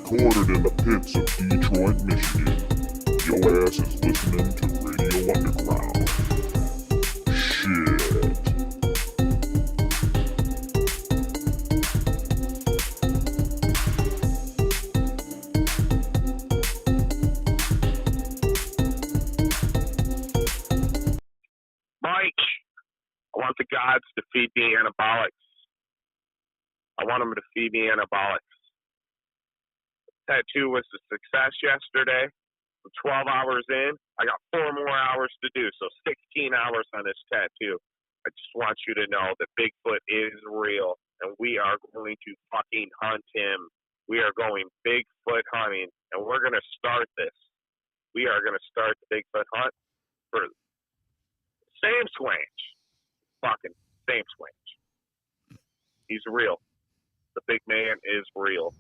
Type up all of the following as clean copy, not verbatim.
Recorded in the pits of Detroit, Michigan. Your ass is listening to Radio Underground. Shit. Mike, I want the gods to feed me anabolics. I want them to feed me anabolics. Tattoo was a success yesterday. I'm 12 hours in. I got 4 more hours to do, so 16 hours on this tattoo. I just want you to know that Bigfoot is real, and we are going to fucking hunt him. We are going Bigfoot hunting, and we're going to start this. We are going to start the Bigfoot hunt for Sam Swange. Fucking Sam Swange. He's real. The big man is real.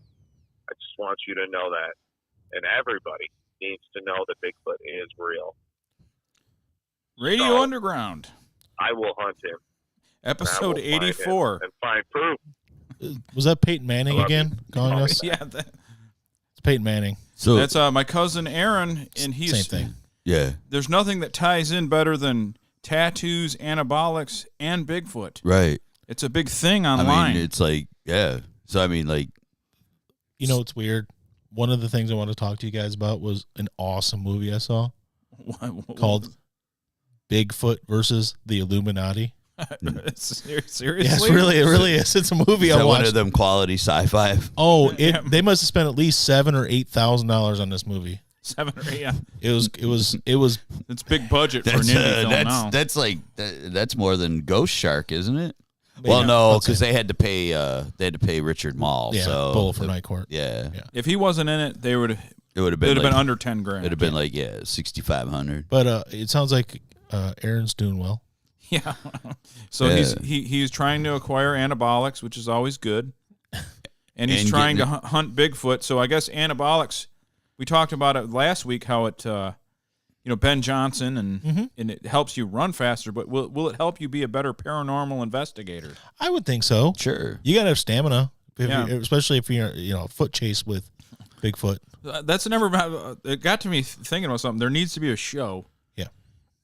I just want you to know that. And everybody needs to know that Bigfoot is real. Radio Underground. I will hunt him. Episode 84. And find proof. Was that Peyton Manning again calling us? Yeah. It's Peyton Manning. So that's my cousin Aaron, and he's... Same thing. Yeah. There's nothing that ties in better than tattoos, anabolics, and Bigfoot. Right. It's a big thing online. I mean, it's like, yeah. So, I mean, like... You know, it's weird. One of the things I want to talk to you guys about was an awesome movie I saw called Bigfoot versus the Illuminati. Seriously? Yes, really, it really is. It's a movie I watched. One of them quality sci-fi? Oh, they must have spent at least $7,000 or $8,000 on this movie. 7 or 8, yeah. It was. It's big budget for an indie film now. That's like that's more than Ghost Shark, isn't it? Yeah, well, no, because they had to pay Richard Mall. Yeah, so Bull for Night Court. Yeah. If he wasn't in it, it would have been under $10,000. It'd have been like $6,500. But it sounds like Aaron's doing well. Yeah. So he's trying to acquire anabolics, which is always good, and he's trying to hunt Bigfoot. So I guess anabolics. We talked about it last week how it, Ben Johnson and it helps you run faster. But will it help you be a better paranormal investigator? I would think so. Sure. You gotta have stamina, especially if you're a foot chase with Bigfoot. That's it got to me thinking about something. There needs to be a show. Yeah.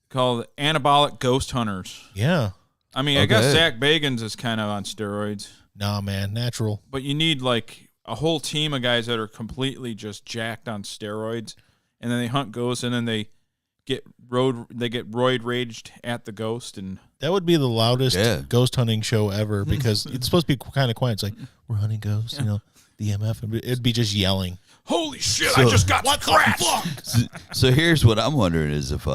Called Anabolic Ghost Hunters. Yeah. I mean, I guess Zach Bagans is kind of on steroids. Nah, man, natural. But you need like a whole team of guys that are completely just jacked on steroids, and then they hunt ghosts, and then they get roid raged at the ghost, and that would be the loudest ghost hunting show ever because it's supposed to be kind of quiet. It's like we're hunting ghosts, the EMF, and it'd be just yelling. Holy shit! I just got scratched. So here's what I'm wondering is if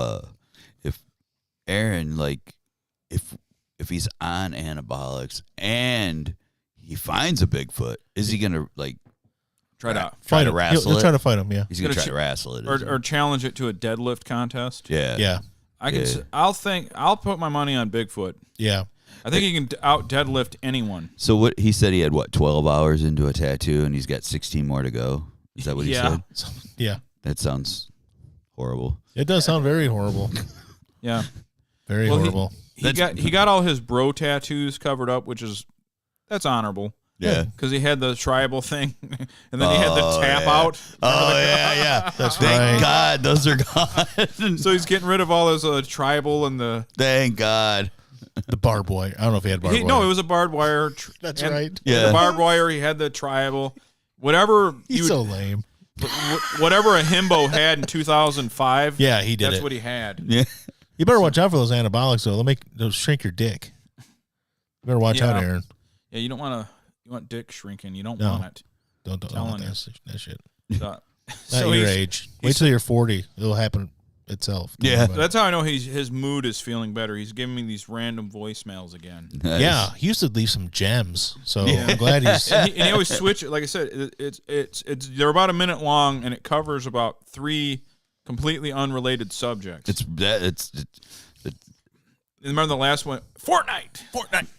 Aaron, like, if he's on anabolics and he finds a Bigfoot, is he gonna like try to wrestle it? He'll try to fight him. Yeah, he's gonna try to wrestle it, or challenge it to a deadlift contest. Yeah. I'll put my money on Bigfoot. Yeah, I think he can out deadlift anyone. So what he said, he had 12 hours into a tattoo, and he's got 16 more to go. Is that what he said? Yeah, that sounds horrible. It does sound very horrible. Yeah, very horrible. He got all his bro tattoos covered up, that's honorable. Yeah, because he had the tribal thing, and then he had the tap out. Oh yeah. That's Thank God, those are gone. So he's getting rid of all his tribal and the. Thank God. The barbed wire. I don't know if he had barbed wire. No, it was a barbed wire. That's right. Yeah, the barbed wire. He had the tribal. Whatever. He's so lame. Whatever a himbo had in 2005. Yeah, he did. That's what he had. Yeah. You better watch out for those anabolics, though. They'll shrink your dick. You better watch out, Aaron. Yeah, you don't want to. You want dick shrinking. You don't want it. Don't that shit. So Not your age. Wait till you're 40. It'll happen itself. Yeah. That's how I know his mood is feeling better. He's giving me these random voicemails again. Nice. Yeah, he used to leave some gems. So I'm glad he's. and he always switch it. Like I said, it's they're about a minute long, and it covers about 3 completely unrelated subjects. Remember the last one? Fortnite.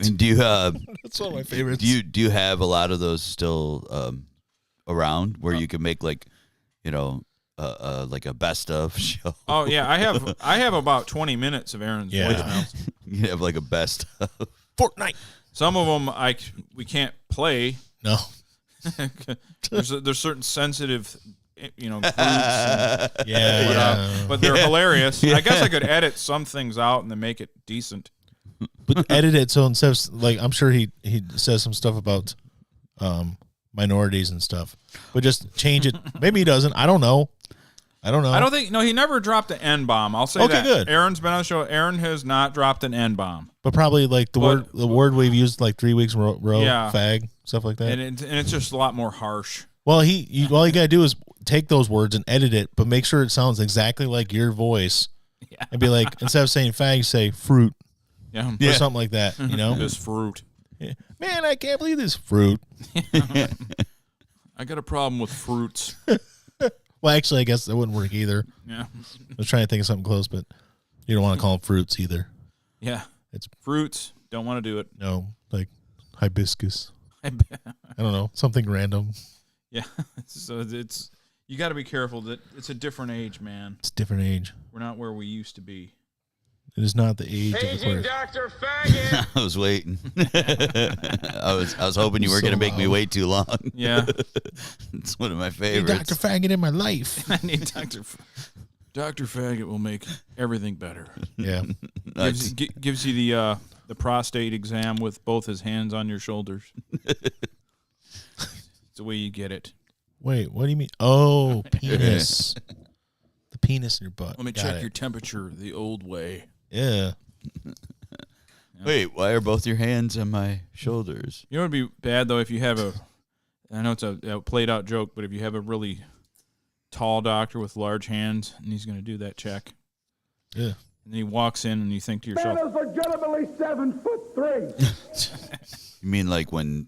And do you That's one of my favorites. do you have a lot of those still around where you can make like like a best of show? Oh yeah, I have about 20 minutes of Aaron's voicemails. You have like a best of Fortnite. Some of them we can't play. No. There's certain sensitive, groups. And, but they're hilarious. I guess I could edit some things out and then make it decent. But edit it so instead of, like, I'm sure he says some stuff about minorities and stuff, but just change it. Maybe he doesn't. I don't know. I don't think. No, he never dropped an N-bomb. I'll say that. Okay, good. Aaron's been on the show. Aaron has not dropped an N-bomb. But probably like the word we've used like 3 weeks in a row, fag, stuff like that. And it's just a lot more harsh. Well, all you gotta do is take those words and edit it, but make sure it sounds exactly like your voice. Yeah. And be like, instead of saying fag, say fruit. Yeah. Or something like that, This fruit. Yeah. Man, I can't believe this fruit. I got a problem with fruits. Well, actually, I guess that wouldn't work either. Yeah. I was trying to think of something close, but you don't want to call them fruits either. Yeah. It's fruits. Don't want to do it. No, like hibiscus. I don't know. Something random. Yeah. So you got to be careful that it's a different age, man. It's a different age. We're not where we used to be. It is not the age of the Dr. Faggot. I was waiting. I was hoping you weren't going to make me wait too long. Yeah. It's one of my favorites. I need Dr. Faggot in my life. I need Dr. Faggot will make everything better. Yeah. Gives you the prostate exam with both his hands on your shoulders. It's the way you get it. Wait, what do you mean? Oh, penis. The penis in your butt. Let me check your temperature the old way. Yeah. Wait, why are both your hands on my shoulders? You know what would be bad, though, if you have I know it's a played-out joke, but if you have a really tall doctor with large hands, and he's going to do that check. Yeah. And then he walks in, and you think to yourself... Man is legitimately 7'3". You mean like when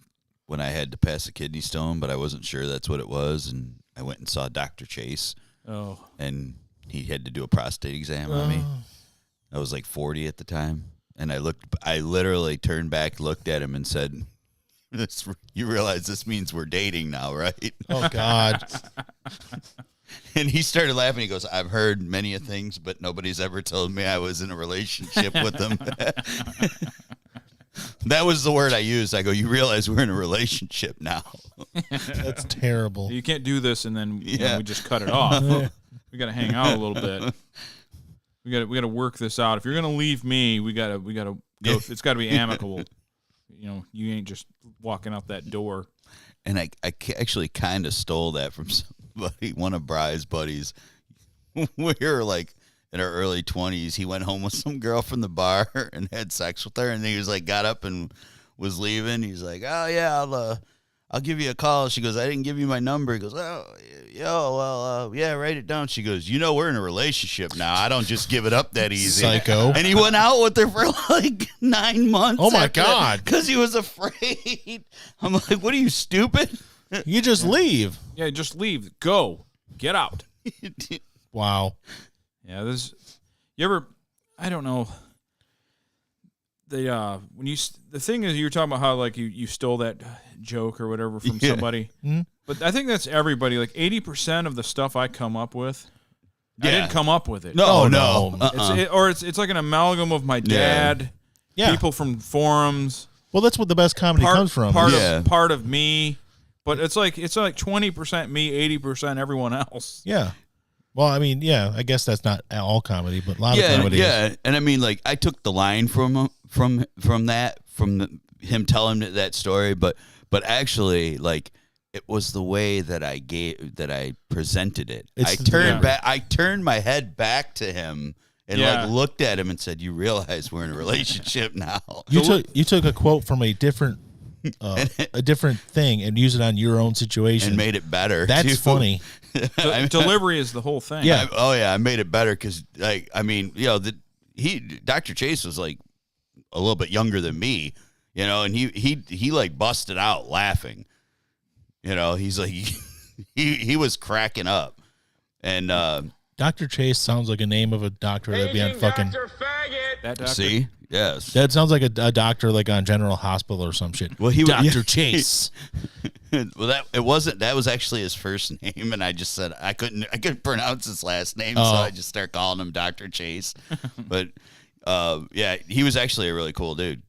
I had to pass a kidney stone, but I wasn't sure that's what it was, and I went and saw Dr. Chase. Oh. And he had to do a prostate exam on me. I was like 40 at the time. And I literally turned back, looked at him and said, you realize this means we're dating now, right? Oh, God. And he started laughing. He goes, I've heard many of things, but nobody's ever told me I was in a relationship with them. That was the word I used. I go, you realize we're in a relationship now. That's terrible. You can't do this and then we just cut it off. We got to hang out a little bit. We got to work this out. If you're gonna leave me, we gotta go. It's got to be amicable. You ain't just walking out that door. And I actually kind of stole that from somebody, one of Bry's buddies. We were like in our early 20s. He went home with some girl from the bar and had sex with her, and then he was like, got up and was leaving. He's like, oh yeah, I'll give you a call. She goes, I didn't give you my number. He goes, yeah, write it down. She goes, we're in a relationship now. I don't just give it up that easy. Psycho. And he went out with her for like 9 months. Oh, my God. Because he was afraid. I'm like, what are you, stupid? You just leave. Yeah, just leave. Go. Get out. Wow. Yeah, I don't know. The thing is, you were talking about how like you stole that joke or whatever from somebody, but I think that's everybody. Like 80% of the stuff I come up with, I didn't come up with it. No. It's like an amalgam of my dad, people from forums. Well, that's what the best comedy comes from. Part of me, but it's like 20% me, 80% everyone else. Yeah. Well, I mean, I guess that's not all comedy, but a lot of comedy. Yeah, and I mean, like I took the line from him telling that story, but actually, like it was the way that I presented it. I turned my head back to him and like looked at him and said, "You realize we're in a relationship now." You took a quote from a different thing and used it on your own situation and made it better. That's funny. Delivery is the whole thing. Yeah. I made it better because, like, I mean, Dr. Chase was like a little bit younger than me, and he like busted out laughing. He's like he was cracking up, and Dr. Chase sounds like a name of a doctor that'd be on fucking. Dr. Faggot. That doctor? See, yes, that sounds like a doctor like on General Hospital or some shit. Well, Dr. Chase. Well, that was actually his first name, and I just said I couldn't pronounce his last name, so I just started calling him Dr. Chase. But he was actually a really cool dude.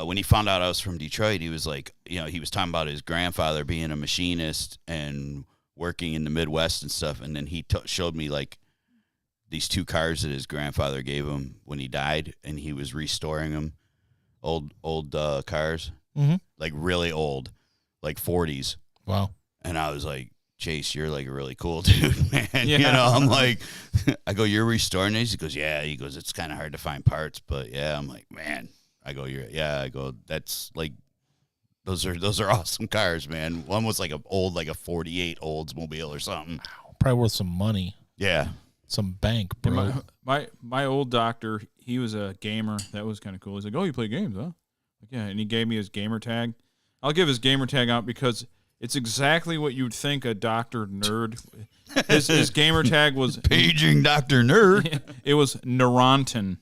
when he found out I was from Detroit, he was like, he was talking about his grandfather being a machinist and working in the Midwest and stuff. And then he showed me like these 2 cars that his grandfather gave him when he died, and he was restoring them, old cars, like really old, like 40s. Wow. And I was like, Chase, you're like a really cool dude, man. Yeah. I'm like, I go, you're restoring these? He goes, yeah. He goes, it's kind of hard to find parts, but yeah. I'm like, man. I go, that's like, those are awesome cars, man. One was like a 48 Oldsmobile or something. Probably worth some money. Yeah. Some bank, bro. My old doctor, he was a gamer. That was kind of cool. He's like, oh, you play games, huh? Like, yeah, and he gave me his gamer tag. I'll give his gamer tag out because it's exactly what you'd think a doctor nerd. His gamer tag was Paging Dr. Nerd. It was Neurontin.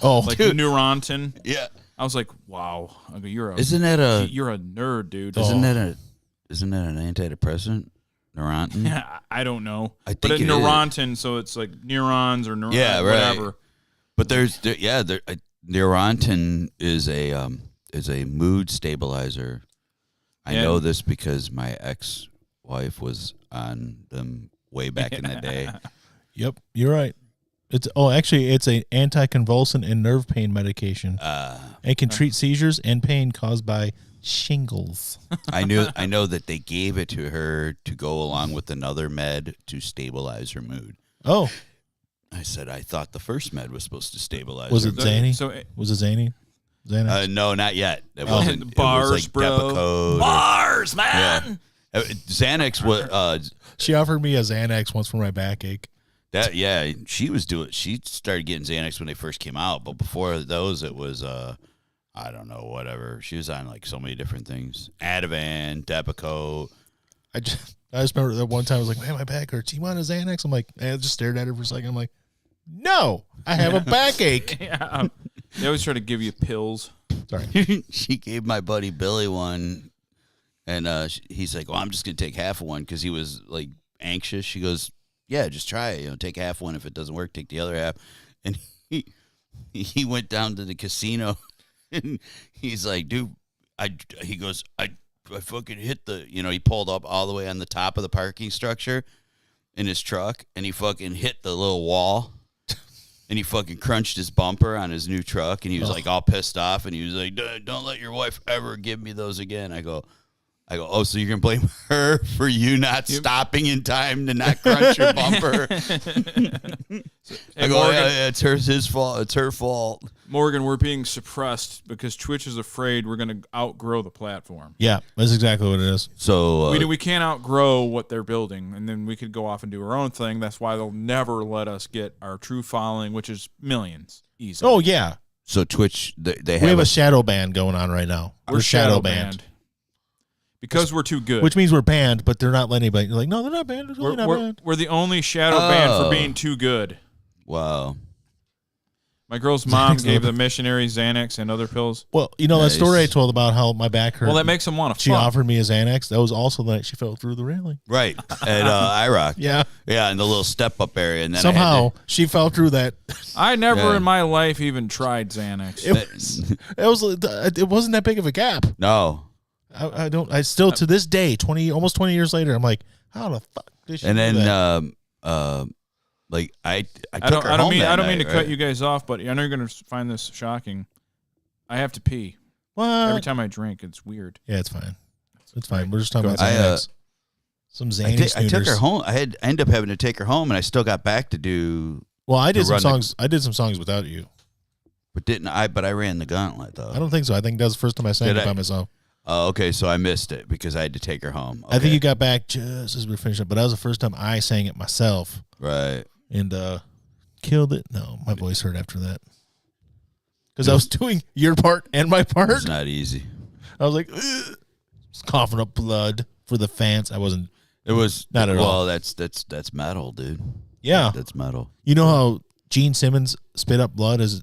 Oh, Like dude. Neurontin. Yeah. I was like, wow. I go, you're a nerd, dude. Isn't that an antidepressant? Neurontin? Yeah, I don't know. I think but it Neurontin, so it's like neurons or neurons, whatever. Right. But Neurontin is a mood stabilizer. I know this because my ex-wife was on them way back in the day. Yep, you're right. It's an anticonvulsant and nerve pain medication. It can treat seizures and pain caused by shingles. I know that they gave it to her to go along with another med to stabilize her mood. Oh, I said I thought the first med was supposed to stabilize. Was her it mood. Zany? Was it Zany? Xanax? No, not yet. It wasn't. Bars, it was like bro. Depakote Bars, man. Yeah. Xanax was. She offered me a Xanax once for my backache. She started getting Xanax when they first came out, but before those, it was I don't know, whatever. She was on like so many different things. Ativan, Depakote. I just remember that one time I was like, man, my back hurts. You want a Xanax? I'm like, I just stared at her for a second. I'm like, no, I have a backache. Yeah. They always try to give you pills. Sorry. She gave my buddy Billy one, and he's like, well, I'm just going to take half of one because he was like anxious. She goes, yeah, just try it. Take half one. If it doesn't work, take the other half. And he went down to the casino, and he's like, dude, he goes, I fucking hit the, he pulled up all the way on the top of the parking structure in his truck, and he fucking hit the little wall, and he fucking crunched his bumper on his new truck, and he was like all pissed off, and he was like, don't let your wife ever give me those again. I go, oh, so you're going to blame her for you not stopping in time to not crunch your bumper? I go, Morgan, yeah, it's his fault. It's her fault. Morgan, we're being suppressed because Twitch is afraid we're going to outgrow the platform. Yeah, that's exactly what it is. So We can't outgrow what they're building, and then we could go off and do our own thing. That's why they'll never let us get our true following, which is millions, easily. Oh, yeah. So Twitch, they We have a shadow ban going on right now. We're shadow banned. Because we're too good. Which means we're banned, but they're not letting anybody. You're like, no, they're not banned. They're really not banned. We're the only shadow banned for being too good. Wow. My girl's mom gave the missionary Xanax and other pills. Well, that story I told about how my back hurt. Well, that makes them want to She fuck. offered me a Xanax. That was also the night she fell through the railing. Right. At IROC. Yeah. Yeah, in the little step-up area. And then somehow she fell through that. I never in my life even tried Xanax. It wasn't that big of a gap. No. I still to this day, almost 20 years later, I'm like, how the fuck did she do that? I don't mean to cut you guys off, but I know you're gonna find this shocking. I have to pee. What? Every time I drink, it's weird. Yeah, it's fine. It's fine. We're just talking about Xanax. Some I took her home. I ended up having to take her home, and I still got back to do. Well, I did some songs. I did some songs without you. But I ran the gauntlet though. I don't think so. I think that was the first time I sang it by myself. Oh, okay. So I missed it because I had to take her home. Okay. I think you got back just as we were finishing up, but that was the first time I sang it myself. Right. And killed it. No, my voice hurt after that. Because I was doing your part and my part. It's not easy. I was like, just coughing up blood for the fans. I wasn't. It was not at all. Well, that's metal, dude. Yeah. That's metal. You know how Gene Simmons spit up blood as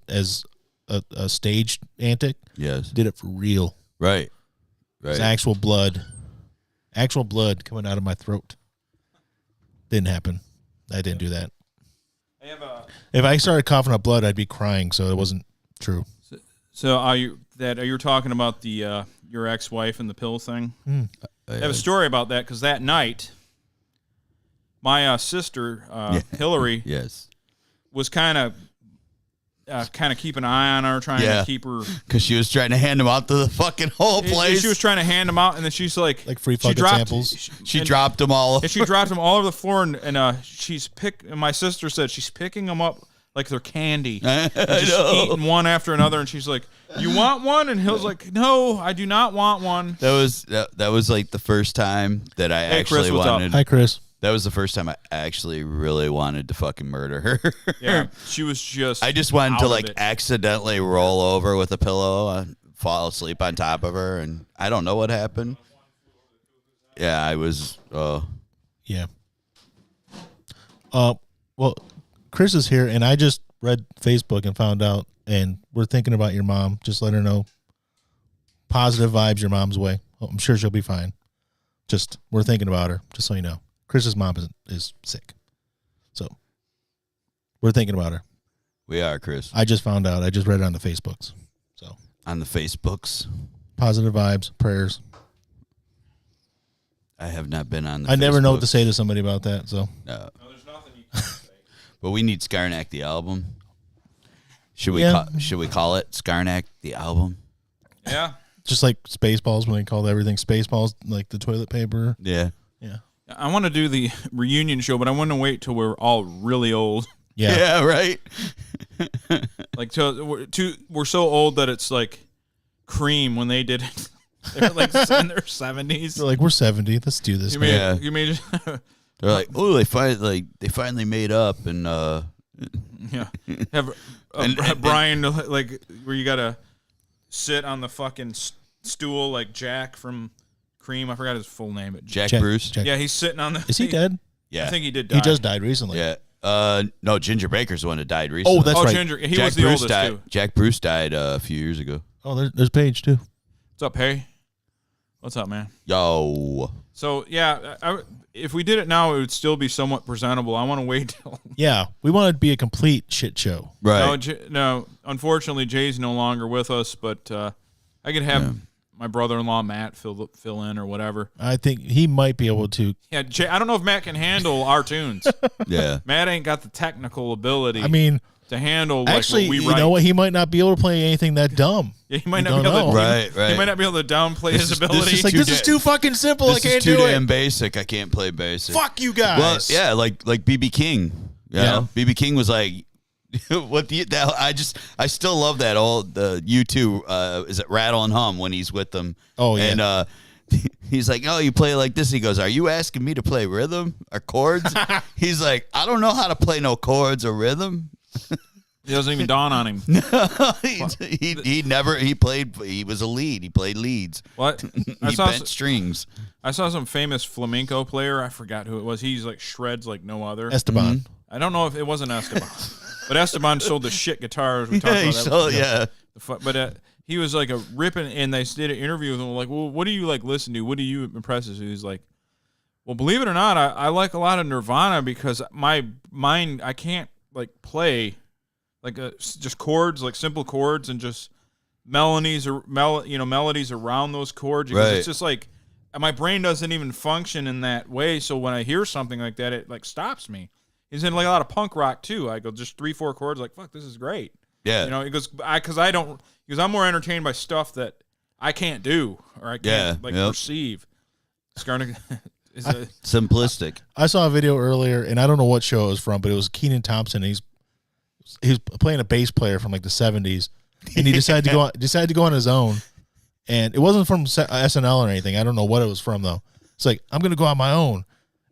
a stage antic? Yes. Did it for real. Right. It's actual blood. Actual blood coming out of my throat. Didn't happen. I didn't do that. If I started coughing up blood, I'd be crying, so it wasn't true. So that you were talking about the your ex-wife and the pill thing. I have a story about that because that night, my sister Hillary, was kind of keeping an eye on her, trying to keep her, because she was trying to hand them out to the fucking whole place. She was trying to hand them out, and then she's like free fucking samples. She dropped them all. And she dropped them all over the floor, and and my sister said she's picking them up like they're candy, just eating one after another. And she's like, "You want one?" And Hill's like, "No, I do not want one." That was like the first time that I actually Chris, wanted. Hi, Chris. That was the first time I actually really wanted to fucking murder her. Yeah, she was just. I just wanted to accidentally roll over with a pillow, fall asleep on top of her, and I don't know what happened. Yeah, I was. Yeah. Well, Chris is here, and I just read Facebook and found out, and we're thinking about your mom. Just let her know. Positive vibes your mom's way. I'm sure she'll be fine. Just we're thinking about her. Just so you know. Chris's mom is sick. So, we're thinking about her. We are, Chris. I just found out. I just read it on the Facebooks. So on the Facebooks? Positive vibes, prayers. I have not been on the I never know what to say to somebody about that, so. No, there's nothing you can say. But we need Skarnak, the album. Should we call it Skarnak, the album? Yeah. Just like Spaceballs, when they called everything Spaceballs, like the toilet paper. Yeah. Yeah. I want to do the reunion show, but I want to wait till we're all really old. Yeah. Yeah, right. Like, we're so old that it's like Cream when they did it. They were like in their 70s. They're like, we're 70. Let's do this. You may just They're like, oh, they finally made up, and yeah, have Brian like where you gotta sit on the fucking stool like Jack from Cream. I forgot his full name. But Jack Bruce. Yeah, he's sitting on the. Is he dead? Yeah, I think he did die. He just died recently. Yeah. No, Ginger Baker's the one that died recently. Oh, that's right. Ginger. He Jack was the Bruce oldest too. Jack Bruce died a few years ago. Oh, there's Paige too. What's up, Harry? What's up, man? Yo. So yeah, if we did it now, it would still be somewhat presentable. I want to wait till. Yeah, we want it to be a complete shit show. Right. No, unfortunately, Jay's no longer with us, but I could have my brother-in-law Matt fill in or whatever. I think he might be able to. Yeah, Jay, I don't know if Matt can handle our tunes. Yeah. Matt ain't got the technical ability. I mean, to handle actually, what we you write. know what? He might not be able to play anything that dumb. Yeah, he might not be able to. Right. He might not be able to downplay his ability. It's like, this is too fucking simple. I can't do it. This is too damn basic. I can't play basic. Fuck you guys. Well, yeah, like BB King. Yeah. BB King was like, I still love that old U2. Is it Rattle and Hum when he's with them? Oh yeah. And he's like, oh, you play like this. He goes, are you asking me to play rhythm or chords? He's like, I don't know how to play no chords or rhythm. It doesn't even dawn on him. He was a lead. He played leads. What? He bent strings. I saw some famous flamenco player. I forgot who it was. He's like shreds like no other. Esteban. Mm-hmm. I don't know if it wasn't Esteban, but Esteban sold the shit guitars. We talked about that. But he was like a ripping, and they did an interview with him. Like, well, what do you like listen to? What do you impress us? He's like, well, believe it or not, I like a lot of Nirvana because my mind, I can't like play like just chords, like simple chords, and just melodies or melodies around those chords. Because it's just like my brain doesn't even function in that way. So when I hear something like that, it like stops me. He's in like a lot of punk rock too. I go just 3-4 chords, like fuck, this is great. Yeah, he goes because I'm more entertained by stuff that I can't do or I can't perceive. Skarnak is simplistic. I saw a video earlier, and I don't know what show it was from, but it was Kenan Thompson. He was playing a bass player from like the 70s, and he decided to go on his own. And it wasn't from SNL or anything. I don't know what it was from though. It's like, I'm gonna go on my own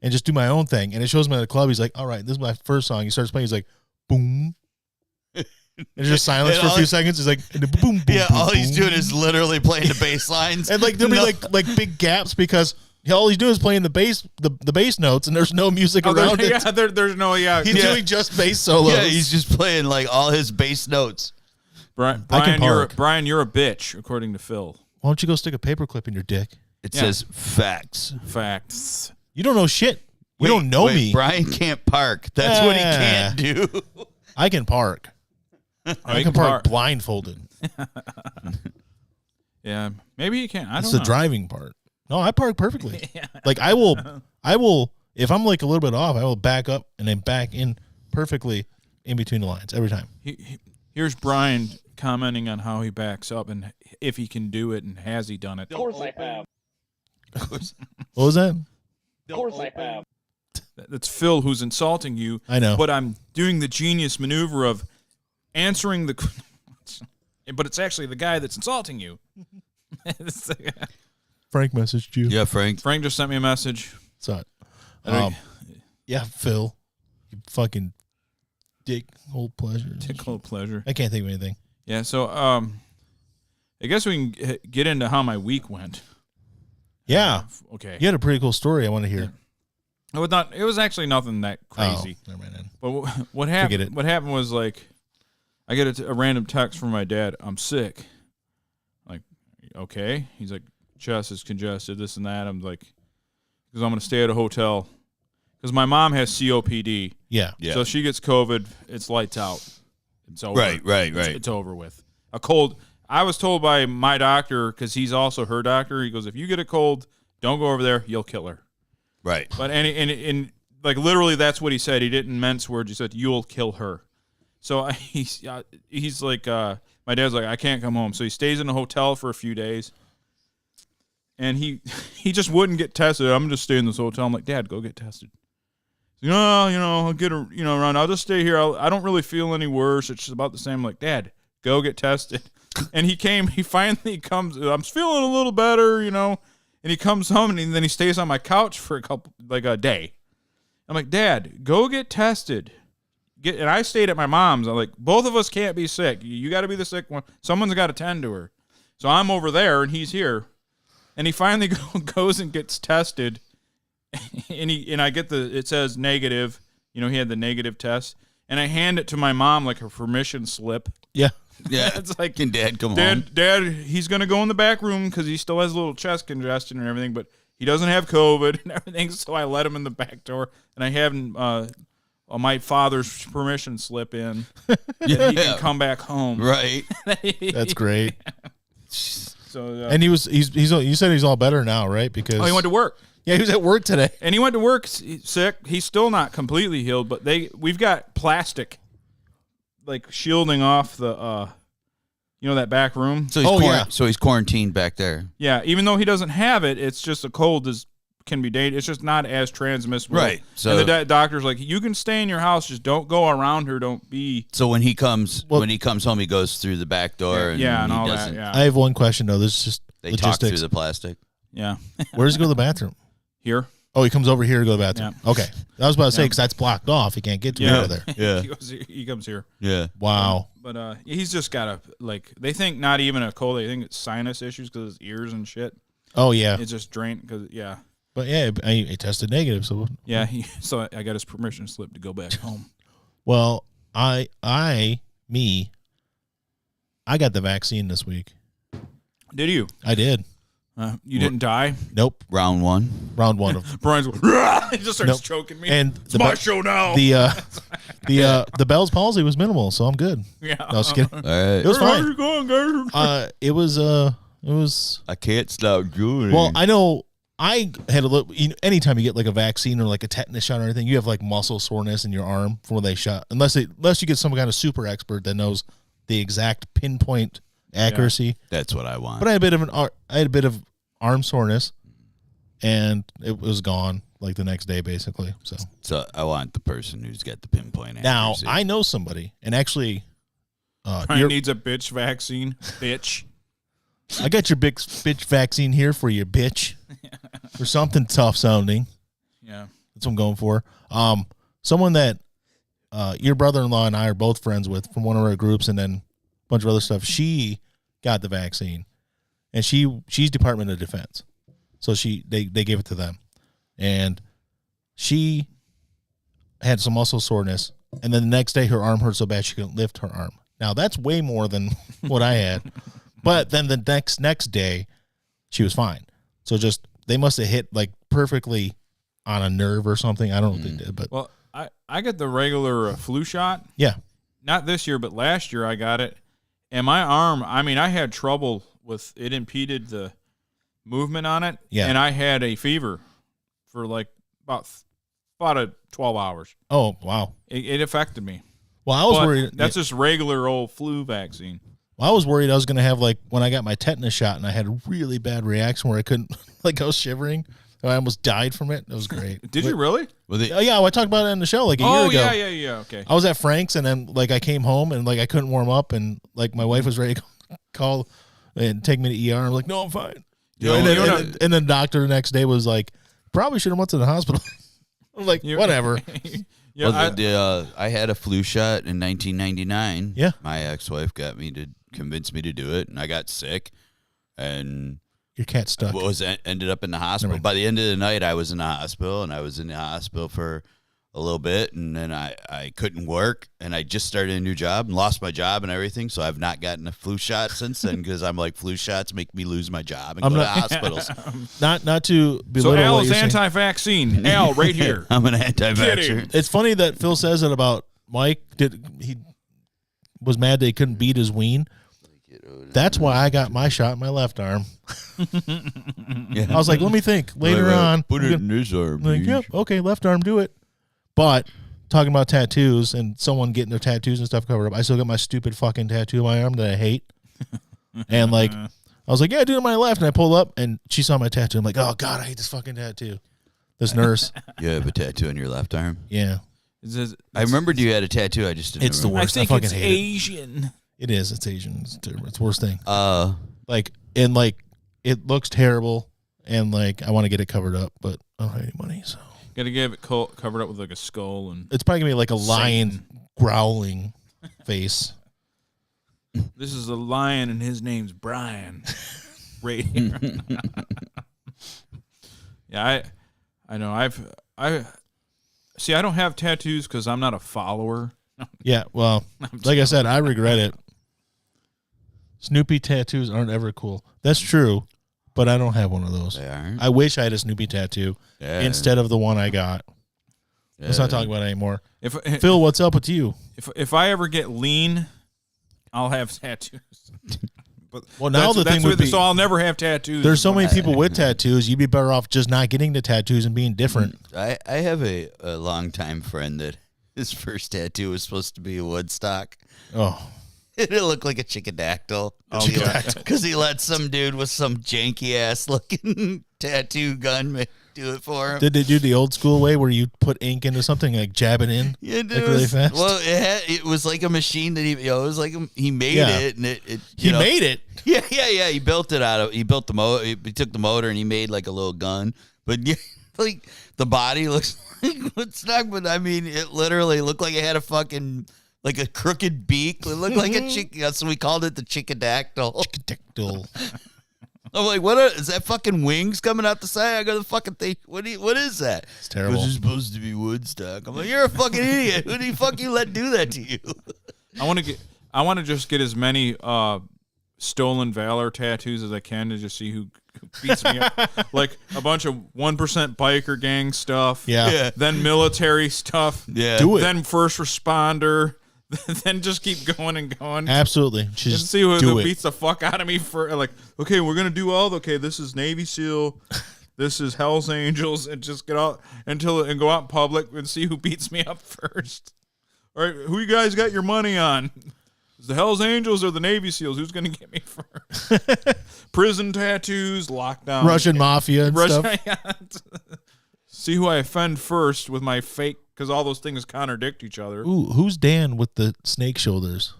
and just do my own thing. And it shows him at a club. He's like, all right, this is my first song. He starts playing. He's like, boom. And it's just silence for a few seconds. He's like, boom, boom. Yeah, boom, all he's boom. doing is literally playing the bass lines. And like there'll be like big gaps because all he's doing is playing the bass notes, and there's no music around it. Yeah, there's no He's doing just bass solos. Yeah, he's just playing like all his bass notes. Brian, you're a bitch, according to Phil. Why don't you go stick a paperclip in your dick? It says facts. Facts. You don't know shit. You don't know me. Brian can't park. That's what he can't do. I can park. I can park blindfolded. Yeah, maybe you can't. I don't It's know. the driving part. No, I park perfectly. Yeah. Like I will, if I'm like a little bit off, I will back up and then back in perfectly in between the lines every time. Here's Brian commenting on how he backs up and if he can do it and has he done it. Of course I have. What was that? Of course I have. That's Phil who's insulting you. I know. But I'm doing the genius maneuver of answering the... But it's actually the guy that's insulting you. Frank messaged you. Yeah, Frank. Frank just sent me a message. So, yeah, Phil, you fucking dick hole pleasure. Tickle pleasure. I can't think of anything. Yeah, so I guess we can get into how my week went. Yeah. Okay. You had a pretty cool story I want to hear. It was actually nothing that crazy. Oh, never mind then. But what happened? Forget it. What happened was like, I get a random text from my dad. I'm sick. Like, okay. He's like, chest is congested, this and that. I'm like, because I'm going to stay at a hotel. Because my mom has COPD. Yeah. So she gets COVID. It's lights out. It's over. Right. It's over with. A cold. I was told by my doctor, because he's also her doctor. He goes, if you get a cold, don't go over there. You'll kill her. Right. But and like literally, that's what he said. He didn't mince words. He said, "You'll kill her." So he's like, my dad's like, I can't come home. So he stays in a hotel for a few days, and he just wouldn't get tested. I'm just staying in this hotel. I'm like, Dad, go get tested. He's like, no, I'll get around. I'll just stay here. I don't really feel any worse. It's just about the same. I'm like, Dad, go get tested. And he finally comes. I'm feeling a little better, And he comes home and then he stays on my couch for a day. I'm like, Dad, go get tested. And I stayed at my mom's. I'm like, both of us can't be sick. You got to be the sick one. Someone's got to tend to her. So I'm over there and he's here. And he finally goes and gets tested. And I get it says negative. He had the negative test. And I hand it to my mom like a permission slip. Yeah. Yeah. It's like, can Dad come home? Dad, he's going to go in the back room because he still has a little chest congestion and everything, but he doesn't have COVID and everything, so I let him in the back door, and I have my father's permission slip in that he can come back home. Right. That's great. So and you said he's all better now, right? Because he went to work. Yeah, he was at work today. And he went to work sick. He's still not completely healed, but we've got plastic like shielding off the that back room. So so he's quarantined back there. Yeah, even though he doesn't have it, it's just a cold can be dangerous. It's just not as transmissible. Right. So and the doctor's like, you can stay in your house, just don't go around her, don't be. So when he comes home, he goes through the back door. And all that. Yeah. I have one question though. This is just They logistics. talk through the plastic. Yeah. Where does he go to the bathroom? Here. Oh, he comes over here to go to the bathroom. Yeah. Okay. I was about to say, because that's blocked off. He can't get to out of there. Yeah. he comes here. Yeah. Wow. But he's just got they think not even a cold, they think it's sinus issues because his ears and shit. Oh, yeah. It's just drained because, yeah. But yeah, he tested negative. So yeah, so I got his permission slip to go back home. Well, I got the vaccine this week. Did you? I did. You didn't die? Nope. Round one of Brian's he just starts choking me. And it's my show now. The Bell's palsy was minimal, so I'm good. Yeah. No, I was kidding. All right. It was fine. How you going, guys? It was. I can't stop drooling. Well, I know I had a little. Anytime you get like a vaccine or like a tetanus shot or anything, you have like muscle soreness in your arm from where they shot. Unless you get some kind of super expert that knows the exact pinpoint accuracy. That's what I want. But I had a bit of arm soreness, and it was gone like the next day, basically. So I want the person who's got the pinpoint now accuracy. I know somebody, and actually, Brian needs a bitch vaccine. Bitch. I got your big bitch vaccine here for you, bitch. For something tough sounding. Yeah. That's what I'm going for. Someone that your brother-in-law and I are both friends with from one of our groups, and then a bunch of other stuff. She got the vaccine, and she's Department of Defense. So they gave it to them. And she had some muscle soreness, and then the next day her arm hurt so bad she couldn't lift her arm. Now that's way more than what I had. But then the next day she was fine. So just they must have hit like perfectly on a nerve or something. I don't know what they did, but Well, I got the regular flu shot. Yeah. Not this year, but last year I got it. And my arm, I mean, I had trouble it impeded the movement on it. Yeah. And I had a fever for like about 12 hours. Oh, wow. It affected me. Well, I was worried. That's just regular old flu vaccine. Well, I was worried I was going to have, like, when I got my tetanus shot and I had a really bad reaction where I couldn't, like, I was shivering. I almost died from it. It was great. Did you really? Oh, yeah, I talked about it on the show like a year ago. Yeah, okay. I was at Frank's, and then, like, I came home, and, like, I couldn't warm up, and, like, my wife was ready to call and take me to ER. I'm like, no, I'm fine. And then the doctor the next day was like, probably should have went to the hospital. I'm like, whatever. Yeah, I had a flu shot in 1999. Yeah. My ex-wife convinced me to do it, and I got sick, and your cat stuck. Ended up in the hospital. By the end of the night, I was in the hospital, and I was in the hospital for a little bit, and then I couldn't work, and I just started a new job and lost my job and everything, so I've not gotten a flu shot since then because I'm like, flu shots make me lose my job and go to hospitals. Not to belittle. So Al is anti-vaccine. Al, right here. I'm an anti-vaxxer. It's funny that Phil says it about Mike. He was mad they couldn't beat his ween. That's why I got my shot in my left arm. I was like, let me think. Later on. Put it in this arm. Like, yep, okay, left arm, do it. But talking about tattoos and someone getting their tattoos and stuff covered up, I still got my stupid fucking tattoo on my arm that I hate. And like, I was like, yeah, do it on my left. And I pulled up and she saw my tattoo. I'm like, oh, God, I hate this fucking tattoo. This nurse. You have a tattoo on your left arm? Yeah. I remembered you had a tattoo. I just didn't It's the remember. worst. I think fucking it's hate Asian. It is. It's Asian. It's terrible. It's the worst thing. Like, and like, it looks terrible. And like, I want to get it covered up, but I don't have any money, so. Got to get it covered up with like a skull and. It's probably gonna be like a lion growling face. This is a lion and his name's Brian. Right here. Yeah, I know. I see. I don't have tattoos because I'm not a follower. Yeah, well, like I said, I regret it. Snoopy tattoos aren't ever cool. That's true, but I don't have one of those. They aren't? I wish I had a Snoopy tattoo instead of the one I got. Let's not talk about it anymore. Phil, what's up with you? If I ever get lean, I'll have tattoos. But well, now the thing would be, so I'll never have tattoos. There's so many people with tattoos. You'd be better off just not getting the tattoos and being different. I have a longtime friend that his first tattoo was supposed to be a Woodstock. Oh. It looked like a chickadactyl. Oh, because he let some dude with some janky ass looking tattoo gun do it for him. Did they do the old school way where you put ink into something, like jab it in, yeah, like really fast? Well, it was like a machine that it was like he made it, and he made it. Yeah. He built it he built the motor. He took the motor and he made like a little gun. But yeah, like the body looks like Woodstock, but I mean, it literally looked like it had a fucking. Like a crooked beak. It looked like a chick. So we called it the chickadactyl. Chickadactyl. I'm like, is that fucking wings coming out the side? I go, the fucking thing. What is that? It's terrible. This is supposed to be Woodstock. I'm like, you're a fucking idiot. Who the fuck you let do that to you? I want to just get as many stolen valor tattoos as I can to just see who beats me up. Like a bunch of 1% biker gang stuff. Yeah. Then military stuff. Yeah. Do it. Then first responder. Then just keep going and going. Absolutely. Just see who beats the fuck out of me for like, okay, we're gonna do this is Navy SEAL, this is Hell's Angels, and just get out and go out in public and see who beats me up first. All right, who you guys got your money on? Is the Hell's Angels or the Navy SEAls? Who's gonna get me first? Prison tattoos, lockdown, Russian mafia and stuff. See who I offend first with my fake. Because all those things contradict each other. Ooh, who's Dan with the snake shoulders?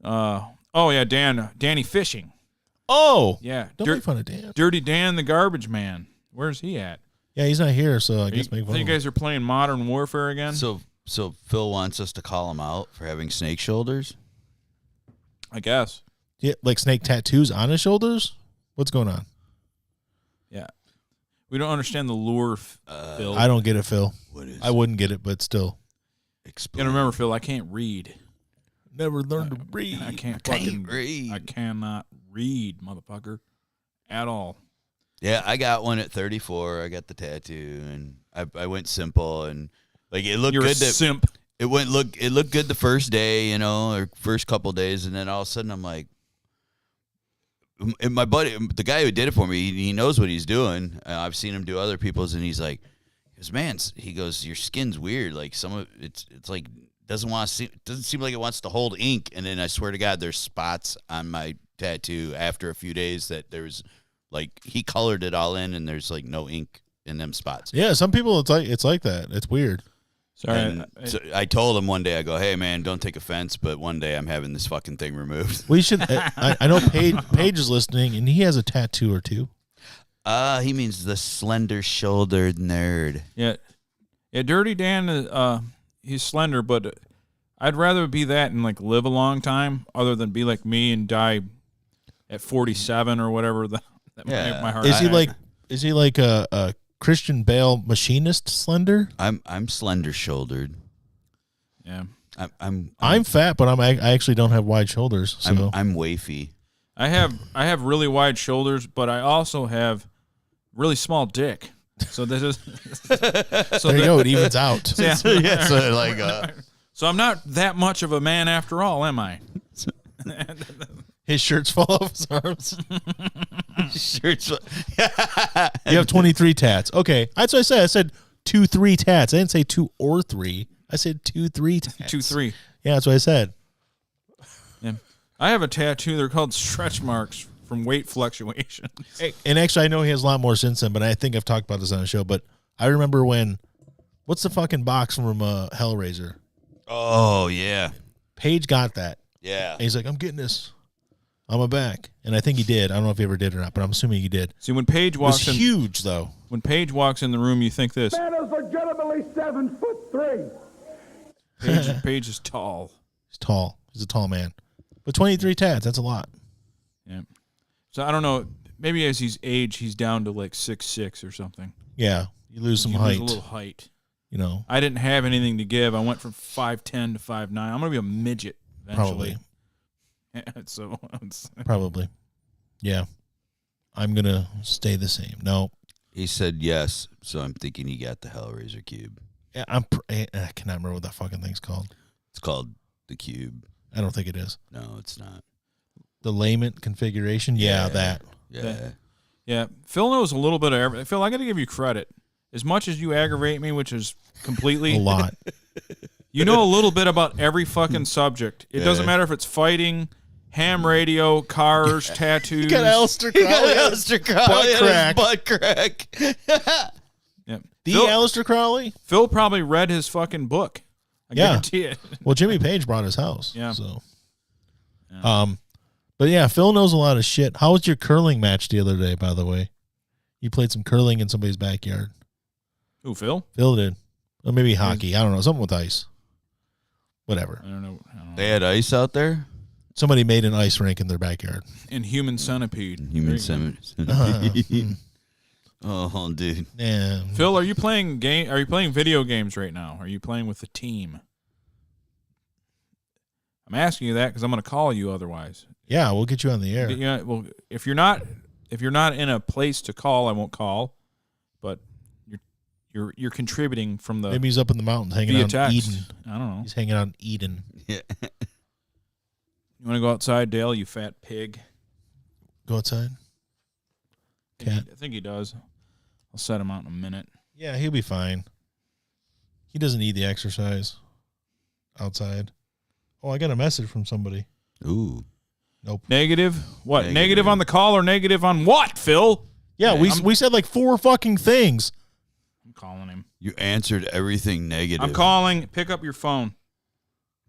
Danny Fishing. Oh, Yeah. don't make fun of Dan. Dirty Dan the Garbage Man. Where's he at? Yeah, he's not here, so I guess make fun of You him. guys are playing Modern Warfare again? So Phil wants us to call him out for having snake shoulders? I guess. Yeah, like snake tattoos on his shoulders? What's going on? Yeah. We don't understand the lure, Phil. I don't get it, Phil. What is I wouldn't get it, but still. You gotta remember, Phil, I can't read. Never learned to read. I can't read. I cannot read, motherfucker, at all. Yeah, I got one at 34. I got the tattoo, and I went simple, and like it looked You're good. a simp. it looked good the first day, or first couple of days, and then all of a sudden I'm like, and my buddy, the guy who did it for me, he knows what he's doing. I've seen him do other people's, and he's like, man, he goes, your skin's weird. Like some of it's like doesn't seem like it wants to hold ink. And then I swear to God, there's spots on my tattoo after a few days that there's like he colored it all in, and there's like no ink in them spots. Yeah, some people it's like that. It's weird. Sorry. So I told him one day, I go, hey man, don't take offense, but one day I'm having this fucking thing removed. We should. I know Paige is listening, and he has a tattoo or two. He means the slender-shouldered nerd. Yeah, Dirty Dan. He's slender, but I'd rather be that and like live a long time, other than be like me and die at 47 or whatever. My heart. Is he like a Christian Bale machinist slender? I'm slender-shouldered. Yeah, I'm fat, but I actually don't have wide shoulders. So I'm wafy. I have really wide shoulders, but I also have really small dick. So this is there you go. It evens out. Yeah. So I'm not that much of a man after all, am I? His shirt's full of his arms. You have 23 tats. Okay, that's what I said. I said 2-3 tats. I didn't say 2 or 3. I said 2-3 tats. 2-3. Yeah, that's what I said. Yeah, I have a tattoo. They're called stretch marks from weight fluctuations. And actually, I know he has a lot more since then, but I think I've talked about this on the show. But I remember what's the fucking box from Hellraiser? Oh, yeah. Paige got that. Yeah. And he's like, I'm getting this on my back. And I think he did. I don't know if he ever did or not, but I'm assuming he did. See, when Paige walks in... It was huge, though. When Paige walks in the room, you think this. Man is legitimately 7'3". Paige is tall. He's tall. He's a tall man. But 23 tats, that's a lot. Yeah. So I don't know. Maybe as he's aged, he's down to like 6'6" or something. Yeah. You lose some height. Lose a little height. I didn't have anything to give. I went from 5'10" to 5'9". I'm going to be a midget eventually. Probably. Probably. Yeah. I'm going to stay the same. No. He said yes, so I'm thinking he got the Hellraiser cube. Yeah, I cannot remember what that fucking thing's called. It's called the cube. I don't think it is. No, it's not. The layment configuration? Yeah, that. Yeah. Phil knows a little bit of everything. Phil, I got to give you credit. As much as you aggravate me, which is completely... a lot. You know a little bit about every fucking subject. It doesn't matter if it's fighting, ham radio, cars, tattoos. You got Aleister Crowley. Butt crack. Yeah. Aleister Crowley? Phil probably read his fucking book. I guarantee it. Well, Jimmy Page brought his house. Yeah. So. Yeah. But yeah, Phil knows a lot of shit. How was your curling match the other day, by the way? You played some curling in somebody's backyard. Who, Phil? Phil did. Or maybe hockey. I don't know. Something with ice. Whatever. I don't know. They had ice out there? Somebody made an ice rink in their backyard. In Human Centipede. Centipede. Oh, dude. Yeah. Phil, are you playing video games right now? Are you playing with the team? I'm asking you that because I'm going to call you otherwise. Yeah, we'll get you on the air. Yeah, well, if you're not in a place to call, I won't call. But you're contributing from the... Maybe he's up in the mountains hanging out in Eden. I don't know. He's hanging out in Eden. Yeah. You want to go outside, Dale, you fat pig? Go outside? Cat? I think he does. I'll set him out in a minute. Yeah, he'll be fine. He doesn't need the exercise outside. Oh, I got a message from somebody. Ooh. Nope. Negative? What? Negative on the call or negative on what, Phil? Yeah, we said like 4 fucking things. I'm calling him. You answered everything negative. I'm calling. Pick up your phone.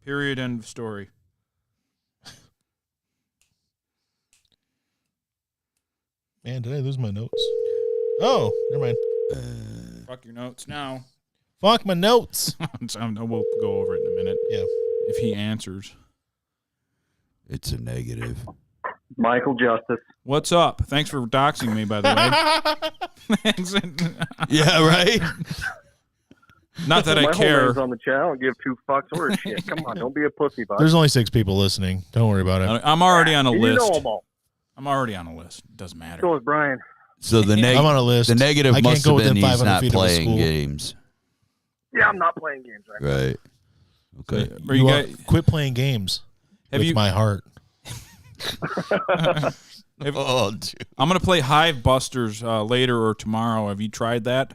Period. End of story. Man, did I lose my notes? Oh, never mind. Fuck your notes now. Fuck my notes. We'll go over it in a minute. Yeah. If he answers. It's a negative. Michael Justice. What's up? Thanks for doxing me, by the way. Thanks. Yeah, right? Not that I care. On the channel and give 2 fucks or shit. Come on, don't be a pussy, bud. There's only 6 people listening. Don't worry about it. I'm already on a list. You know them all. I'm already on a list. It doesn't matter. So is Brian. So the I'm on a list. The negative I must can't go have been within he's 500 not feet of a playing school. games. Yeah, I'm not playing games right now. Right. Okay. So, are you guys, quit playing games with my heart. Dude. I'm gonna play Hive Busters later or tomorrow. Have you tried that?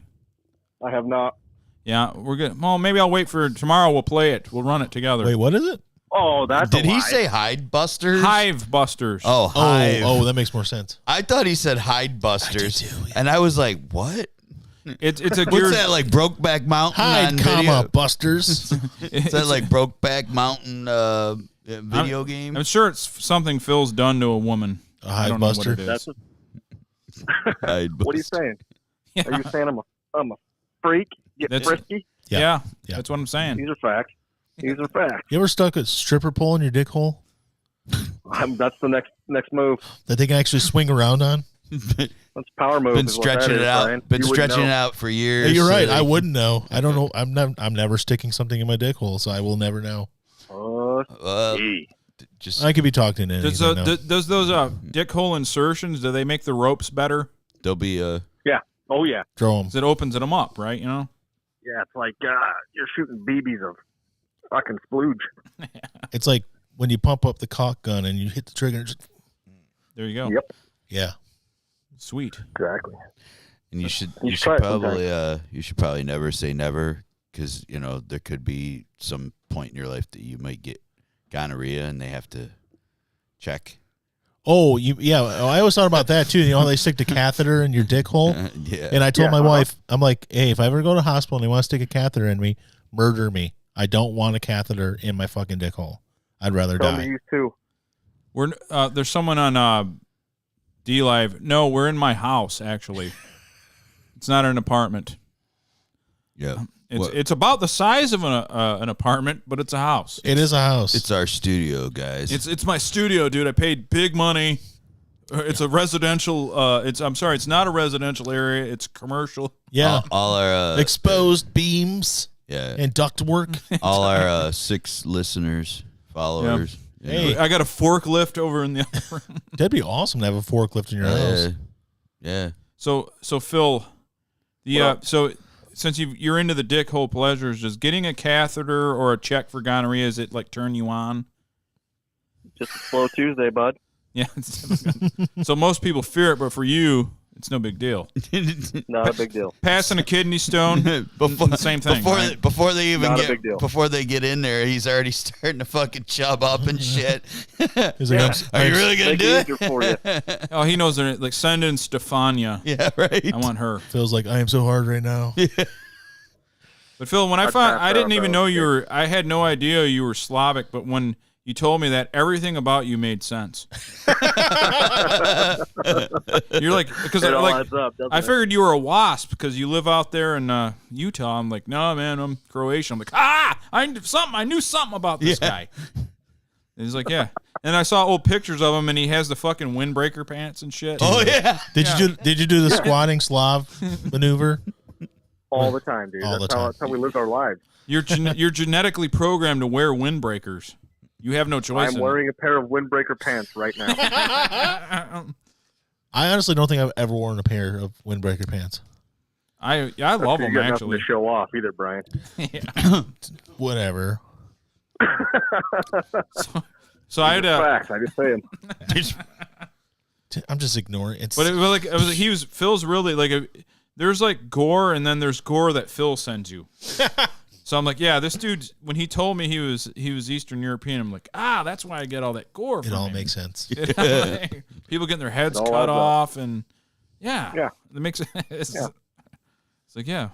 I have not. Yeah, we're good. Well, maybe I'll wait for tomorrow. We'll play it. We'll run it together. Wait, what is it? Oh, that's Did a lie. he say Hide Busters? Hive Busters. Oh, Hive. Oh, that makes more sense. I thought he said Hide Busters, I did too, yeah. and I was like, "What? It's a What's Gears. that like? Brokeback Mountain Hide, on comma, video? Busters. Is that like Brokeback Mountain video game? I'm sure it's something Phil's done to a woman. A I Hive don't know what Buster. it is. That's Hide what are you Buster. saying? Yeah. Are you saying I'm a freak? Get That's- frisky? Yeah, Yeah. that's what I'm saying. These are facts. These are facts. You ever stuck a stripper pole in your dick hole That's the next move. that they can actually swing around on? That's power move. Been is what that stretching is, it out. Brian. Been You wouldn't stretching know. it out for years. Hey, you're right. so I they- wouldn't know. I don't know. I'm never sticking something in my dick hole, so I will never know. Gee. Just I could be talking into Does, anything. though. does those dick hole insertions, do they make the ropes better? there'll be a Oh yeah. Throw them. 'Cause it opens them up, right? You know? Yeah, it's like you're shooting BBs of fucking splooge. It's like when you pump up the cock gun and you hit the trigger. And just, There you go. Yep. yeah. Sweet. Exactly. and you should You should try it probably never say never, because there could be some point in your life that you might get gonorrhea and they have to check. Oh, yeah. I always thought about that too. You know, they stick the catheter in your dick hole. Yeah. And I told Yeah, my uh-huh. wife, I'm like, hey, if I ever go to the hospital and they want to stick a catheter in me, murder me. I don't want a catheter in my fucking dick hole. I'd rather Tell die. me you too. We're there's someone on D Live. No, we're in my house actually. It's not an apartment. Yeah. It's about the size of an apartment, but it's a house. It is a house. It's our studio, guys. It's my studio, dude. I paid big money. It's a residential. It's not a residential area. It's commercial. yeah. all our Exposed beams yeah, and ductwork. all our 6 listeners, followers. you Hey. know. I got a forklift over in the other room. That'd be awesome to have a forklift in your house. Yeah. So Phil, so since you're into the dick hole pleasures, does getting a catheter or a check for gonorrhea, is it like turn you on? Just a slow Tuesday, bud. Yeah. So most people fear it, but for you, it's no big deal. Not a big deal. Passing a kidney stone, same thing. right? Before they even Not a get big deal. before they get in there, he's already starting to fucking chub up and shit. He's like, Are you really gonna Make do it easier for you. Oh, he knows they're like send in Stefania. Yeah, right. I want her. Feels like I am so hard right now. But Phil, when I I'd found, pass I didn't out, even though. know you were. I had no idea you were Slavic. But when you told me that, everything about you made sense. You're like because It all like adds up, doesn't I it? figured you were a WASP because you live out there in Utah. I'm like, no, man, I'm Croatian. I'm like, I knew something about this guy. And he's like, yeah. And I saw old pictures of him, and he has the fucking windbreaker pants and shit. Oh yeah. Did you do the squatting Slav maneuver? All the time, dude. All the time. That's how we live our lives. You're genetically programmed to wear windbreakers. You have no choice. I'm wearing a pair of windbreaker pants right now. I honestly don't think I've ever worn a pair of windbreaker pants. I love You them got nothing actually. to show off either, Brian. Whatever. So I had Facts. I just say them. I'm just ignoring it. but it was like he was Phil's really like there's like gore and then there's gore that Phil sends you. So I'm like, yeah, this dude when he told me he was Eastern European, I'm like, that's why I get all that gore. It from all him. makes sense. People getting their heads It all cut adds up. off and yeah, Yeah. it makes it's, Yeah. it's like yeah,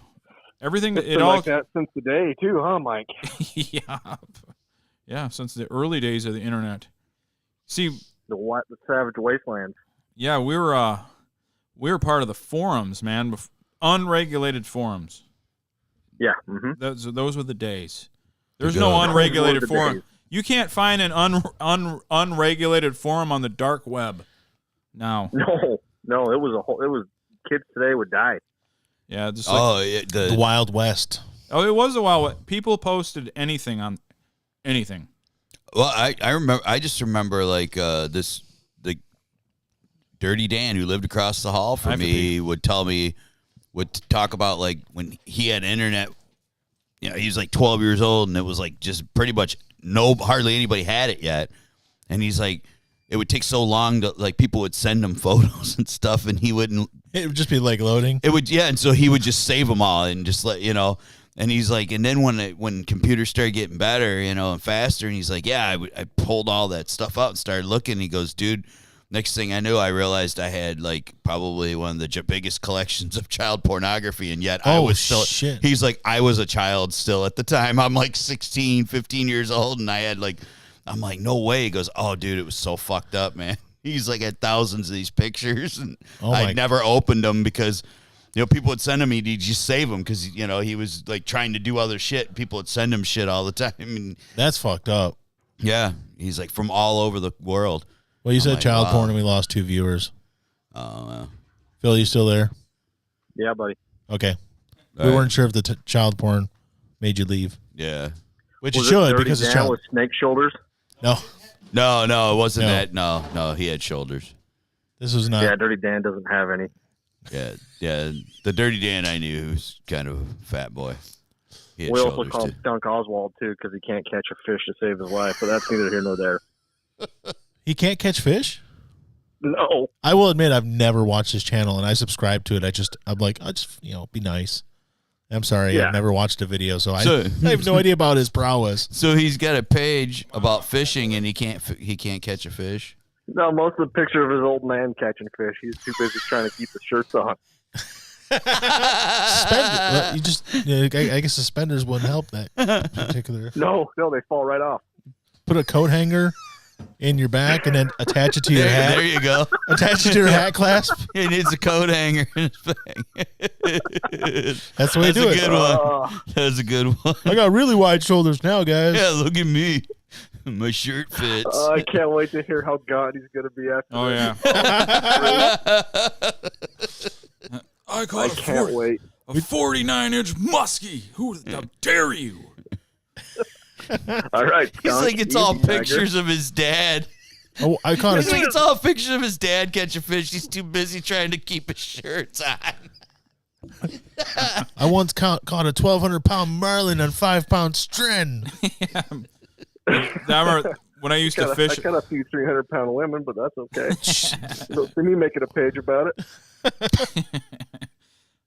everything It's it been all like that since the day, too, huh, Mike? yeah, since the early days of the internet. See, The Savage Wasteland. yeah, we were part of the forums, man, unregulated forums. Yeah. Mm-hmm. Those were the days. There's good no old- unregulated Those were the forum. days. You can't find an unregulated forum on the dark web now. No, it was kids today would die. Yeah, just like, Yeah, The Wild West. it was a while. People posted anything on anything. Well, I remember. I just remember like the Dirty Dan who lived across the hall from me would talk about like when he had internet he was like 12 years old, and it was like just pretty much hardly anybody had it yet. And he's like, it would take so long to like people would send him photos and stuff, and he wouldn't. It would just be like loading. It would, and so he would just save them all and just let And he's like, and then when computers started getting better, and faster, and he's like, yeah, I pulled all that stuff out and started looking. He goes, dude. Next thing I knew, I realized I had like probably one of the biggest collections of child pornography, and yet I was still. Shit. He's like, I was a child still at the time. I'm like 16, 15 years old, and I had like, I'm like, no way. He goes, oh, dude, it was so fucked up, man. He's like had thousands of these pictures, and I never opened them because, people would send him. He'd just save them because he was like trying to do other shit. People would send him shit all the time. And that's fucked up. Yeah, he's like from all over the world. Well, you said child porn, and we lost 2 viewers. Oh, Phil, you still there? Yeah, buddy. Okay. All we right. weren't sure if the child porn made you leave. Yeah. Which Was it should Dirty because it's Dan child. with snake shoulders. No, No, it wasn't No. that. No, he had shoulders. this was not. Yeah, Dirty Dan doesn't have any. Yeah. The Dirty Dan I knew was kind of a fat boy. He had We also shoulders, call too. him Skunk Oswald too because he can't catch a fish to save his life. But that's neither here nor there. He can't catch fish? No. I will admit I've never watched his channel, and I subscribe to it. I'm like, I'll just be nice. I'm sorry, Yeah. I've never watched a video, so I So- have no idea about his prowess. So he's got a page about fishing, and he can't catch a fish. No, most of the picture of his old man catching fish. He's too busy trying to keep the shirts on. I guess suspenders wouldn't help that particular. No, they fall right off. Put a coat hanger in your back and then attach it to your hat. There you go. Attach it to your hat clasp. He needs a coat hanger in his bag. That's the way to do it. That's a good one. That's a good one. I got really wide shoulders now, guys. Yeah, look at me. My shirt fits. I can't wait to hear how God he's going to be after Oh, this. yeah. I can't wait. A 49-inch muskie. How dare you? All right, He's Skunk, like, it's all easy, Tiger. pictures of his dad. Oh, I caught He's like, it. it's all pictures of his dad catching fish. He's too busy trying to keep his shirts on. I once caught a 1,200-pound marlin on 5-pound stren. I remember when I used to fish. I got a few 300-pound women, but that's okay. So, see me making a page about it.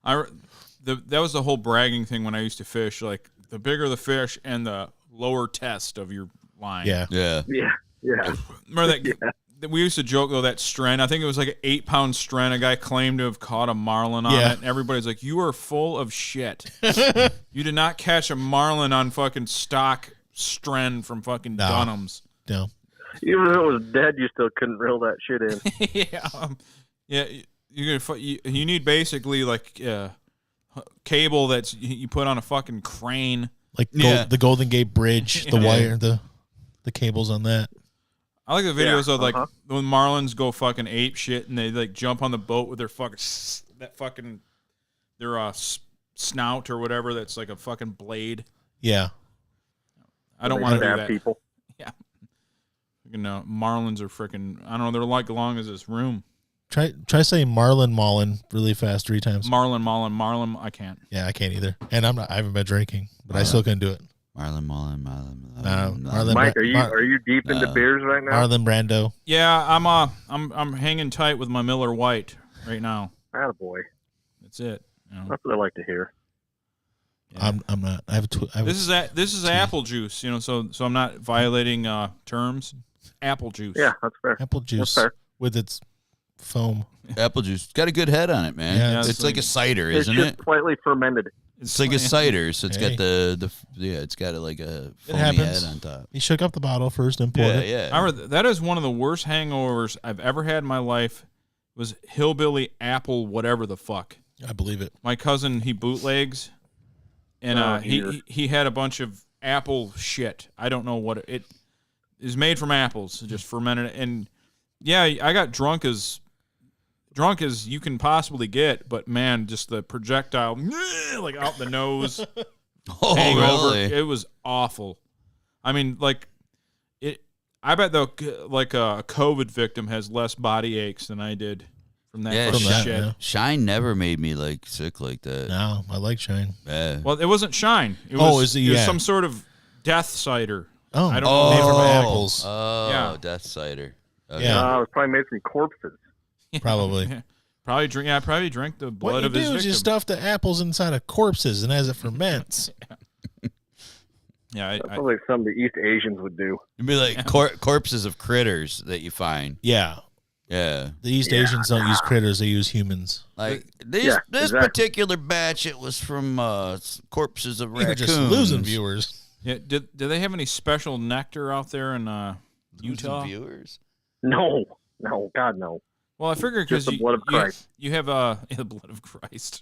That was the whole bragging thing when I used to fish. Like, the bigger the fish and the lower test of your line. Yeah. Yeah. Yeah. Remember that we used to joke, though, that stren, I think it was like an 8-pound stren. A guy claimed to have caught a marlin on Yeah. it. And everybody's like, you are full of shit. You did not catch a marlin on fucking stock stren from fucking No. Dunham's. No. Even if it was dead, you still couldn't reel that shit in. Yeah. You need basically like cable that's you put on a fucking crane. Like Yeah. the Golden Gate Bridge, the Yeah. wire, the cables on that. I like the videos of like uh-huh. when Marlins go fucking ape shit and they like jump on the boat with their fucking their snout or whatever that's like a fucking blade. Yeah. I don't They want to do stab that. people. Yeah. Marlins are freaking. I don't know. They're like long as this room. Try saying Marlin really fast 3 times. Marlin. I can't. Yeah, I can't either. And I haven't been drinking, but I still couldn't do it. Marlon. Marlon. Mike, are you deep into beers right now? Marlon Brando. Yeah, I'm hanging tight with my Miller White right now. Attaboy. That's it. That's what I like to hear. Yeah. I'm not. I have a This is apple juice, so I'm not violating terms. Apple juice. Yeah, that's fair. apple That's juice fair. with its foam. Apple juice. It's got a good head on it, man. Yeah, it's like a cider, It's isn't just it? slightly fermented. It's like a cider, so it's Hey. got it's got like a foamy happens. head on top. He shook up the bottle first and poured it. Yeah. I remember that is one of the worst hangovers I've ever had in my life. Was hillbilly apple whatever the fuck. I believe it. My cousin, he bootlegs, and Oh, he had a bunch of apple shit. I don't know what it is made from apples, just fermented. And yeah, I got drunk as you can possibly get, but man, just the projectile like out the nose Oh, hangover. really? It was awful. I mean, like it. I bet though, like a COVID victim has less body aches than I did. from that Yeah, fucking From that, shit. yeah. Shine never made me like sick like that. No, I like Shine. Yeah. Well, it wasn't Shine. It Oh, was, it? it was Yeah. some sort of death cider. Oh, I don't know. made from Oh. apples, Yeah. Death Cider. Okay. Yeah. it was probably made from corpses. probably. Probably drink the blood What you of do his is victim. you stuff the apples inside of corpses, and as it ferments, Yeah, That sounds like something the East Asians would do. It'd be like corpses of critters that you find. yeah. Yeah. The East Asians don't use critters; they use humans. Like Yeah, this exactly. particular batch, it was from corpses of You're raccoons. just losing viewers. yeah. Do they have any special nectar out there in Utah? Losing viewers. No, God, no. Well, I figure because Just the blood of Christ. you have the blood of Christ.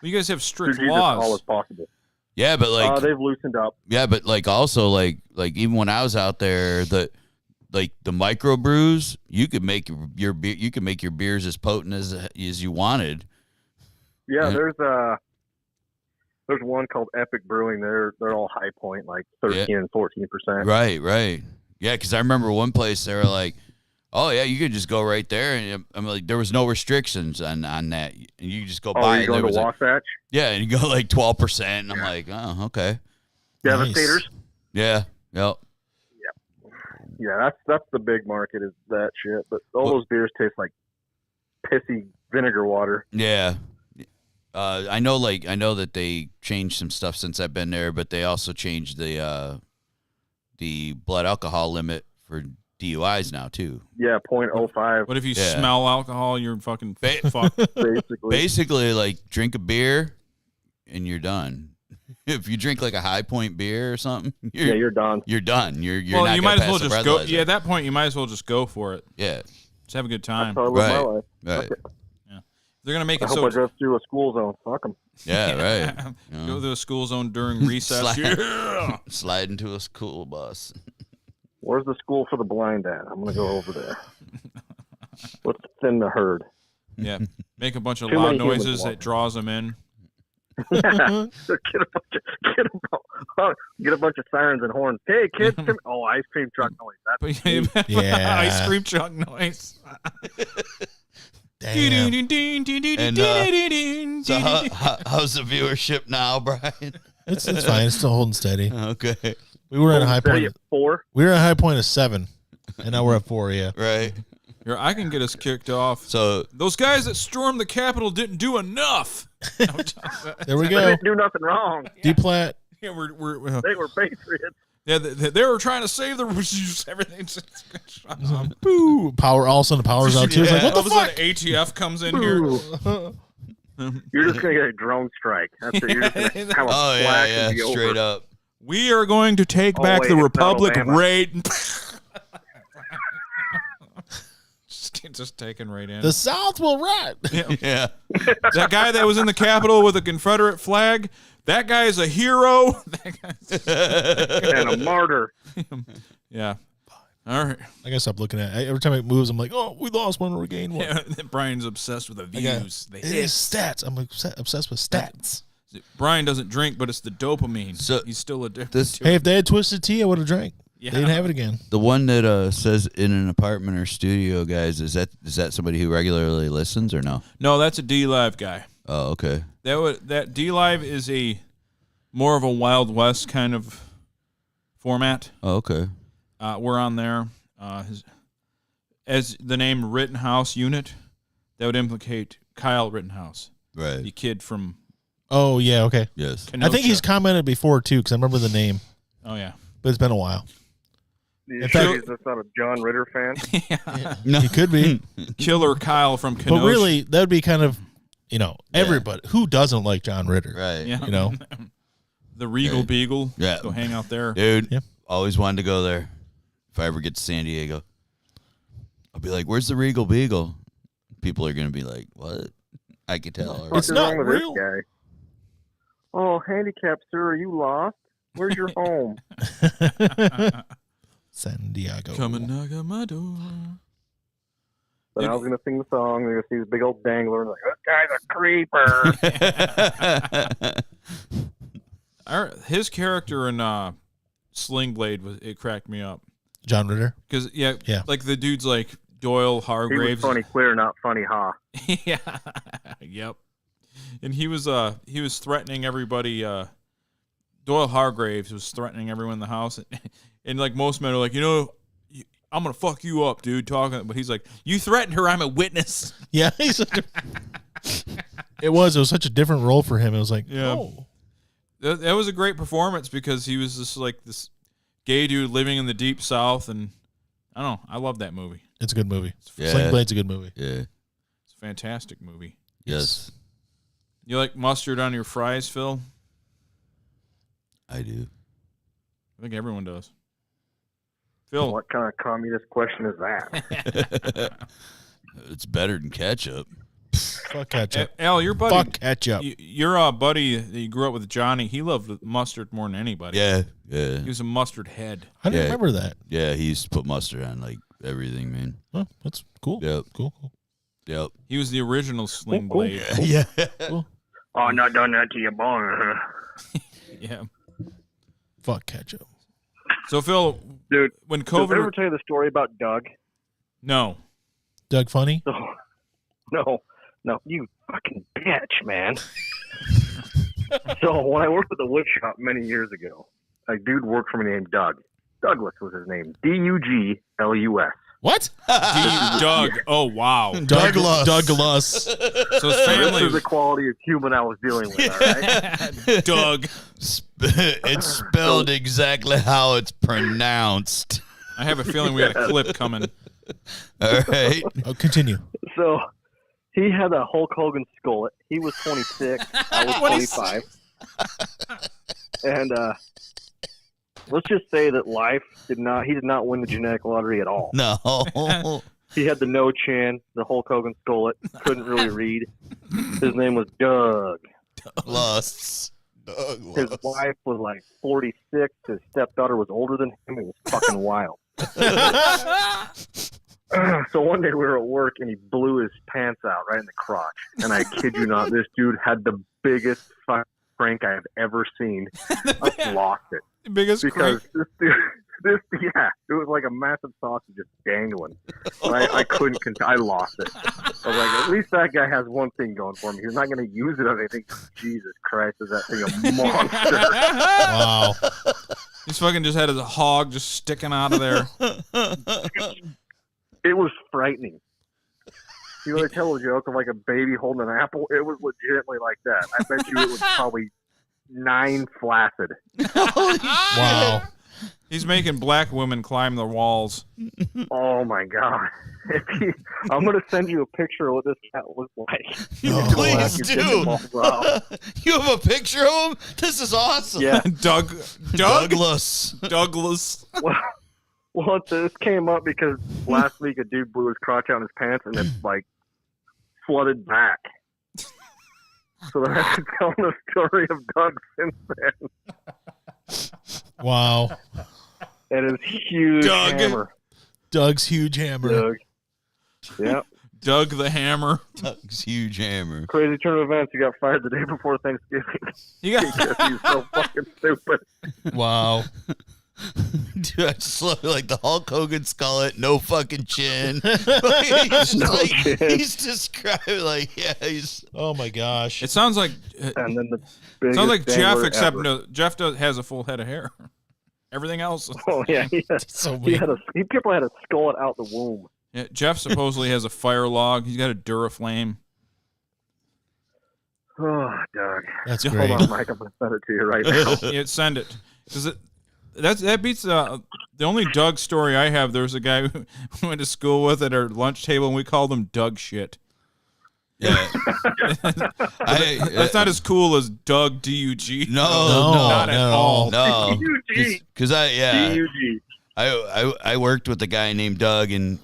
Well, you guys have Do strict Jesus all laws. as possible. Yeah, but like They've loosened up. yeah, but like also like even when I was out there, the microbrews, you could make your beer, you could make your beers as potent as you wanted. Yeah, Yeah. there's one called Epic Brewing. They're all High Point, like 13 and 14%. Right. Yeah, because I remember one place they were like, "Oh yeah, you could just go right there," and I'm like, there was no restrictions on that, and you could just go Oh, buy. you're it. going There to was Wasatch? yeah, and you go like 12%, and I'm like, oh okay, Devastators? yeah, yep. Yeah, that's the big market is that shit. But all those beers taste like pissy vinegar water. Yeah. I know that they changed some stuff since I've been there, but they also changed the blood alcohol limit for DUIs now too. Yeah, 0.05 What if you Yeah. smell alcohol? You're fucking fucked. basically. Basically, like drink a beer and you're done. If you drink like a High Point beer or something, You're done. You're done. You're Well, not you gonna might as well pass the just go. breathalyzer. Yeah, at that point, you might as well just go for it. Yeah. Just have a good That's time. how I live my Right. life. Right. They're gonna make I it hope so. I drove through a school zone. Fuck them. Yeah. Right. Yeah. Go to the school zone during recess. Slide. Yeah. Slide into a school bus. Where's the school for the blind at? I'm going to go over there. Let's thin the herd. Yeah. Make a bunch of Too loud many humans noises walking. that draws them in. get a bunch of sirens and horns. Hey, kids, come. Oh, ice cream truck noise. That's Yeah. Ice cream truck noise. Damn. And so how's the viewership now, Brian? It's fine. It's still holding steady. Okay. We were at a high steady point. at 4. We were at a high point of 7, and now we're at 4. Yeah. Right. Here, I can get us kicked off. So Those guys that stormed the Capitol didn't do enough. There we They go. didn't do nothing wrong. D-Plat. Yeah, we're They were patriots. yeah, they were trying to save the everything's. Boo. Power. All of a sudden, the power's out too. It's like, what All the of a sudden, fuck? ATF comes in here. You're just going to get a drone strike. That's it. You're just going to have a oh flash yeah, and be straight over. up. We are going to take Oh, back wait, the it's not Republic Obama. right. just taken right in. The South will rot. Yeah. That guy that was in the Capitol with a Confederate flag, that guy is a hero. And a martyr. Yeah. All right. I gotta stop looking at it. Every time it moves, I'm like, oh, we lost one, we gained one. Yeah, Brian's obsessed with the views. The It is hits. stats. I'm obsessed with stats. Brian doesn't drink, but it's the dopamine. So he's still addicted this- to Hey, it. if they had Twisted Tea, I would have drank. Yeah. They didn't have it again. The one that says in an apartment or studio, guys, is that somebody who regularly listens or no? No, that's a D Live guy. Oh, okay. That D Live is a more of a Wild West kind of format. Oh, okay. We're on there. As the name Rittenhouse Unit, that would implicate Kyle Rittenhouse, the Right. kid from Oh, yeah, okay. Yes. I think he's commented before, too, because I remember the name, Oh yeah. but it's been a while. You In sure fact- he's just not a John Ritter fan? No. He could be. Killer Kyle from Kenosha. But really, that would be kind of, everybody. Who doesn't like John Ritter? Right. Yeah. You know? The Regal Right. Beagle. Yeah. Go hang out there. Dude, Yeah. always wanted to go there. If I ever get to San Diego, I'll be like, where's the Regal Beagle? People are going to be like, what? I could tell. It's What's not wrong with real. this guy? Oh, handicapped sir, are you lost? Where's your home? San Diego. Come and knock on my door. But I was gonna sing the song. They're gonna see this big old dangler, and like, this guy's a creeper. His character in Sling Blade it cracked me up John Ritter. because Yeah. like the dude's like Doyle He Hargraves. was funny queer, not funny ha. Yeah. Yep. And he was threatening everybody. Doyle Hargraves was threatening everyone in the house, and like most men are like, I'm gonna fuck you up, dude. Talking, but he's like, you threatened her. I'm a witness. Yeah, it was such a different role for him. It was like, yeah, oh. That was a great performance because he was just like this gay dude living in the deep South, and I don't know. I love that movie. It's a good movie. Yeah. Sling Blade's a good movie. Yeah. It's a fantastic movie. Yes. You like mustard on your fries, Phil? I do. I think everyone does. Phil. What kind of communist question is that? It's better than ketchup. Fuck ketchup. Al, your buddy. Fuck ketchup. Your buddy that you grew up with, Johnny, he loved mustard more than anybody. Yeah. He was a mustard head. I didn't remember that. Yeah, he used to put mustard on like everything, man. Oh, that's cool. Yep. Cool. Yep. He was the original Sling Cool. Blade. Yeah. Cool. Oh, not done that to your bone. Yeah. Fuck ketchup. So, Phil, Dude, when did I ever COVID... tell you the story about Doug? No. Doug Funny? No, you fucking bitch, man. So when I worked at the wood shop many years ago, a dude worked for me named Doug. Douglas was his name. Douglus. What? Doug. Oh, wow. Douglas. So his This family... is the quality of human I was dealing with, all right? Doug. It's spelled exactly how it's pronounced. I have a feeling we got a clip coming. All right. Oh, continue. So he had a Hulk Hogan skullet. He was 26. I was 25. And let's just say that he did not win the genetic lottery at all. No. He had the no chin, the Hulk Hogan skullet, couldn't really read. His name was Doug. Douglas. His wife was like 46. His stepdaughter was older than him. It was fucking wild. So one day we were at work and he blew his pants out right in the crotch. And I kid you not, this dude had the biggest fucking crank I have ever seen. I lost it. Biggest Because crank. it was like a massive sausage just dangling. And I couldn't I lost it. I was like, at least that guy has one thing going for him. He's not going to use it on anything. Jesus Christ, is that thing a monster? Wow. He's fucking just had his hog just sticking out of there. It was frightening. You want to tell a joke of like a baby holding an apple? It was legitimately like that. I bet you it was probably 9 flaccid. Wow. He's making black women climb the walls. Oh my god! I'm gonna send you a picture of what this cat looked like. Please do. Wow. You have a picture of him? This is awesome. Yeah. Douglas. Well, this came up because last week a dude blew his crotch out in his pants and it's like flooded back. So I have to tell the story of Doug since then. Wow. And his huge hammer. Doug's huge hammer. Doug. Yep. Doug the Hammer. Doug's huge hammer. Crazy turn of events. He got fired the day before Thanksgiving. Yeah. He's so fucking stupid. Wow. Dude, I just love it, like the Hulk Hogan skullet, no fucking chin. He's describing like, he's. Oh my gosh. It sounds like And then the biggest sounds like Jeff, dangler except ever. no, Jeff has a full head of hair. Everything else. Oh yeah, he So weird. people had a skullet out the womb. Yeah, Jeff supposedly has a fire log. He's got a Duraflame. Oh, Doug. That's Hold great. Hold on, Mike. I'm gonna send it to you right now. Yeah, send it. Because that beats the only Doug story I have. There was a guy who we went to school with at our lunch table, and we called him Doug shit. Yeah. That's not as cool as Doug D-U-G. No, not at all. No. D-U-G. Because D-U-G. I worked with a guy named Doug, and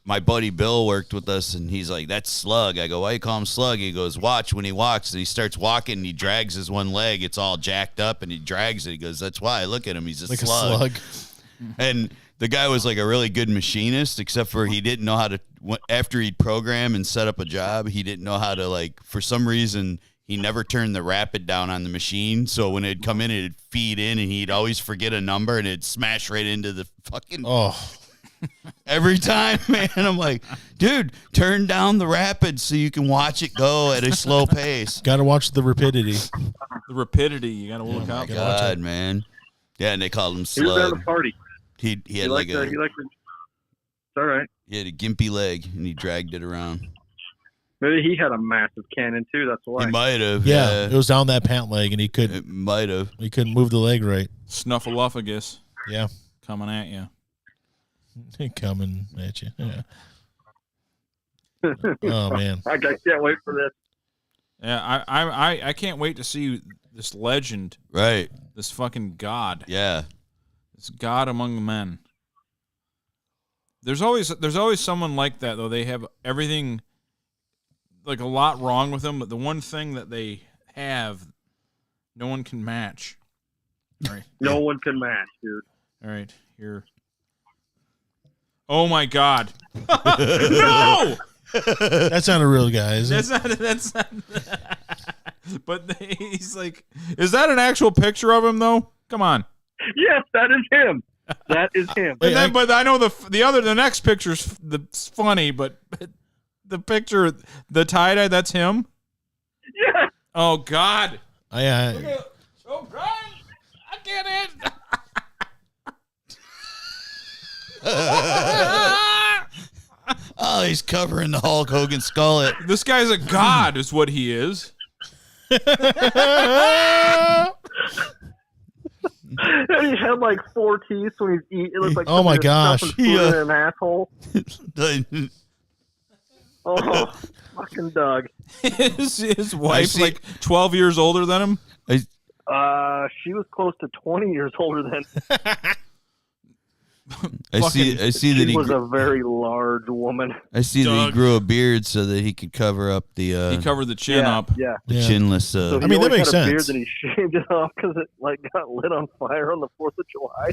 my buddy Bill worked with us, and he's like, that's Slug. I go, why you call him Slug? He goes, watch when he walks, and he starts walking, and he drags his one leg. It's all jacked up, and he drags it. He goes, that's why. Look at him. He's Like slug. a slug. And the guy was like a really good machinist, except for he didn't know how to, after he'd program and set up a job, he didn't know how to, like, for some reason, he never turned the rapid down on the machine. So when it'd come in, it'd feed in, and he'd always forget a number, and it'd smash right into the fucking... Oh. Every time, man. I'm like, dude, turn down the rapids so you can watch it go at a slow pace. Got to watch the rapidity. The rapidity, you got to look out. God, man. Yeah, and they called him Slug. He was there at the party. He had like a... It's all right. He had a gimpy leg, and he dragged it around. Maybe he had a massive cannon, too. That's why. He might have. Yeah, it was down that pant leg, and he couldn't. It might have. He couldn't move the leg right. Snuffleupagus. Yeah. Coming at you. Coming at you. Yeah. Oh, man. I can't wait for this. Yeah, I can't wait to see this legend. Right. This fucking god. Yeah. This god among men. There's always someone like that, though. They have everything, like a lot wrong with them, but the one thing that they have, no one can match. All right. No one can match, dude. All right, here. Oh my God! No, that's not a real guy, is it? That's not. But he's like, is that an actual picture of him though? Come on. Yes, that is him. That is him. But I know the next picture's funny, but the picture, the tie-dye, that's him? Yes. Oh, God. Oh, God. I can't hit. Oh, he's covering the Hulk Hogan skull. This guy's a god is what he is. And he had like 4 teeth when he's eating. It looks like oh my gosh, in an asshole. Oh, fucking Doug. His wife's like 12 years older than him. She was close to 20 years older than. I see that he was a very large woman. I see that he grew a beard so that he could cover up the. He covered the chin up. Yeah, the chinless. So I mean, that makes sense. Beard, then he shaved it off because it like got lit on fire on the 4th of July.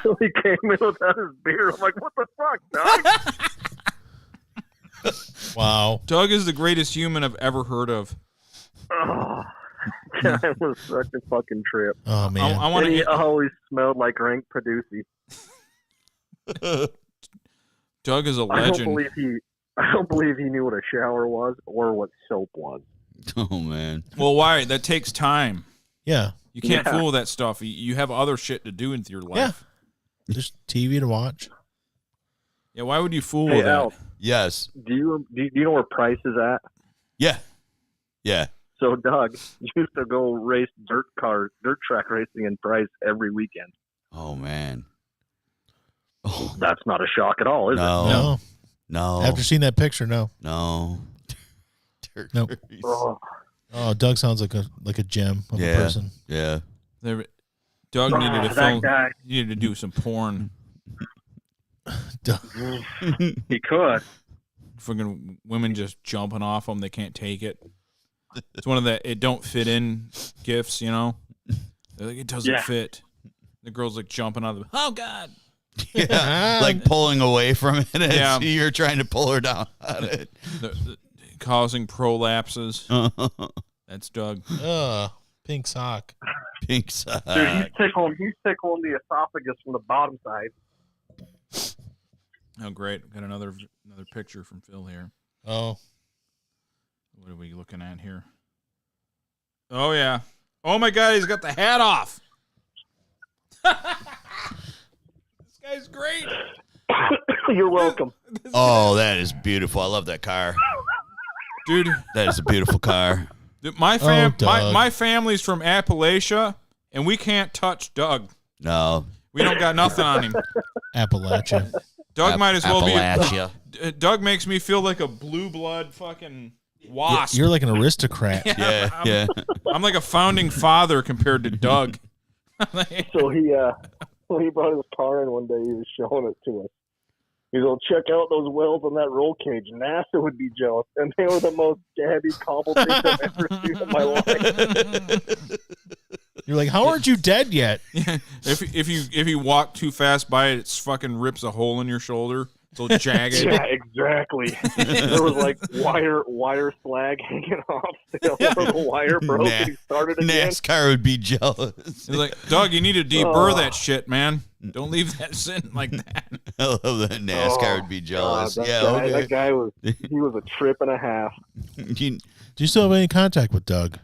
So he came in without his beard. I'm like, what the fuck, Doug? Wow. Doug is the greatest human I've ever heard of. Oh, that was such a fucking trip. Oh man, I want to. He always smelled like rank Producy. Doug is a legend. I don't believe he knew what a shower was or what soap was. Oh man. Well, why? That takes time. Yeah. You can't fool that stuff. You have other shit to do in your life. Yeah. There's TV to watch. Yeah. Why would you fool Hey, with that? Al, Yes. do you know where Price is at? Yeah. Yeah. So Doug used to go race dirt track racing in Price every weekend. Oh man. Oh. That's not a shock at all, is it? No. After seeing that picture, no. No. Nope. Oh, Doug sounds like a gem of a person. Yeah. Doug needed to film. Guy. He needed to do some porn. He could. Fucking women just jumping off him. They can't take it. It's one of the it don't fit in gifts, you know. They're like, it doesn't fit. The girl's like jumping out of the. Oh God. Yeah, like pulling away from it as you're trying to pull her down on it. Causing prolapses. That's Doug. Pink sock. Pink sock. Dude, he's tickling the esophagus from the bottom side. Oh, great. Got another picture from Phil here. Oh. What are we looking at here? Oh, yeah. Oh, my God. He's got the hat off. This guy's great. You're welcome. Oh, that is beautiful. I love that car. Dude. That is a beautiful car. Dude, my family's from Appalachia, and we can't touch Doug. No. We don't got nothing on him. Appalachia. Doug might as well Appalachia. be. Doug makes me feel like a blue blood fucking wasp. You're like an aristocrat. Yeah. I'm like a founding father compared to Doug. So when he brought his car in one day, he was showing it to us. He's going, check out those wells on that roll cage. NASA would be jealous. And they were the most dabby cobble things I've ever seen in my life. You're like, how aren't you dead yet? Yeah. If you walk too fast by it, it fucking rips a hole in your shoulder So jagged. Yeah, exactly. There was like wire slag hanging off still. The wire broke and he started again. NASCAR would be jealous. He's like, Doug, you need to deburr that shit, man. Don't leave that sitting like that. I love that. NASCAR would be jealous. God, Okay. that guy was a trip and a half. You- Do you still have any contact with Doug?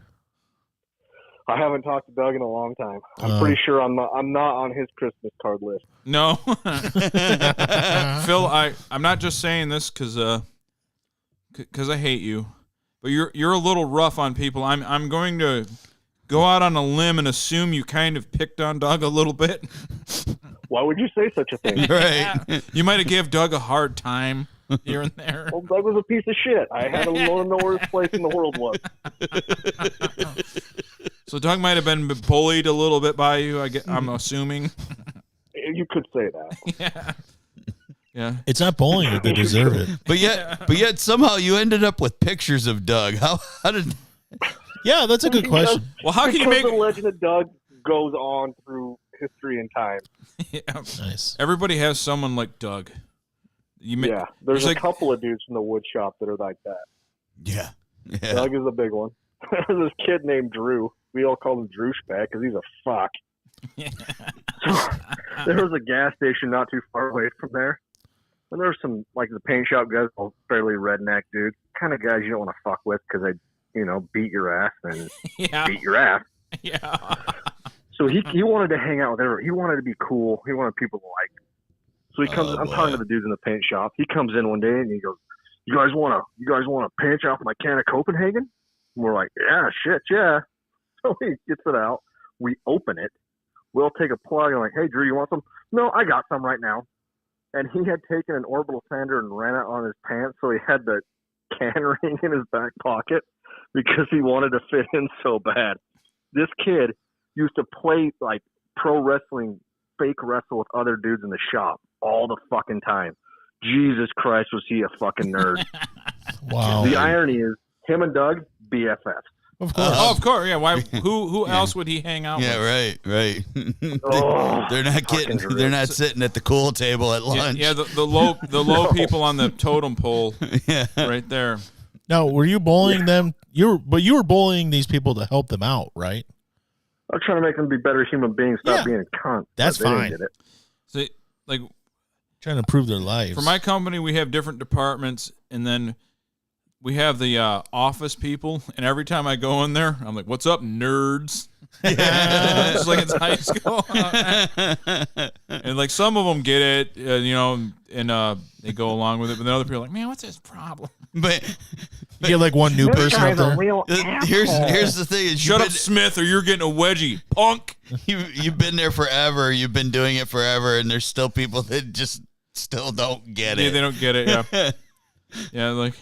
I haven't talked to Doug in a long time. I'm pretty sure I'm not on his Christmas card list. No. Phil, I'm not just saying this because I hate you, but you're a little rough on people. I'm going to go out on a limb and assume you kind of picked on Doug a little bit. Why would you say such a thing? Right. You might have gave Doug a hard time here and there. Well, Doug was a piece of shit. I had him want to know where his place in the world was. So Doug might have been bullied a little bit by you, I'm assuming. You could say that. Yeah. It's not bullying if they deserve it. But yet somehow you ended up with pictures of Doug. How did? Yeah, that's a good question. Well, how can you Because make the legend of Doug goes on through history and time. Yeah. Nice. Everybody has someone like Doug. There's a couple of dudes from the wood shop that are like that. Yeah. Doug is a big one. There's this kid named Drew. We all call him Drewshback because he's a fuck. There was a gas station not too far away from there. And there's some, like the paint shop guys, all fairly redneck dudes. Kind of guys you don't want to fuck with because they, beat your ass and beat your ass. Yeah. So he wanted to hang out with everyone. He wanted to be cool. He wanted people to like him. So he comes. I'm talking to the dudes in the paint shop. He comes in one day and he goes, "You guys want to pinch off my can of Copenhagen?" And we're like, "Yeah, shit, yeah." So he gets it out. We open it. We'll take a plug and like, "Hey, Drew, you want some?" "No, I got some right now." And he had taken an orbital sander and ran it on his pants, so he had the can ring in his back pocket because he wanted to fit in so bad. This kid used to play like pro wrestling, fake wrestle with other dudes in the shop all the fucking time. Jesus Christ, was he a fucking nerd. Wow. The irony is, him and Doug, BFFs. Of course. Of course, yeah. Why? Who else would he hang out with? Yeah, right. Oh, They're not sitting at the cool table at lunch. Yeah, the low people on the totem pole, Yeah. right there. Now, were you bullying them? You were bullying these people to help them out, right? I'm trying to make them be better human beings. Stop being a cunt. That's But they didn't fine. get it. So, like, Trying to improve their lives. for my company, we have different departments, and then we have the office people. And every time I go in there, I'm like, "What's up, nerds?" It's like it's high school. And like some of them get it, and they go along with it, but then other people are like, "Man, what's his problem?" But you get like one new This person guy's up a there. real here's asshole. the thing: is Shut up, Smith, or you're getting a wedgie, punk. you've been there forever. You've been doing it forever, and there's still people that just still don't get Yeah, it. they don't get it. Yeah, yeah, like.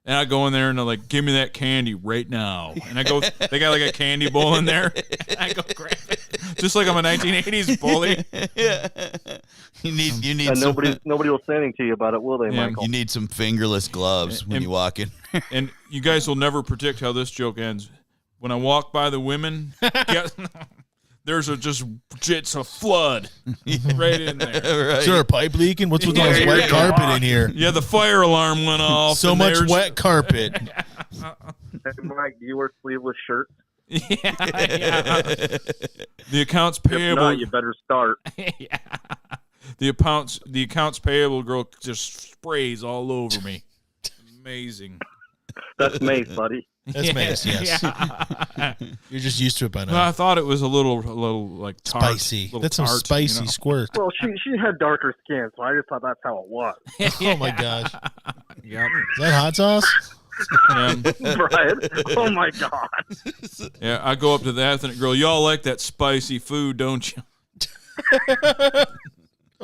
And I go in there and they're like, "Give me that candy right now." And I go, they got like a candy bowl in there. And I go grab it, just like I'm a 1980s bully. Yeah. You need And some, nobody will say anything to you about it, will they, Yeah. Michael? you need some fingerless gloves when And- you walk in. And you guys will never predict how this joke ends. When I walk by the women, there's it's a flood right in there. Right. Is there a pipe leaking? What's with all this Yeah, wet yeah. carpet in here? Yeah, the fire alarm went off. So and much there's- wet carpet. Hey, Mike, do you wear sleeveless shirts? Yeah. The accounts If payable. not, you better start. Yeah. The accounts payable girl just sprays all over me. Amazing. That's Mace, buddy. That's Mace, yes. Yeah. You're just used to it by now. Well, I thought it was a little like tart, Spicy. little That's some tart, spicy squirt. Well, she had darker skin, so I just thought that's how it was. Oh my gosh. Yep. Is that hot sauce? Brian, oh my God. Yeah, I go up to the ethnic girl. Y'all like that spicy food, don't you?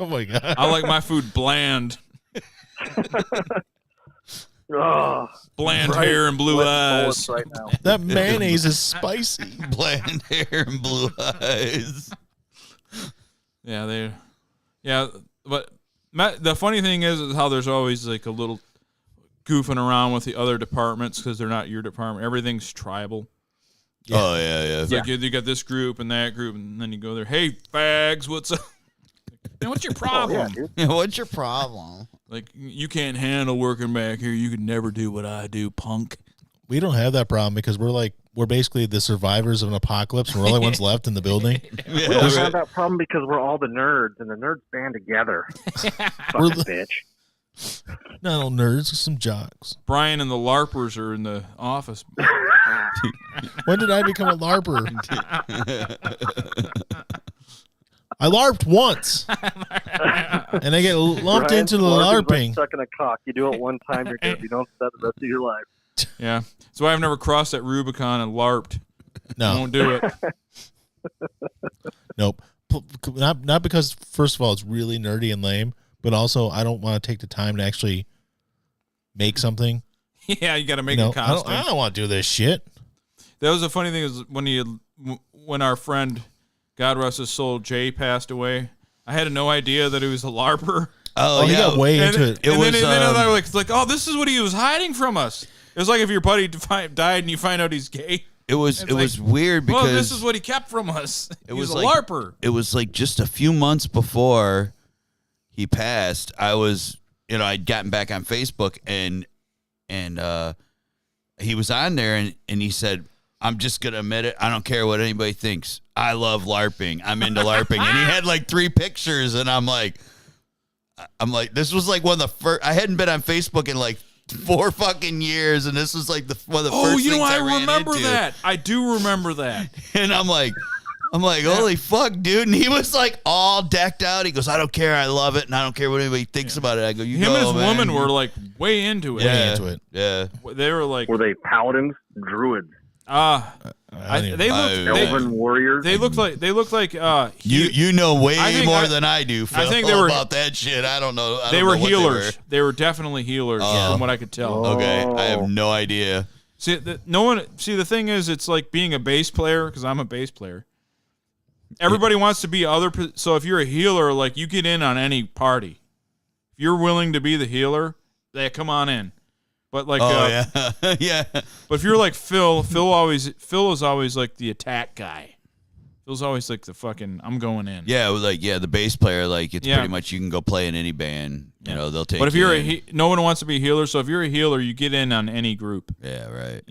Oh my god. I like my food bland. Oh, Bland Brian, hair and blue sweating eyes. bullets right now. That mayonnaise is spicy. Bland hair and blue eyes. But the funny thing is how there's always like a little goofing around with the other departments because they're not your department. Everything's tribal. Yeah. Oh yeah. It's like you got this group and that group, and then you go there. Hey, fags, what's up? Man, what's your problem? Oh, yeah, dude. What's your problem? Like, you can't handle working back here. You could never do what I do, punk. We don't have that problem because we're basically the survivors of an apocalypse. And we're the only ones left in the building. We don't have that problem because we're all the nerds, and the nerds band together. We're Fucking the- bitch. No nerds, some jocks. Brian and the LARPers are in the office. When did I become a LARPer? I LARPed once, and I get lumped Brian, into the LARPing is LARPing. like sucking a cock. You do it one time, you're good. You don't do that the rest of your life. Yeah. That's why I've never crossed that Rubicon and LARPed. No, Won't do it. nope. Not because, first of all, it's really nerdy and lame, but also I don't want to take the time to actually make something. Yeah, you got to make a costume. I don't want to do this shit. That was the funny thing is when our friend, God rest his soul, Jay, passed away, I had no idea that he was a LARPer. Oh, he got way into it. And then I was like, oh, this is what he was hiding from us. It was like if your buddy died and you find out he's gay. It was weird because well, this is what he kept from us. He was a like, LARPer. It was like just a few months before he passed. I was, I'd gotten back on Facebook and he was on there and he said, I'm just gonna admit it. I don't care what anybody thinks. I love LARPing. I'm into LARPing. And he had like 3 pictures, and I'm like, this was like one of the first. I hadn't been on Facebook in like 4 fucking years, and this was like one of the first things I ran remember into. that. I do remember that. And I'm like, holy fuck, dude. And he was like all decked out. He goes, I don't care. I love it. And I don't care what anybody thinks about it. I go, Him and his woman were like way into it. Yeah. Way into it. Yeah. They were like, Were they paladins, druids, elven warriors? They looked like You know way I think more I- than I do, Phil, I think they were- about that shit. I don't know. they were healers. They were definitely healers from what I could tell. Okay, I have no idea. See, the thing is, it's like being a bass player, because I'm a bass player. Everybody wants to be so if you're a healer, like, you get in on any party. If you're willing to be the healer, come on in. But like, yeah, yeah. But if you're like Phil is always like the attack guy. Phil's always like the fucking, I'm going in. Yeah, the bass player, like, it's pretty much you can go play in any band. You know, they'll take. But if you you're no one wants to be a healer, so if you're a healer, you get in on any group. Yeah, right.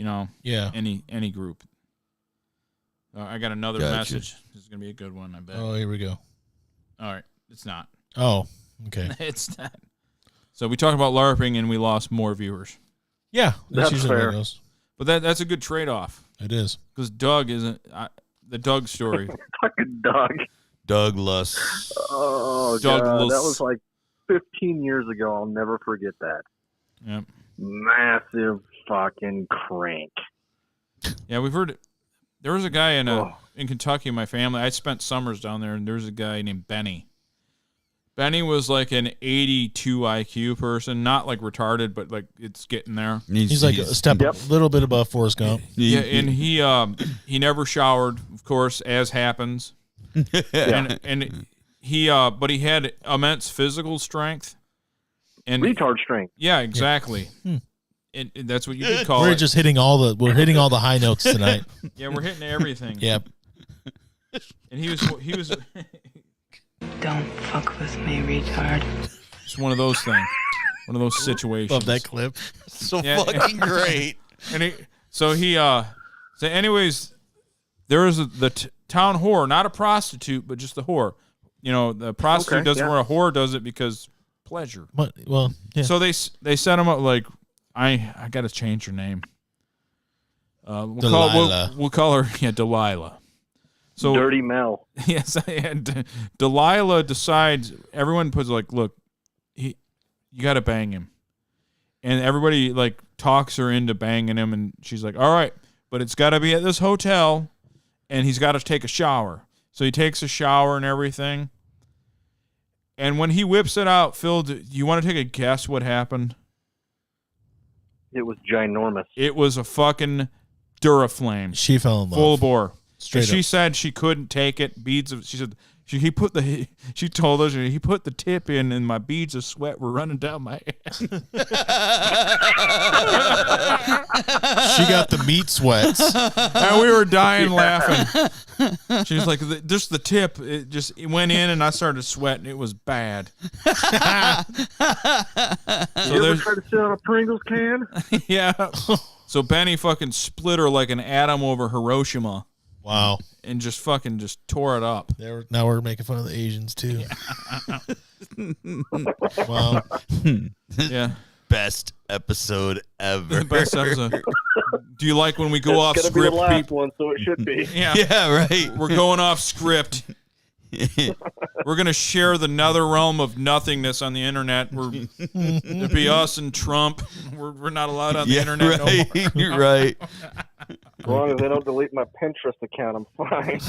Yeah. Any group. I got another message. This is gonna be a good one, I bet. Oh, here we go. All right, it's not. Oh, okay. It's not. So we talked about LARPing and we lost more viewers. Yeah, That's usually fair. how it goes. But that's a good trade-off. It is. Because Doug isn't the Doug story. Fucking Doug. Douglas. Oh, Douglas. God. That was like 15 years ago. I'll never forget that. Yep. Massive fucking crank. Yeah, we've heard. There was a guy in Kentucky, my family. I spent summers down there, and there's a guy named Benny. Benny was like an 82 IQ person, not like retarded, but like it's getting there. He's like a step, little bit above Forrest Gump. Yeah, and he never showered, of course, as happens. And he but he had immense physical strength and retard strength. Yeah, exactly. And that's what you could call We're it. just hitting all the high notes tonight. Yeah, we're hitting everything. Yep. And he was. Don't fuck with me, retard. It's one of those things. One of those situations. Love that clip. So fucking great. And so anyways, there was the town whore, not a prostitute, but just the whore. You know, the prostitute does it where a whore does it because pleasure. Well, yeah. So they set him up like, I got to change her name. We'll call her Delilah. So Dirty Mel. Yes, and Delilah decides. Everyone puts like, look, you got to bang him, and everybody like talks her into banging him, and she's like, all right, but it's got to be at this hotel, and he's got to take a shower. So he takes a shower and everything, and when he whips it out, Phil, do you want to take a guess what happened? It was ginormous. It was a fucking Duraflame. She fell in love. Full bore. Straight She up. said she couldn't take it. She said She told us he put the tip in, and my beads of sweat were running down my head. She got the meat sweats. And we were dying laughing. She was like, just the tip. It went in, and I started sweating. It was bad. You ever try to sit on a Pringles can? Yeah. So Benny fucking split her like an atom over Hiroshima. Wow. And just tore it up. Now we're making fun of the Asians, too. Wow. Yeah. Best episode ever. Best episode. Do you like when we go off It's script? gonna be the last one, so it should be. Yeah. Yeah, right. We're going off script. We're going to share the nether realm of nothingness on the internet. It'd be us and Trump. We're not allowed on the internet right. no more. You're right. As long as they don't delete my Pinterest account, I'm fine.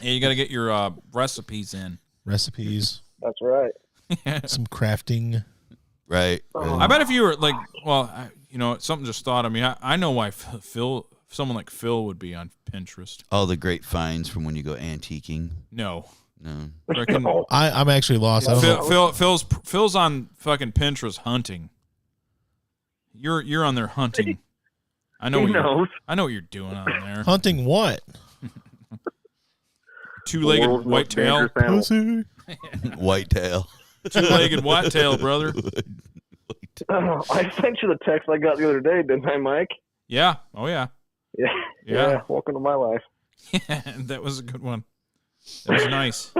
Yeah, you got to get your recipes in. Recipes. That's right. Some crafting. Right. I bet if you were like, something just thought of me. I know why someone like Phil would be on Pinterest. All the great finds from when you go antiquing. No. No. I'm actually lost. I don't know. Phil's on fucking Pinterest hunting. You're on there hunting. I know. I know what you're doing on there. Hunting what? Two-legged whitetail. Pussy. Whitetail. Two-legged whitetail, brother. I sent you the text I got the other day, didn't I, Mike? Yeah. Oh yeah. Yeah. Welcome to my life. Yeah, that was a good one. That was nice.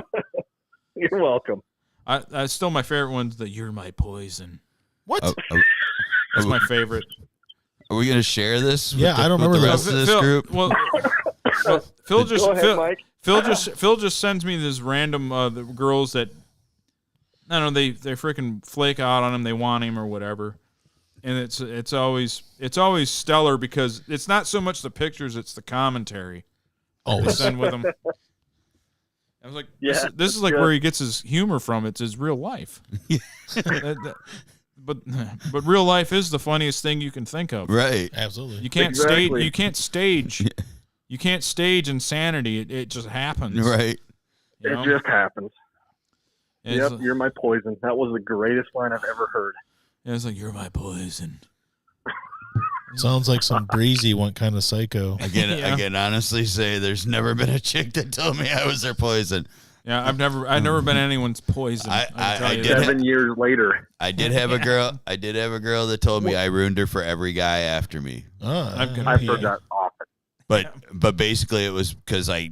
You're welcome. I still my favorite one's the "You're my poison." What? That's my favorite. Are we gonna share this? Yeah, I don't remember the that. rest of this group. Well, Phil just Go ahead, Mike. Phil just sends me this random the girls that I don't know they freaking flake out on him, they want him or whatever, and it's always stellar because it's not so much the pictures, it's the commentary. They send with him. I was like, this is like where he gets his humor from. It's his real life. But real life is the funniest thing you can think of. Right. Absolutely. You can't Exactly. stage. You can't stage insanity. It just happens. Right. You know? It just happens. It's, Yep, you're my poison. That was the greatest line I've ever heard. it's like, you're my poison. Sounds like some breezy one kind of psycho. I can honestly say there's never been a chick that told me I was their poison. Yeah, I've never been anyone's poison. I did 7 years later. I did have a girl that told me I ruined her for every guy after me. I've heard that often. But basically it was because I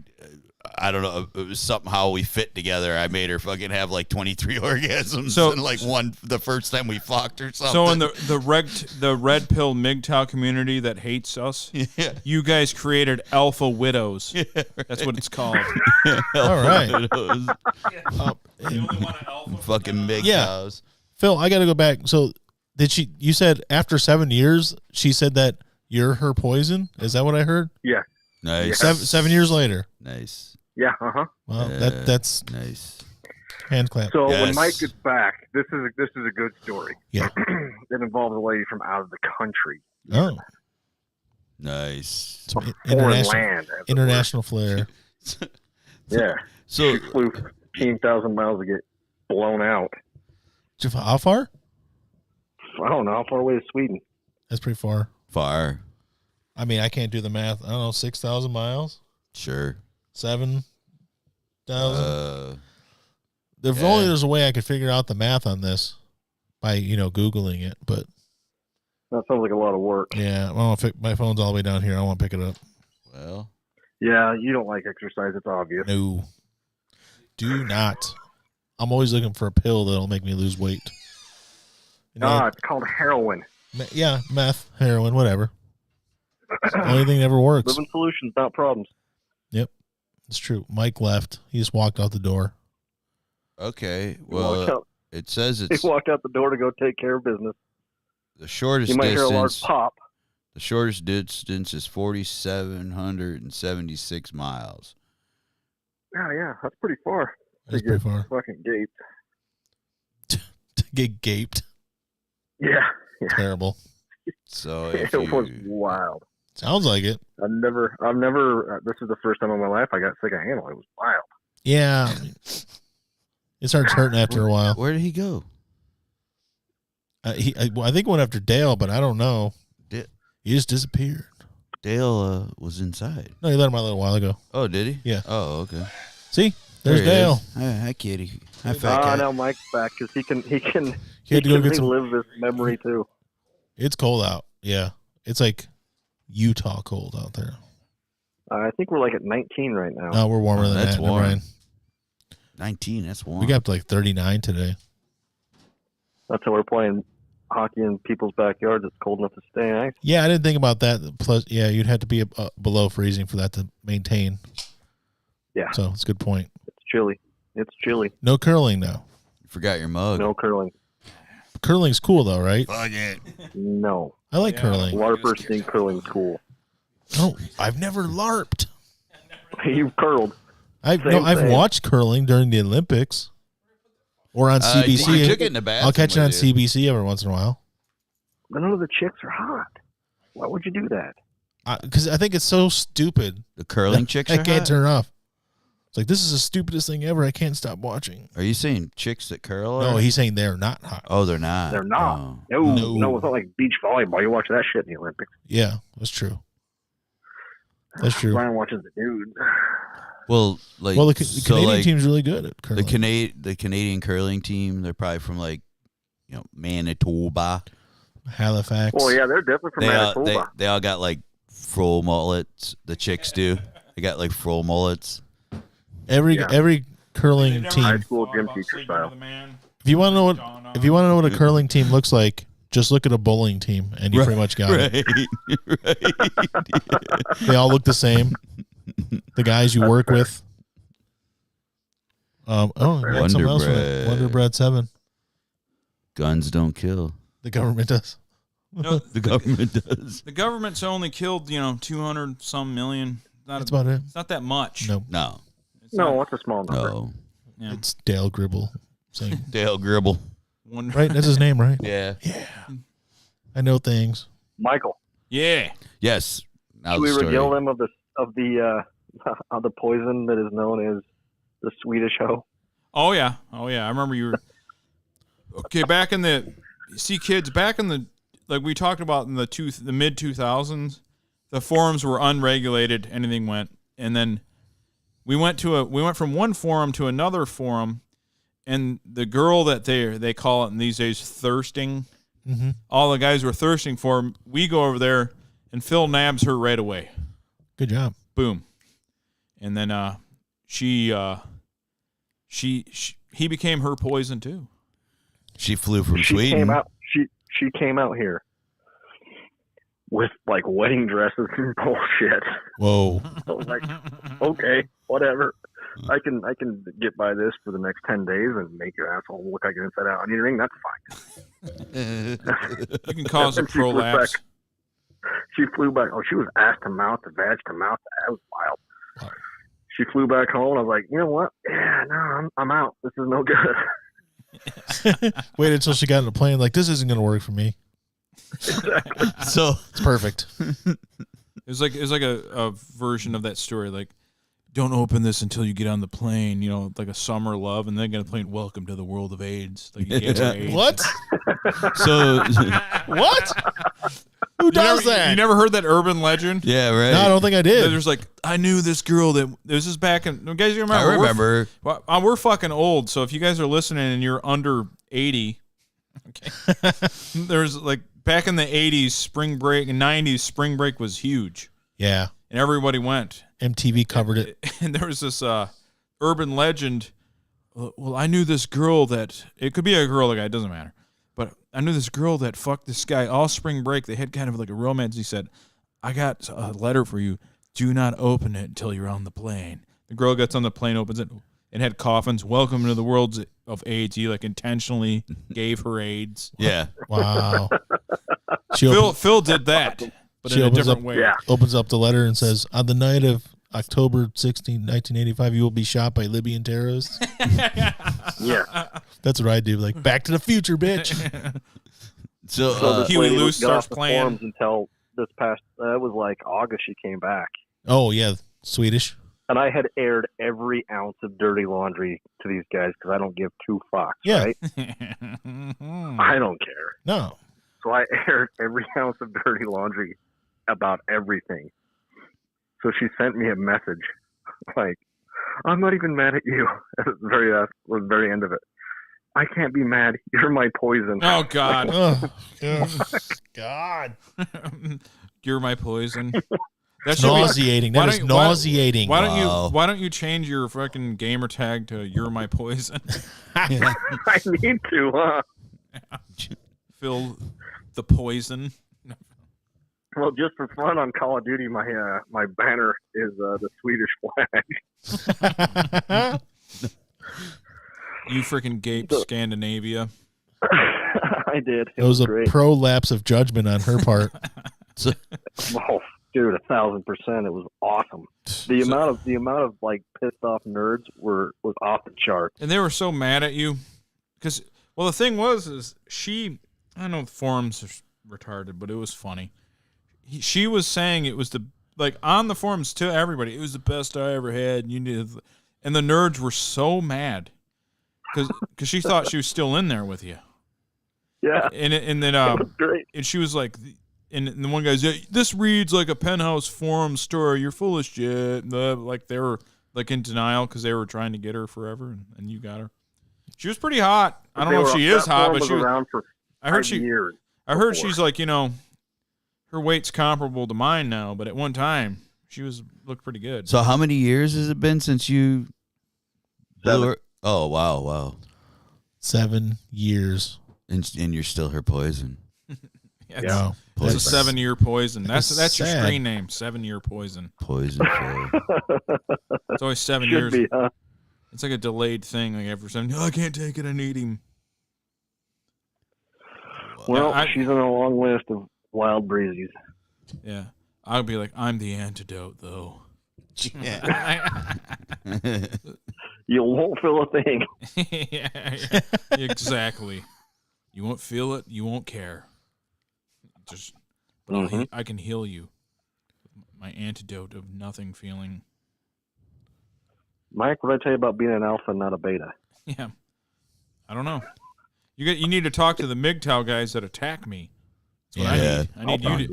don't know, it was somehow we fit together. I made her fucking have like 23 orgasms and like one the first time we fucked or something. So in the red pill MGTOW community that hates us, you guys created alpha widows. Yeah, right. That's what it's called. All right. Fucking MGTOWs. Phil, I got to go back. So you said after 7 years, she said that you're her poison? Is that what I heard? Yeah. Nice. 7 years later. Nice. Yeah, uh-huh. Well, that's nice. Hand clap. So when Mike gets back, this is a good story. Yeah. It involves a lady from out of the country. Oh. Nice. Some Foreign land. international flair. Yeah. So she flew 15,000 miles to get blown out. How far? I don't know. How far away is Sweden? That's pretty far. Far. I mean, I can't do the math. I don't know, 6,000 miles? Sure. 7,000? If only there's a way I could figure out the math on this by, Googling it, but. That sounds like a lot of work. Yeah, my phone's all the way down here. I don't want to pick it up. Well. Yeah, you don't like exercise. It's obvious. No. Do not. I'm always looking for a pill that'll make me lose weight. It's called heroin. Yeah, meth, heroin, whatever. It's the only thing that ever works. Living solutions, not problems. Yep. It's true. Mike left. He just walked out the door. Okay. Well, it says he walked out the door to go take care of business. The shortest you might distance. Hear a large pop. The shortest distance is 4,776 miles. Yeah, that's pretty far. That's pretty far. Fucking gaped. To get gaped. Yeah. Terrible. So it was wild. Sounds like it. I've never. This is the first time in my life I got sick of anal. It was wild. Yeah, it starts hurting after a while. Where did he go? I think went after Dale, but I don't know. He just disappeared. Dale was inside. No, he let him out a little while ago. Oh, did he? Yeah. Oh, okay. See, there's There he Dale. is. Hi, kitty. Hi, fat Oh, cat. now Mike's back because he can He had to go get some. relive this memory too. It's cold out. Yeah, it's like Utah cold out there. I think we're like at 19 right now. No, we're warmer than that's that. warm. Never mind. 19, that's warm. We got up to like 39 today. That's how we're playing hockey in people's backyards. It's cold enough to stay ice. Yeah, I didn't think about that. Plus, yeah, you'd have to be below freezing for that to maintain. Yeah. So it's a good point. It's chilly. It's chilly. No curling though. You forgot your mug. No curling. Curling's cool though, right? Fuck it. No. I like Yeah. curling. LARPers think curling's cool. No, I've never LARPed. You've curled. I've Same. watched curling during the Olympics or on CBC. You took it in the bathroom. I'll catch it on with you. CBC every once in a while. But none of the chicks are hot. Why would you do that? Because I think it's so stupid. The curling chicks I are can't hot? turn it off. It's like, this is the stupidest thing ever. I can't stop watching. Are you saying chicks that curl? No, are- he's saying they're not hot. Oh, they're not. They're not. Oh. No, it's not like beach volleyball. You watch that shit in the Olympics. Yeah, that's true. That's true. Brian watches the dudes. Well, like, Well, the so, Canadian like, team's really good at curling. the Canadian curling team, they're probably from like, Manitoba. Halifax. Well, yeah, they're definitely from Manitoba. They all got like fro mullets. The chicks do. They got like fro mullets. Every curling High team. school gym teacher style. If you want to know what a curling team looks like, just look at a bowling team, and you pretty much got it. Right. They all look the same. The guys you work with. We got something else with it. Wonder Wonder Bread 7. Guns don't kill. The government does. No, The government does. the government's only killed 200 some million. That's about it. It's not that much. No, No. It's not- No, it's a small number. No. Yeah. it's Dale Gribble saying. Dale Gribble. One, Right, that's his name, right? Yeah. Yeah. I know things. Michael, Yeah. Yes. Now should the we story. regale them of the poison that is known as the Swedish hoe? Oh yeah. I remember you were okay back in the kids back in the like we talked about in the mid 2000s. The forums were unregulated. Anything went, and then we went from one forum to another forum, and the girl that they call it in these days thirsting. Mm-hmm. All the guys were thirsting for. We go over there, and Phil nabs her right away. Good job. Boom, and then he became her poison too. She flew from She Sweden. came out. She came out here with like wedding dresses and bullshit. Whoa. I was like, okay, whatever. I can get by this for the next 10 days and make your asshole look like an inside out onion ring. That's fine. You can cause a And she flew prolapse. back. She flew back. Oh, she was ass to mouth to vag to mouth. That was wild. Wow. She flew back home. And I was like, you know what? Yeah, no, I'm out. This is no good. Wait until she got in the plane. Like, this isn't going to work for me. So It's perfect. It was like a version of that story. Like, don't open this until you get on the plane. Like a summer love, and then get on the plane. Welcome to the world of AIDS. Like you gave her AIDS. What? so What? Who does that? You never heard that urban legend? yeah, right. No, I don't think I did. There's like, I knew this girl that this is back in. Guys, you remember? I remember. We're fucking old. So if you guys are listening and you're under 80, okay, there's like back in the 80s, spring break and 90s, spring break was huge, Yeah. and everybody went. MTV covered it. And there was this urban legend. Well, I knew this girl that it could be a girl, or a guy, it doesn't matter. But I knew this girl that fucked this guy all spring break. They had kind of like a romance. He said, I got a letter for you. Do not open it until you're on the plane. The girl gets on the plane, opens it, and had coffins. Welcome to the world of AIDS. He like intentionally gave her AIDS. Yeah. Wow. She Phil did that, but she in a opens different up- way. Yeah. opens up the letter and says, on the night of October 16, 1985, you will be shot by Libyan terrorists. Yeah. That's what I do. Like, Back to the Future, bitch. So So this Huey lady Lewis got off starts the playing. forums until this past. It was like August. She came back, Oh yeah, Swedish. and I had aired every ounce of dirty laundry to these guys because I don't give two fucks. Yeah. Right? I don't care. No. So I aired every ounce of dirty laundry about everything. So she sent me a message like, "I'm not even mad at you." At the very end of it. "I can't be mad. You're my poison." Oh God. Oh, God. You're my poison. That's nauseating. That is nauseating. Why don't you change your fucking gamer tag to "You're my poison"? I need to, huh? Feel the poison. Well, just for fun on Call of Duty, my banner is the Swedish flag. You freaking gaped Scandinavia. I did. It was a great. prolapse of judgment on her part. Oh, dude, 1,000%. It was awesome. The amount of like pissed off nerds was off the charts. And they were so mad at you because, well, the thing is I know the forums are retarded, but it was funny. She was saying it was on the forums to everybody, it was the best I ever had. And the nerds were so mad because she thought she was still in there with you. Yeah. And then That was great. and she was like, and the one guy's, "Yeah, this reads like a Penthouse forum story. You're full of shit." Like they were like in denial because they were trying to get her forever, and you got her. She was pretty hot. I don't know if she is hot, but she was around for years. I heard she's like, her weight's comparable to mine now, but at one time she looked pretty good. So how many years has it been since you blew her? Oh, wow. 7 years. And you're still her poison. Yeah. It's a 7-year poison. That's your screen name, 7-year poison. Poison. It's always 7 Should years. be, huh? It's like a delayed thing. Like after 7, I can't take it. I need him. Well, she's on a long list of wild breezes. Yeah. I'll be like, I'm the antidote, though. Yeah. You won't feel a thing. Yeah, exactly. You won't feel it. You won't care. I can heal you. My antidote of nothing feeling. Mike, what did I tell you about being an alpha, not a beta? Yeah. I don't know. You need to talk to the MGTOW guys that attack me. That's what I need.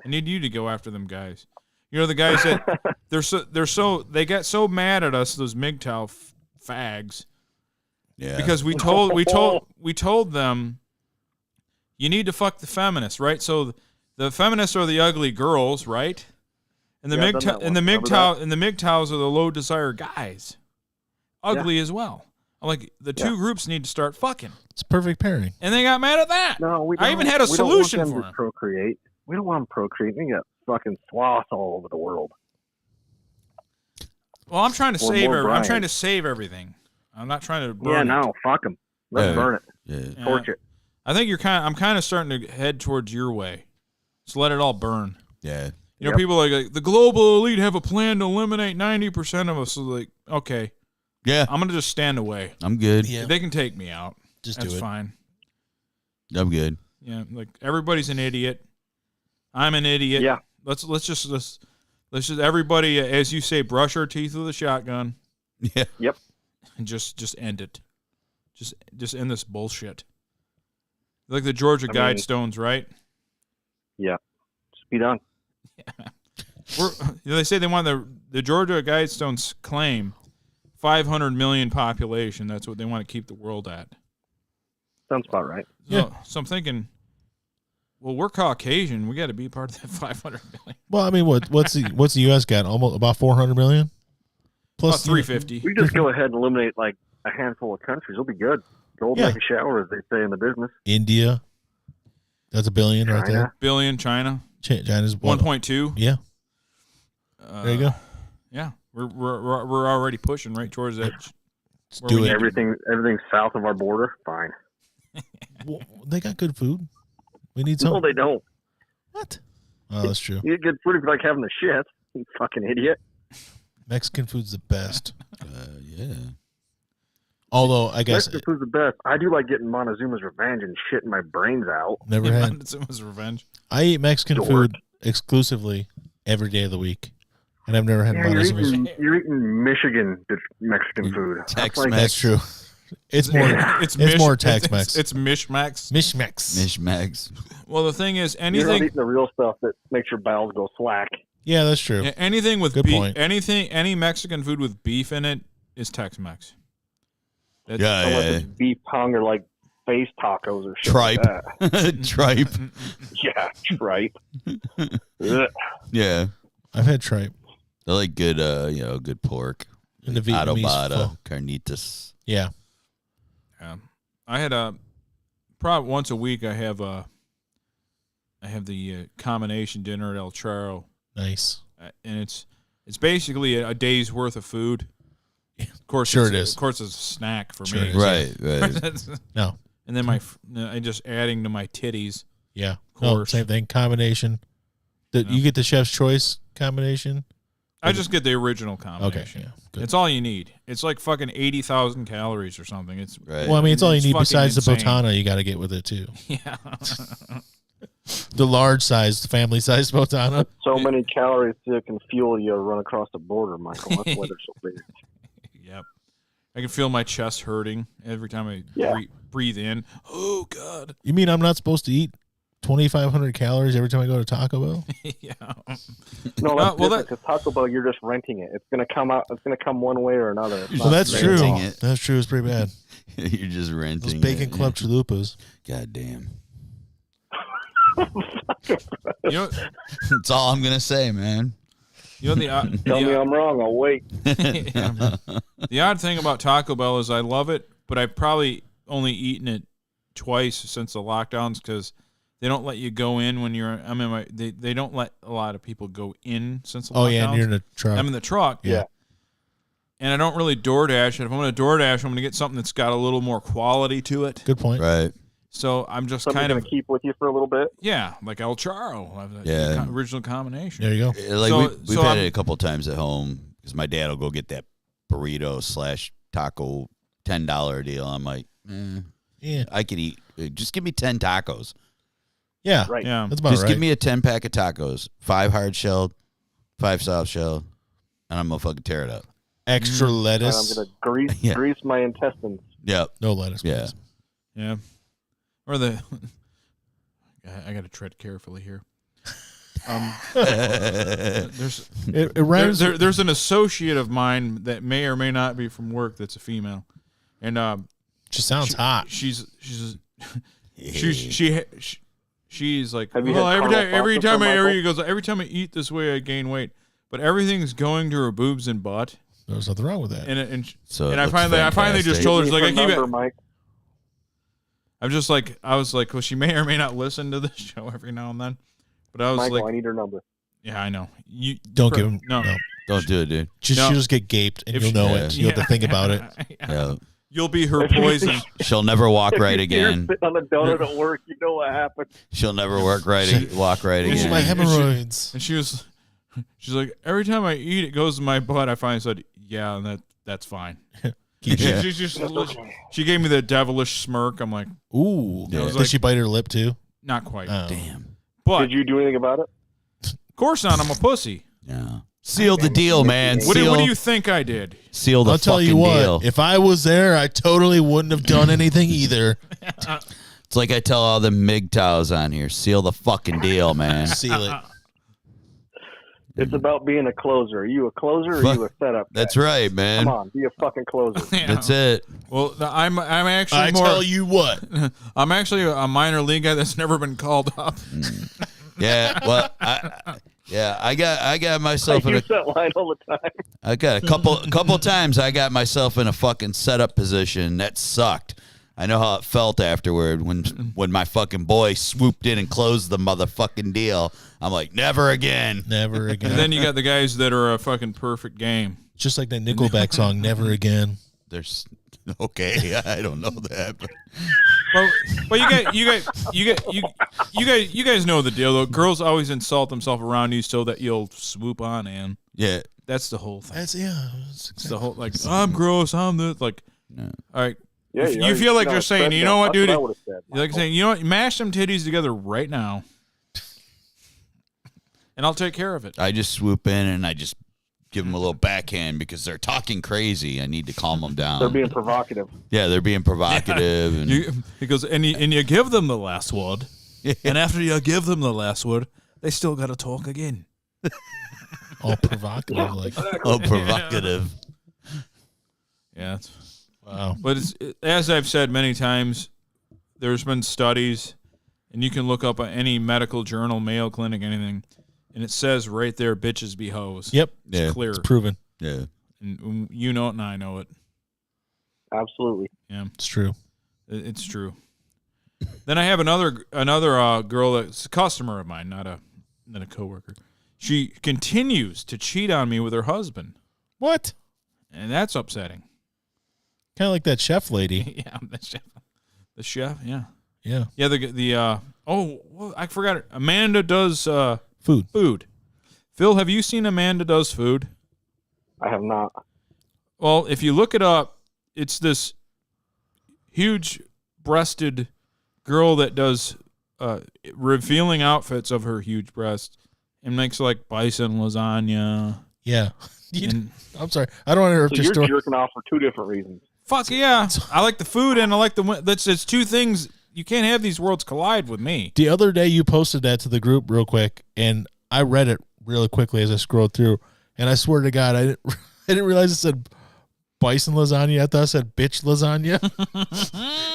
I need you to go after them guys. The guys that they get so mad at us, those MGTOW fags. Yeah. Because we told them you need to fuck the feminists, right? So the feminists are the ugly girls, right? And the MGTOWs are the low desire guys. Ugly as well. Like the two groups need to start fucking. It's perfect pairing. And they got mad at that. No, we don't. I even had a solution for them. To procreate. We don't want them to procreate. We got fucking SWAT all over the world. Well, I'm trying to save I'm trying to save everything. I'm not trying to burn it. Fuck them. Let's burn it. Yeah. Torch it. I think I'm kind of starting to head towards your way. So let it all burn. Yeah. People like the global elite have a plan to eliminate 90% of us. So like, okay. Yeah. I'm going to just stand away. I'm good. Yeah. They can take me out. Just That's do it. fine. I'm good. Yeah, like everybody's an idiot. I'm an idiot. Yeah. Let's just everybody, as you say, brush our teeth with a shotgun. Yeah. Yep. And just end it. Just end this bullshit. Like the Georgia Guidestones, right? Yeah. Just be done. Yeah. They say they want the Georgia Guidestones claim 500 million population. That's what they want to keep the world at. Sounds about right. So I'm thinking, well, we're Caucasian. We got to be part of that 500 million. Well, I mean, what's the U.S. got? Almost about 400 million. Plus 350. We just go ahead and eliminate like a handful of countries. We'll be good. Go make a shower, as they say in the business. India. That's $1 billion right there. Billion. China. China's 1.2. Yeah. There you go. Yeah, we're already pushing right towards that. Do it. Everything south of our border, fine. Well, they got good food. We need some. No, they don't. What? Oh, that's true. You get good food if you like having the shit. You fucking idiot. Mexican food's the best. Yeah. Although I guess Mexican food's the best. I do like getting Montezuma's Revenge and shitting my brains out. Never had Montezuma's Revenge. I eat Mexican food exclusively every day of the week, and I've never had mine. You're eating Michigan Mexican food. That's true. It's more Tex-Mex. It's mishmax. Mishmax. Well, the thing is, You're not anything. eating the real stuff that makes your bowels go slack. Yeah, that's true. Anything with Good beef, point. any Mexican food with beef in it is Tex-Mex. Unless it's beef tongue or like face tacos or shit Tripe. like that. Tripe. Yeah, tripe. Ugh. Yeah. I've had tripe. I like good, good pork. In the Vietnamese Adobada, carnitas. Yeah. I had probably once a week. I have the combination dinner at El Charro. Nice. And it's basically a day's worth of food. Of course, sure it is. Of course, it's a snack for Sure me. it is. Right. No. And then I just adding to my titties. Yeah. Of course. No, same thing. Combination. You get the chef's choice combination? I just get the original combination. Okay. Yeah. Good. It's all you need. It's like fucking 80,000 calories or something. It's Right. Well, I mean, it's all you need besides insane. the botana you got to get with it, too. Yeah. The large-sized, family-sized botana. So many calories that can fuel you to run across the border, Michael. That's why they're so big. Yep. I can feel my chest hurting every time I breathe in. Oh, God. You mean I'm not supposed to eat 2,500 calories every time I go to Taco Bell? Yeah. No, that's different because Taco Bell, you're just renting it. It's gonna come out. It's gonna come one way or another. Well, that's true. It. That's true. It's pretty bad. You're just renting Those bacon club chalupas. God damn. You know, That's all I'm gonna say, man. you know Tell me I'm wrong. I'll wait. The odd thing about Taco Bell is I love it, but I've probably only eaten it twice since the lockdowns because they don't let you go in when you're. They don't let a lot of people go in since the lockdowns. Oh yeah, and you're in the truck. I'm in the truck. Yeah. And I don't really DoorDash it. If I'm going to DoorDash, I'm going to get something that's got a little more quality to it. Good point. Right. So I'm just Something kind of gonna keep with you for a little bit. Yeah, like El Charro. Yeah. Original combination. There you go. Like we've had it a couple of times at home because my dad will go get that burrito / taco $10 deal. I'm like, Yeah. I could eat. Just give me 10 tacos. Yeah. Right. Yeah. That's about Just right. give me a 10-pack of tacos, 5 hard shelled, 5 soft shelled, and I'm gonna fucking tear it up. Extra And I'm lettuce. gonna grease my intestines. Yep. No lettuce. Yeah. please. Yeah. Or the I got to tread carefully here. There's It rhymes. there's an associate of mine that may or may not be from work that's a female, and She sounds hot. she's like, Have you well, had every caramel time salsa, he goes, every time I eat this way I gain weight, but everything's going to her boobs and butt, There's nothing wrong with that. and I finally just fantastic. told her, like, I keep Remember, it. Mike. I was like, well, she may or may not listen to this show every now and then, but I was Michael, like, I need her number. yeah, I know. You Don't give him. no. Don't do it, dude. No. She'll just get gaped, and If you'll she- know yeah. it. You'll have to think about it. Yeah. You'll be her poison. She'll never walk right If you're again. sitting on a donut at work, you know what happened. She'll never walk right It's again. my hemorrhoids. And she's like, every time I eat, it goes to my butt. I finally said, yeah, and that's fine. Yeah. She gave me the devilish smirk. I'm like, Ooh. Yeah. Did she bite her lip too? not quite. Oh. Damn. But Did you do anything about it? of course not. I'm a pussy. Yeah. Seal the deal, man. What Seal, do you think I did? seal the I'll tell fucking you what. deal. If I was there, I totally wouldn't have done anything either. It's like I tell all the MGTOWs on here. Seal the fucking deal, man. Seal it. It's about being a closer. Are you a closer or are you a setup guy? That's right, man. Come on, be a fucking closer. That's it. Well, I'm actually I more. tell you what. I'm actually a minor league guy that's never been called up. Yeah. Well, I got myself I in a use that line all the time. I got a couple times I got myself in a fucking setup position. That sucked. I know how it felt afterward when my fucking boy swooped in and closed the motherfucking deal. I'm like, never again. Never again. And then you got the guys that are a fucking perfect game. Just like that Nickelback song, Never Again. There's okay, I don't know that, but Well, you guys know the deal though. Girls always insult themselves around you so that you'll swoop on in. yeah. That's the whole thing. That's, yeah. It's the whole like I'm gross. I'm this like. No. All right. Yeah, You feel like you're saying, you know what, dude? That's what I would have said. You're like saying, you know what? Mash them titties together right now. and I'll take care of it. I just swoop in and I just give them a little backhand because they're talking crazy. I need to calm them down. They're being provocative. Yeah, they're being provocative. And He goes, and you give them the last word, and after you give them the last word, they still got to talk again. All provocative, like. oh, provocative. Yeah. Wow. But as I've said many times, there's been studies, and you can look up any medical journal, Mayo Clinic, anything, and it says right there, bitches be hoes. Yep. It's clear. It's proven. Yeah. And you know it, and I know it. Absolutely. Yeah. It's true. It's true. Then I have another girl that's a customer of mine, not a coworker. She continues to cheat on me with her husband. What? And that's upsetting. Kind of like that chef lady. Yeah, the chef, yeah. Yeah. Yeah, I forgot it. Amanda does Food. Phil, have you seen Amanda Does Food? I have not. Well, if you look it up, it's this huge-breasted girl that does revealing outfits of her huge breast and makes like bison lasagna. Yeah. And, I'm sorry. I don't want to interrupt So your you're story. jerking off for two different reasons. fuck yeah. I like the food and I like it's two things. You can't have these worlds collide with me. The other day you posted that to the group real quick, and I read it really quickly as I scrolled through, and I swear to God, I didn't realize it said bison lasagna. I thought it said bitch lasagna.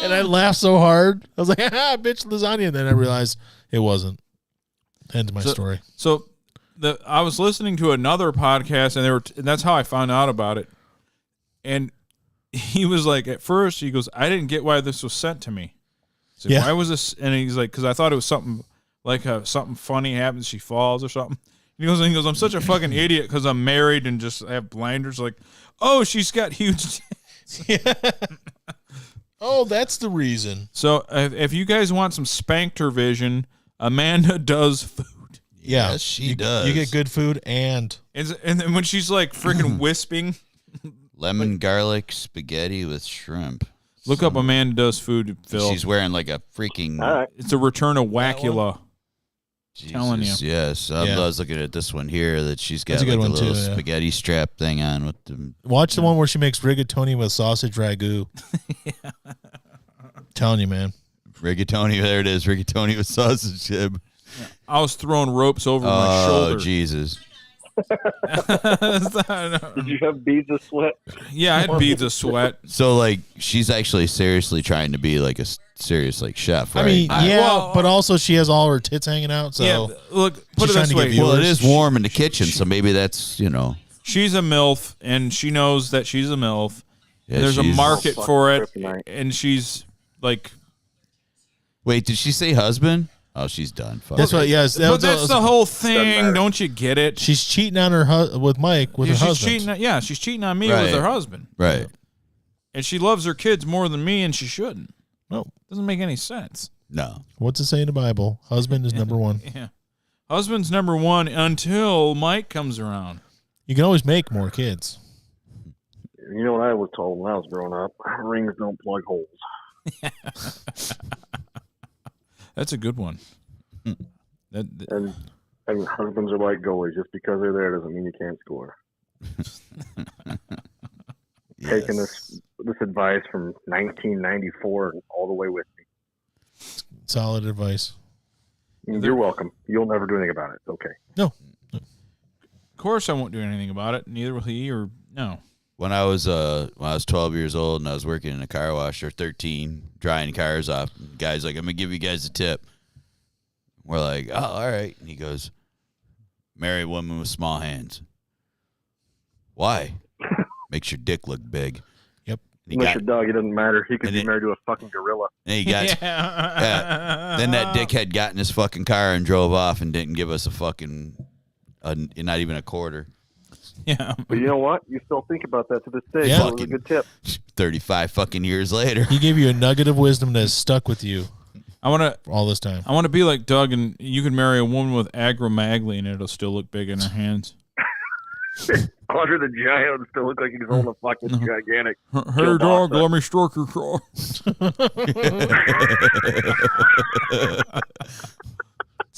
And I laughed so hard. I was like, bitch lasagna. And then I realized it wasn't. End of my story. So I was listening to another podcast, and that's how I found out about it. And he was like, at first, he goes, I didn't get why this was sent to me. So Yeah. why was this? And he's like, because I thought it was something like something funny happens, she falls or something. He goes, I'm such a fucking idiot because I'm married and just have blinders. Like, oh, she's got huge. Oh, that's the reason. So if you guys want some spankter vision, Amanda Does Food. Yeah, Yes, she does. You get good food and then when she's like freaking wisping, Lemon garlic spaghetti with shrimp. look up Amanda Does Food, Phil. She's wearing like a freaking. All right. It's a return of Wacula. Jesus, telling you. Yes, I was looking at this one here that she's got That's a good like a one little too, yeah. spaghetti strap thing on with the. watch the one where she makes rigatoni with sausage ragu. Telling you, man. Rigatoni, there it is. Rigatoni with sausage jib. I was throwing ropes over my shoulder. Oh, Jesus. Did you have beads of sweat? Yeah, I had beads of sweat. So, like, she's actually seriously trying to be like a serious like chef, right? I mean, yeah, well, but also she has all her tits hanging out. So Yeah, look, put She's it this trying to way. get viewers. well, it is warm in the kitchen, so maybe that's She's a MILF, and she knows that she's a MILF. Yeah, There's a she's- market Oh, for it, fucking kryptonite. and she's like... Wait, did she say husband? Oh, she's done. Fuck that's it. what. Yes, But that's the whole thing. matter. Don't you get it? she's cheating on her with Mike with her she's husband. cheating. She's cheating on me Right. with her husband, Right. and she loves her kids more than me, and she shouldn't. No, Doesn't make any sense. No. what's it say in the Bible? Husband is number one. Yeah, husband's number one until Mike comes around. You can always make more kids. You know what I was told when I was growing up? Rings don't plug holes. That's a good one. And husbands are like goalies. Just because they're there doesn't mean you can't score. Taking this advice from 1994 all the way with me. Solid advice. You're welcome. You'll never do anything about it. It's okay. No, Of course, I won't do anything about it. Neither will he or no. When I was 12 years old and I was working in a car wash, or 13, drying cars off, and the guy's like, I'm gonna give you guys a tip. We're like, oh, all right. And he goes, marry a woman with small hands. Why? Makes your dick look big. Yep. And he Unless got, your dog, it doesn't matter. He could and be it- married to a fucking gorilla. and he got then that dickhead got in his fucking car and drove off and didn't give us not even a quarter. Yeah. But you know what? You still think about that to this day. Yeah. So it was a good tip. 35 fucking years later. he gave you a nugget of wisdom that has stuck with you I want to. all this time. I want to be like Doug, and you can marry a woman with acromegaly, and it'll still look big in her hands. Andre the Giant would still look like he's holding a fucking gigantic. Hey, dog, let me stroke your car.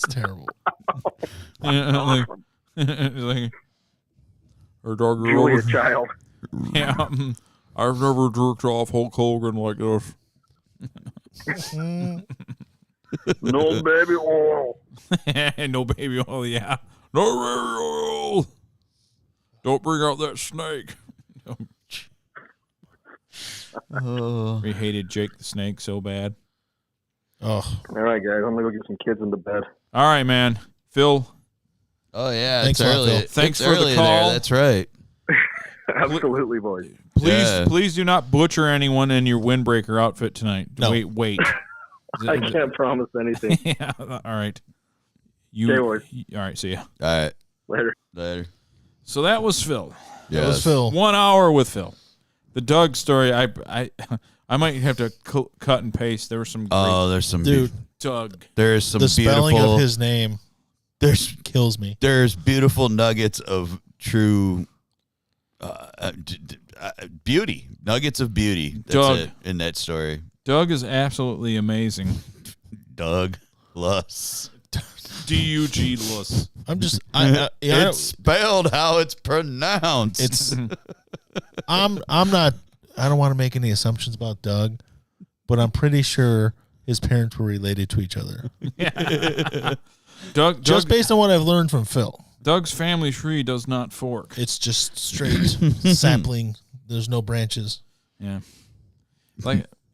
It's terrible. Yeah, like, our dog Julia Child. Yeah, I've never jerked off Hulk Hogan like this. No baby oil. No baby oil, yeah. No baby oil. Don't bring out that snake. We hated Jake the Snake so bad. Oh, All right, guys. I'm going to go get some kids into bed. All right, man. Phil. Oh, yeah. Thanks it's a lot, early. Phil. Thanks It's for the early call. There. That's right. Absolutely, boys. Please do not butcher anyone in your windbreaker outfit tonight. No. Wait. I can't promise anything. Yeah, all right. Okay, boys. All right, see ya. All right. Later. So that was Phil. that was Phil. 1 hour with Phil. The Doug story, I might have to cut and paste. There was some great There's some Dude, Doug. There's some the spelling beautiful of his name kills me. There's beautiful nuggets of true beauty. Nuggets of beauty. That's Doug. it in that story. Doug is absolutely amazing. Doug Luss. D-U-G-less. I'm just, It's spelled how it's pronounced. it's, I'm not, I don't want to make any assumptions about Doug, but I'm pretty sure his parents were related to each other. Doug, Just based on what I've learned from Phil. Doug's family tree does not fork. It's just straight sapling. There's no branches. Yeah.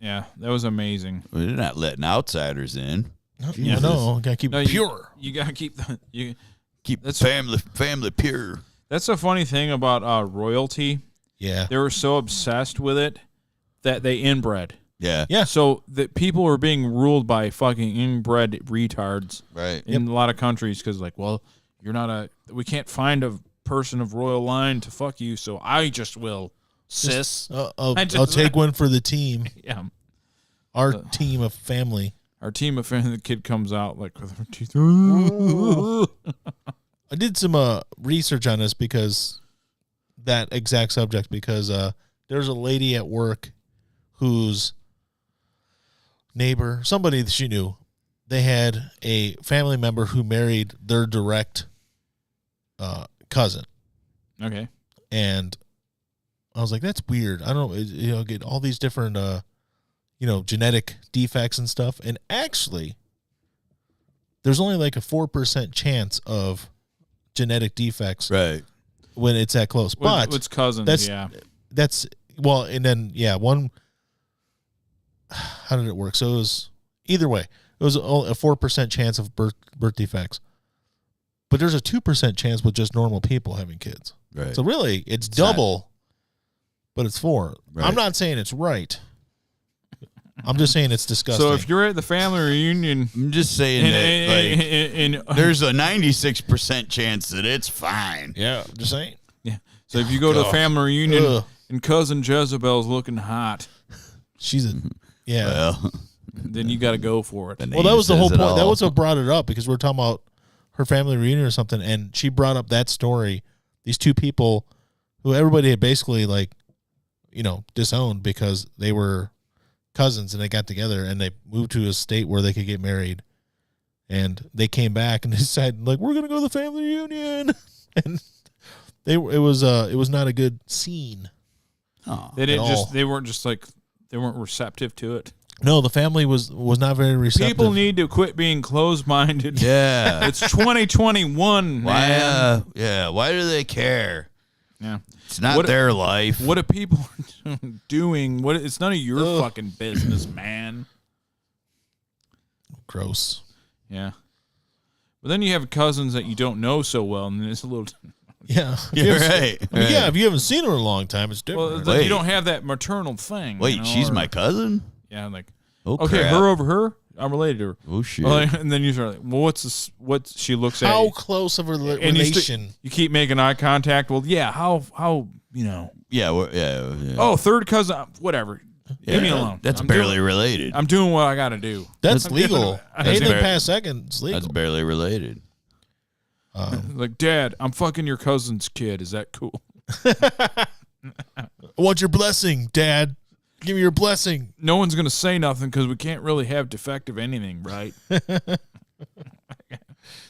Yeah, that was amazing. We're not letting outsiders in. Yeah, no, gotta keep it pure. You gotta keep That's family pure. That's a funny thing about royalty. Yeah. They were so obsessed with it that they inbred. Yeah. Yeah. So that people were being ruled by fucking inbred retards Right. in a lot of countries because, like, well, we can't find a person of royal line to fuck you, so I just will, sis. I'll take one for the team. Yeah. Our team of family. Our team of family, the kid comes out like with her teeth. I did some research on this because that exact subject, because there's a lady at work whose neighbor, somebody that she knew, they had a family member who married their direct cousin. Okay. And I was like, that's weird. I don't get all these different genetic defects and stuff. And actually, there's only like a 4% chance of genetic defects Right. when it's that close. But it's cousins, that's well, and then one. How did it work? So it was either way. It was a 4% chance of birth defects, but there's a 2% chance with just normal people having kids. Right. So really, it's double, but it's 4. Right. I'm not saying it's right. I'm just saying it's disgusting. So if you're at the family reunion, I'm just saying that there's a 96% chance that it's fine. Yeah, I'm just saying. Yeah. So if you go to the family reunion Ugh. and cousin Jezebel's looking hot, She's Well, then you got to go for it. Well, that was the whole point. That was what brought it up, because we were talking about her family reunion or something, and she brought up that story. These two people who everybody had basically disowned because they were cousins and they got together and they moved to a state where they could get married, and they came back and decided, like, we're gonna go to the family reunion, and it was not a good scene. Oh, They weren't receptive to it. No, the family was not very receptive. People need to quit being closed-minded. yeah. It's 2021, man. Why do they care? Yeah. It's not their life. What are people doing? It's none of your fucking business, man. Gross. Yeah. But then you have cousins that you don't know so well, and it's a little... Yeah. You're right. I mean, yeah, if you haven't seen her in a long time, it's different. Well, then you don't have that maternal thing. Wait, she's my cousin? Yeah, like, Oh, okay, crap. her over her? I'm related to her. Oh, shit. And then you start like, well, what she looks at. How close of a and relation? You keep making eye contact. Well, yeah, how Yeah, yeah. Oh, third cousin, whatever. Yeah, Leave me alone. That's I'm barely doing- related. I'm doing what I got to do. That's legal. Anything very- past second is legal. That's barely related. Like, Dad, I'm fucking your cousin's kid. Is that cool? I want your blessing, Dad. Give me your blessing. No one's going to say nothing because we can't really have defective anything, right?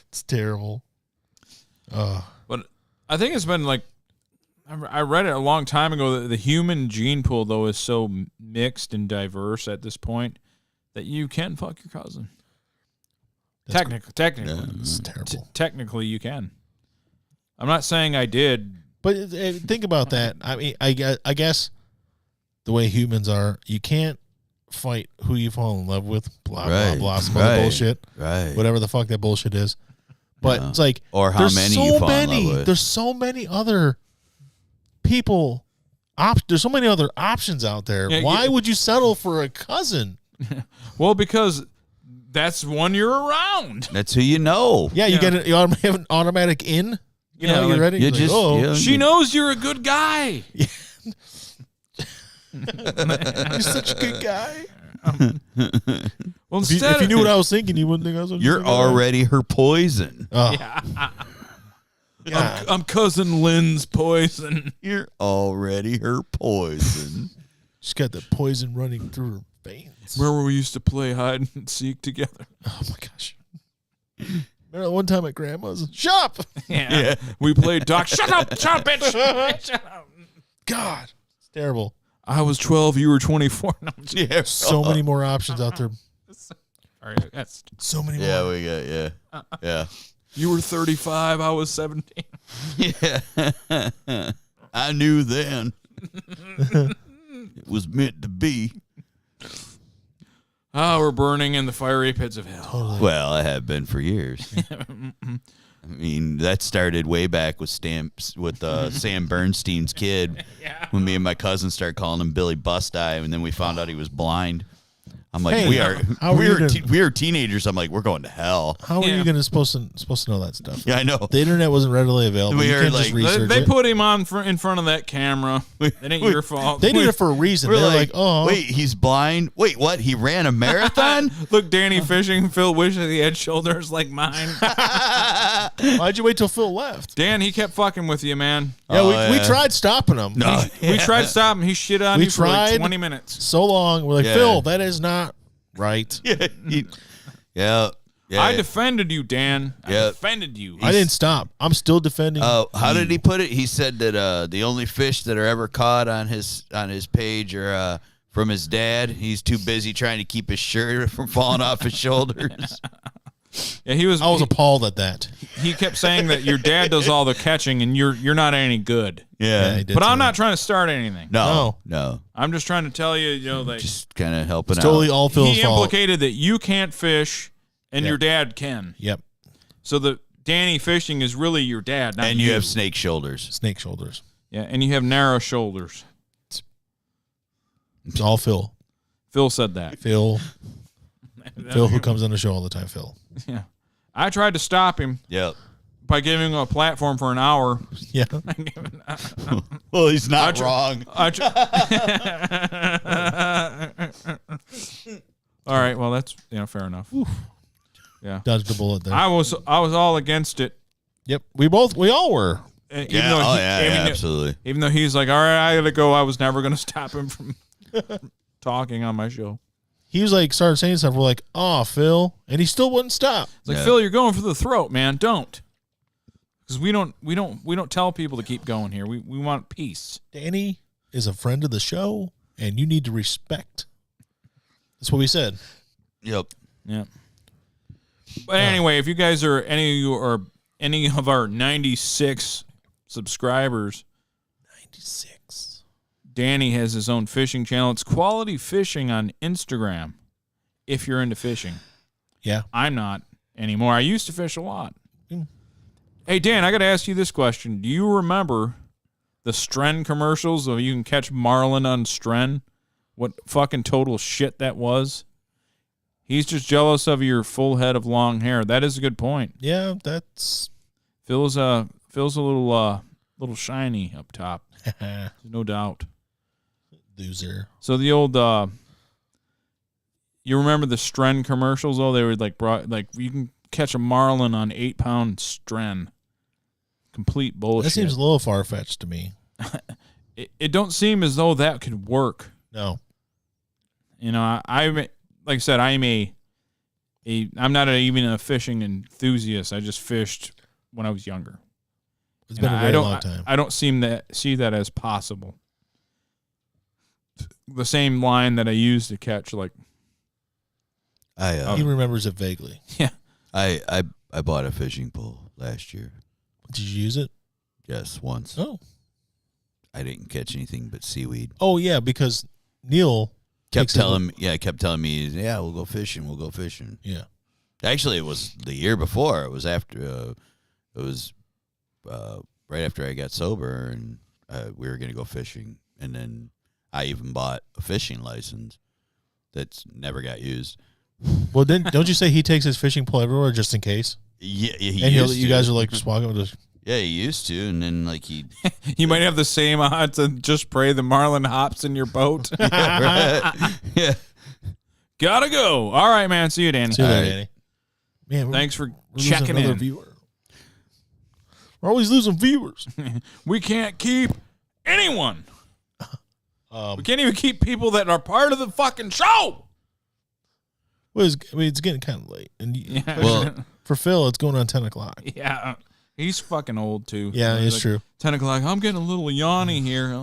It's terrible. But I think it's been like, I read it a long time ago that the human gene pool, though, is so mixed and diverse at this point that you can fuck your cousin. Technically. Yeah, it's terrible. Technically, you can. I'm not saying I did. But think about that. I mean, I guess the way humans are, you can't fight who you fall in love with, blah, blah, blah, some other bullshit. Right. Whatever the fuck that bullshit is. But it's like, or how many you fall in love with. There's so many other people. There's so many other options out there. Yeah, Why would you settle for a cousin? Well, because that's one you're around. That's who you know. Yeah, you get you have an automatic in. You know, you're ready. You just, she knows you're a good guy. You're such a good guy. Well, if you knew what I was thinking, you wouldn't think I was. You're already her poison. Oh. Yeah. I'm cousin Lynn's poison. You're already her poison. She's got the poison running through her veins. Remember we used to play hide and seek together? Oh my gosh! Remember one time at Grandma's shop? Yeah. We played Doc. Shut up, bitch! Shut up. God, it's terrible. I was 12. You were 24. No, Yeah, so many more options out there. All right, that's so many more. Yeah, we got yeah. You were 35. I was 17. Yeah, I knew then. It was meant to be. Oh, we're burning in the fiery pits of hell. Totally. Well, I have been for years. I mean, that started way back with Sam Bernstein's kid. Yeah. When me and my cousin started calling him Billy Bust-Eye, and then we found out he was blind. I'm like, Hey, we how are teenagers. I'm like, we're going to hell. How are you going to supposed to know that stuff? Yeah, I know. The internet wasn't readily available. We You are can't like- just research They it. put him on in front of that camera. It ain't your fault. They did it for a reason. They're like, oh, wait, he's blind. Wait, what? He ran a marathon? Look, Danny fishing. Phil wishes he had shoulders like mine. why'd you wait till Phil left? Dan, he kept fucking with you, man. Yeah, we tried stopping him. No. We tried to stop him. He shit on We you for like tried. 20 minutes. So long. We're like, Yeah. Phil, that is not right. Yeah. I defended you, Dan. I Yeah. defended you. I didn't stop. I'm still defending. How did he put it? He said that the only fish that are ever caught on his page are from his dad. He's too busy trying to keep his shirt from falling off his shoulders. Yeah, he was. I was appalled at that. He kept saying that your dad does all the catching and you're not any good. Yeah. he did But say I'm that. not trying to start anything. No. I'm just trying to tell you, that Just kind of helping It's out. totally all Phil's he fault. implicated that you can't fish and your dad can. Yep. So the Danny fishing is really your dad, not And you have snake shoulders. Snake shoulders. Yeah, and you have narrow shoulders. It's all Phil. Phil said that. Phil who comes on the show all the time, Phil. Yeah. I tried to stop him Yep. by giving him a platform for an hour. Yeah. Well, he's not wrong. All right, well that's fair enough. Yeah. Dodged a bullet there. I was all against it. Yep. We all were. Even Yeah. though Absolutely. Even though he's like, all right, I gotta go. I was never gonna stop him from talking on my show. He was like, started saying stuff. We're like, oh, Phil. And he still wouldn't stop. It's like, Phil, you're going for the throat, man. Don't. Because we don't tell people to keep going here. We want peace. Danny is a friend of the show, and you need to respect. That's what we said. Yep. Yeah. But anyway, if you guys are any of our 96 subscribers, 96. Danny has his own fishing channel. It's Quality Fishing on Instagram. If you're into fishing. Yeah. I'm not anymore. I used to fish a lot. Mm. Hey, Dan, I got to ask you this question. Do you remember the Stren commercials of you can catch marlin on Stren? What fucking total shit that was? He's just jealous of your full head of long hair. That is a good point. Yeah, that's... Phil's a little shiny up top. No doubt. Loser. So the old you remember the Stren commercials? Oh, they were you can catch a marlin on 8-pound Stren. Complete bullshit. That seems a little far-fetched to me. It don't seem as though that could work. No. I'm like I said, I'm a I'm not even a fishing enthusiast. I just fished when I was younger. It's been a very long time. I don't see that as possible. The same line that I used to catch, like, he remembers it vaguely. Yeah. I bought a fishing pole last year. Did you use it? Yes, once. Oh. I didn't catch anything but seaweed. Oh yeah, because Neil kept telling me, we'll go fishing. Yeah. Actually, it was the year before. It was after. It was right after I got sober, and we were going to go fishing. And then I even bought a fishing license that's never got used. Well, then don't you say he takes his fishing pole everywhere just in case? Yeah, you guys are like just walking with. Yeah, he used to, and then like he might have the same odds and just pray the marlin hops in your boat. Yeah, right. Yeah. Gotta go. All right, man. See you, Danny. See you later, Danny. Man, thanks for checking in. Viewer. We're always losing viewers. We can't keep anyone. We can't even keep people that are part of the fucking show. Well, it's getting kind of late, and well, for Phil, it's going on 10 o'clock. Yeah, he's fucking old too. Yeah, it's like, true. 10 o'clock. I'm getting a little yawny here.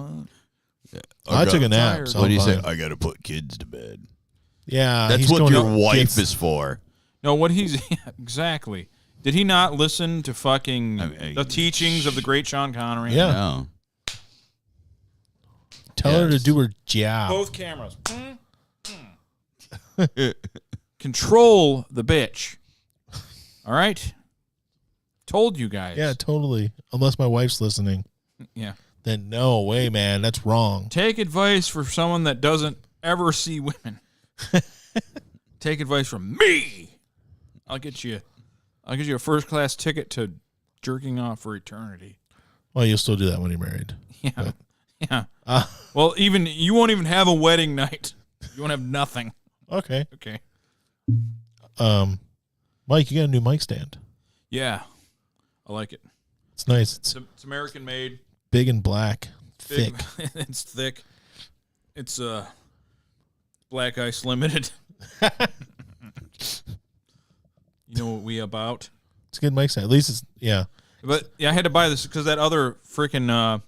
I took a nap. So what do you say? I got to put kids to bed. Yeah, that's what your wife is for. No, what he's exactly. Did he not listen to fucking the teachings of the great Sean Connery? Yeah. No. Tell her to do her job. Both cameras. Control the bitch. All right? Told you guys. Yeah, totally. Unless my wife's listening. Yeah. Then no way, man. That's wrong. Take advice from someone that doesn't ever see women. Take advice from me. I'll get you a first-class ticket to jerking off for eternity. Well, you'll still do that when you're married. Yeah. But. Yeah. Well, you won't even have a wedding night. You won't have nothing. Okay. Mike, you got a new mic stand. Yeah. I like it. It's nice. It's American made. Big and black. Thick. It's thick. It's Black Ice Limited. You know what we about? It's a good mic stand. At least it's, yeah. But yeah, I had to buy this because that other freaking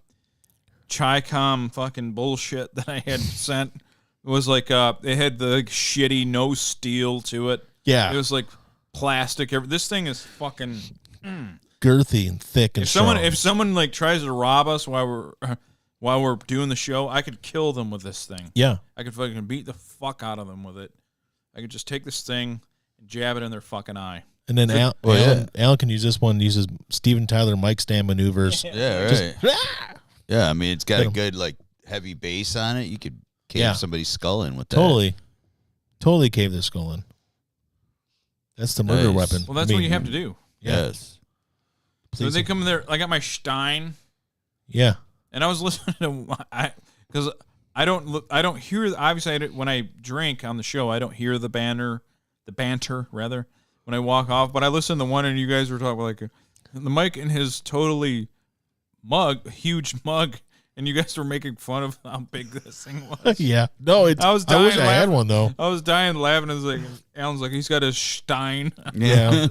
Chi-Com fucking bullshit that I had sent was like it had the shitty no steel to it. Yeah. It was like plastic. This thing is fucking girthy and thick and if someone like tries to rob us while we're doing the show, I could kill them with this thing. Yeah. I could fucking beat the fuck out of them with it. I could just take this thing and jab it in their fucking eye. And then Alan can use this one, uses Steven Tyler mic stand maneuvers. Yeah, right. Yeah, I mean, it's got a good, like, heavy bass on it. You could cave somebody's skull in with that. Totally cave their skull in. That's the murder weapon. Well, that's what you have to do. Yes. So they come in there. I got my Stein. Yeah. And I was listening to because I don't hear. Obviously, when I drink on the show, I don't hear the banter rather when I walk off. But I listened to one, and you guys were talking like the mic in his totally huge mug, and you guys were making fun of how big this thing was. Yeah. No, I wish I had one though. I was dying laughing. I was like, Alan's like, he's got his Stein. Yeah.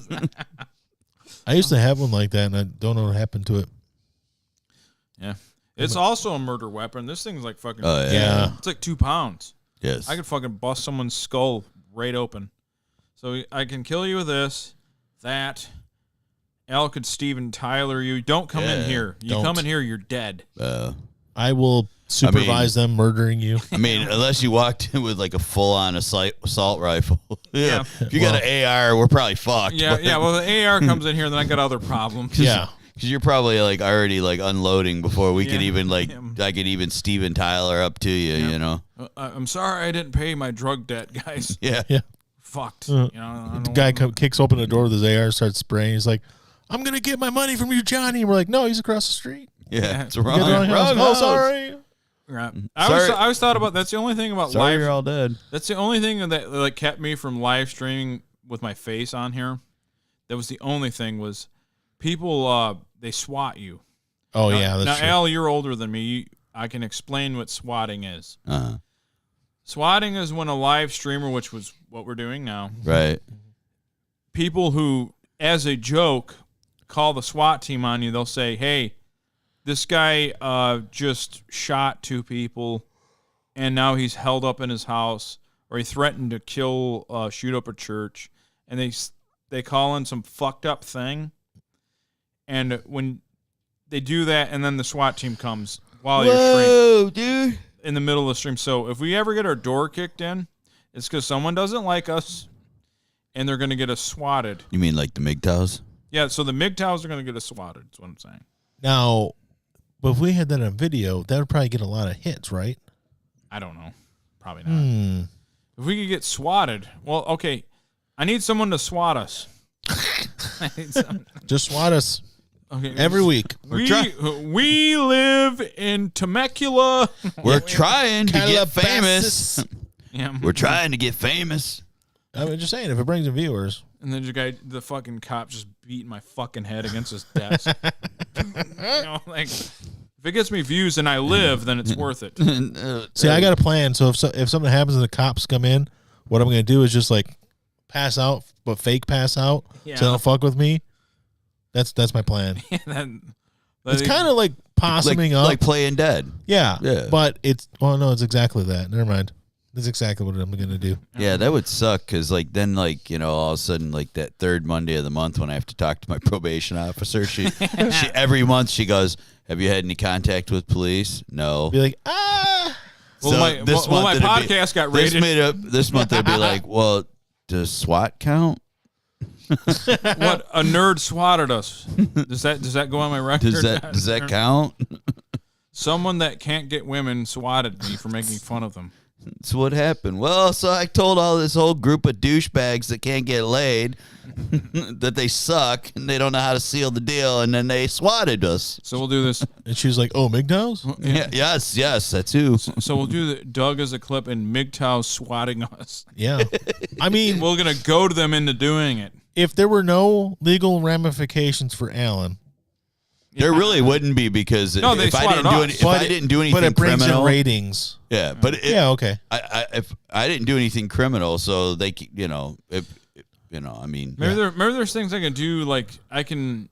I used to have one like that, and I don't know what happened to it. Yeah. It's also a murder weapon. This thing's like fucking... yeah. It's like 2 pounds. Yes. I could fucking bust someone's skull right open. So I can kill you with this, that. Al could Steven Tyler you. Don't come in here. You come in here, you're dead. I will supervise them murdering you. I mean, unless you walked in with like a full-on assault rifle. Yeah. If you got an AR, we're probably fucked. Yeah, yeah. Well, the AR comes in here, then I got other problems. Yeah. Because you're probably like already like unloading before we could even like I could even Steven Tyler up to you, you know. I'm sorry I didn't pay my drug debt, guys. Yeah. Fucked. You know, the guy kicks open the door with his AR, starts spraying. He's like, "I'm gonna get my money from you, Johnny." And we're like, "No, he's across the street." Yeah, it's wrong. Oh, sorry. Right. I always thought about that's the only thing about sorry live. You're all dead. That's the only thing that like kept me from live streaming with my face on here. That was the only thing was people they SWAT you. Oh now, yeah, that's true. Al, you're older than me. I can explain what swatting is. Uh-huh. Swatting is when a live streamer, which was what we're doing now, right, people who, as a joke, call the SWAT team on you. They'll say, "Hey, this guy just shot 2 people, and now he's held up in his house, or he threatened to shoot up a church," and they call in some fucked up thing, and when they do that, and then the SWAT team comes while you're dude, in the middle of the stream. So if we ever get our door kicked in, it's because someone doesn't like us, and they're going to get us swatted. You mean like the MGTOWs? Yeah, so the MGTOWs are going to get us swatted. That's what I'm saying. Now, but if we had that on video, that would probably get a lot of hits, right? I don't know. Probably not. If we could get swatted, well, okay. I need someone to swat us. Just swat us. Okay. Every week. We live in Temecula. We're trying to get famous. Yeah. We're trying to get famous. I'm just saying, if it brings in viewers. And then the fucking cop just beating my fucking head against his desk. If it gets me views and I live, then it's worth it. See, I got a plan. So if something happens and the cops come in, what I'm going to do is just like pass out, but fake pass out, so they don't fuck with me. That's my plan. It's kind of like possuming up, like Playing Dead. Yeah, but it's no, it's exactly that. Never mind. That's exactly what I'm going to do. Yeah, that would suck because, then, all of a sudden, that third Monday of the month when I have to talk to my probation officer, she every month she goes, "Have you had any contact with police?" No. Be like, Well, so my podcast got rated. This month they'd be like, "Well, does SWAT count?" What, a nerd swatted us? Does that go on my record? Does that count? Someone that can't get women swatted me for making fun of them. That's what happened. Well, so I told all this whole group of douchebags that can't get laid that they suck and they don't know how to seal the deal, and then they swatted us. So we'll do this. And she was like, "Oh, MGTOWs?" Yeah. Yes, that's who. So we'll do Doug as a clip and MGTOW swatting us. Yeah. I mean, we're going to goad them into doing it. If there were no legal ramifications for Alan, there really wouldn't be, because if I didn't do anything but it brings criminal, in ratings. Yeah, but okay. If I didn't do anything criminal, so they, I mean, maybe there's things I can do, like we can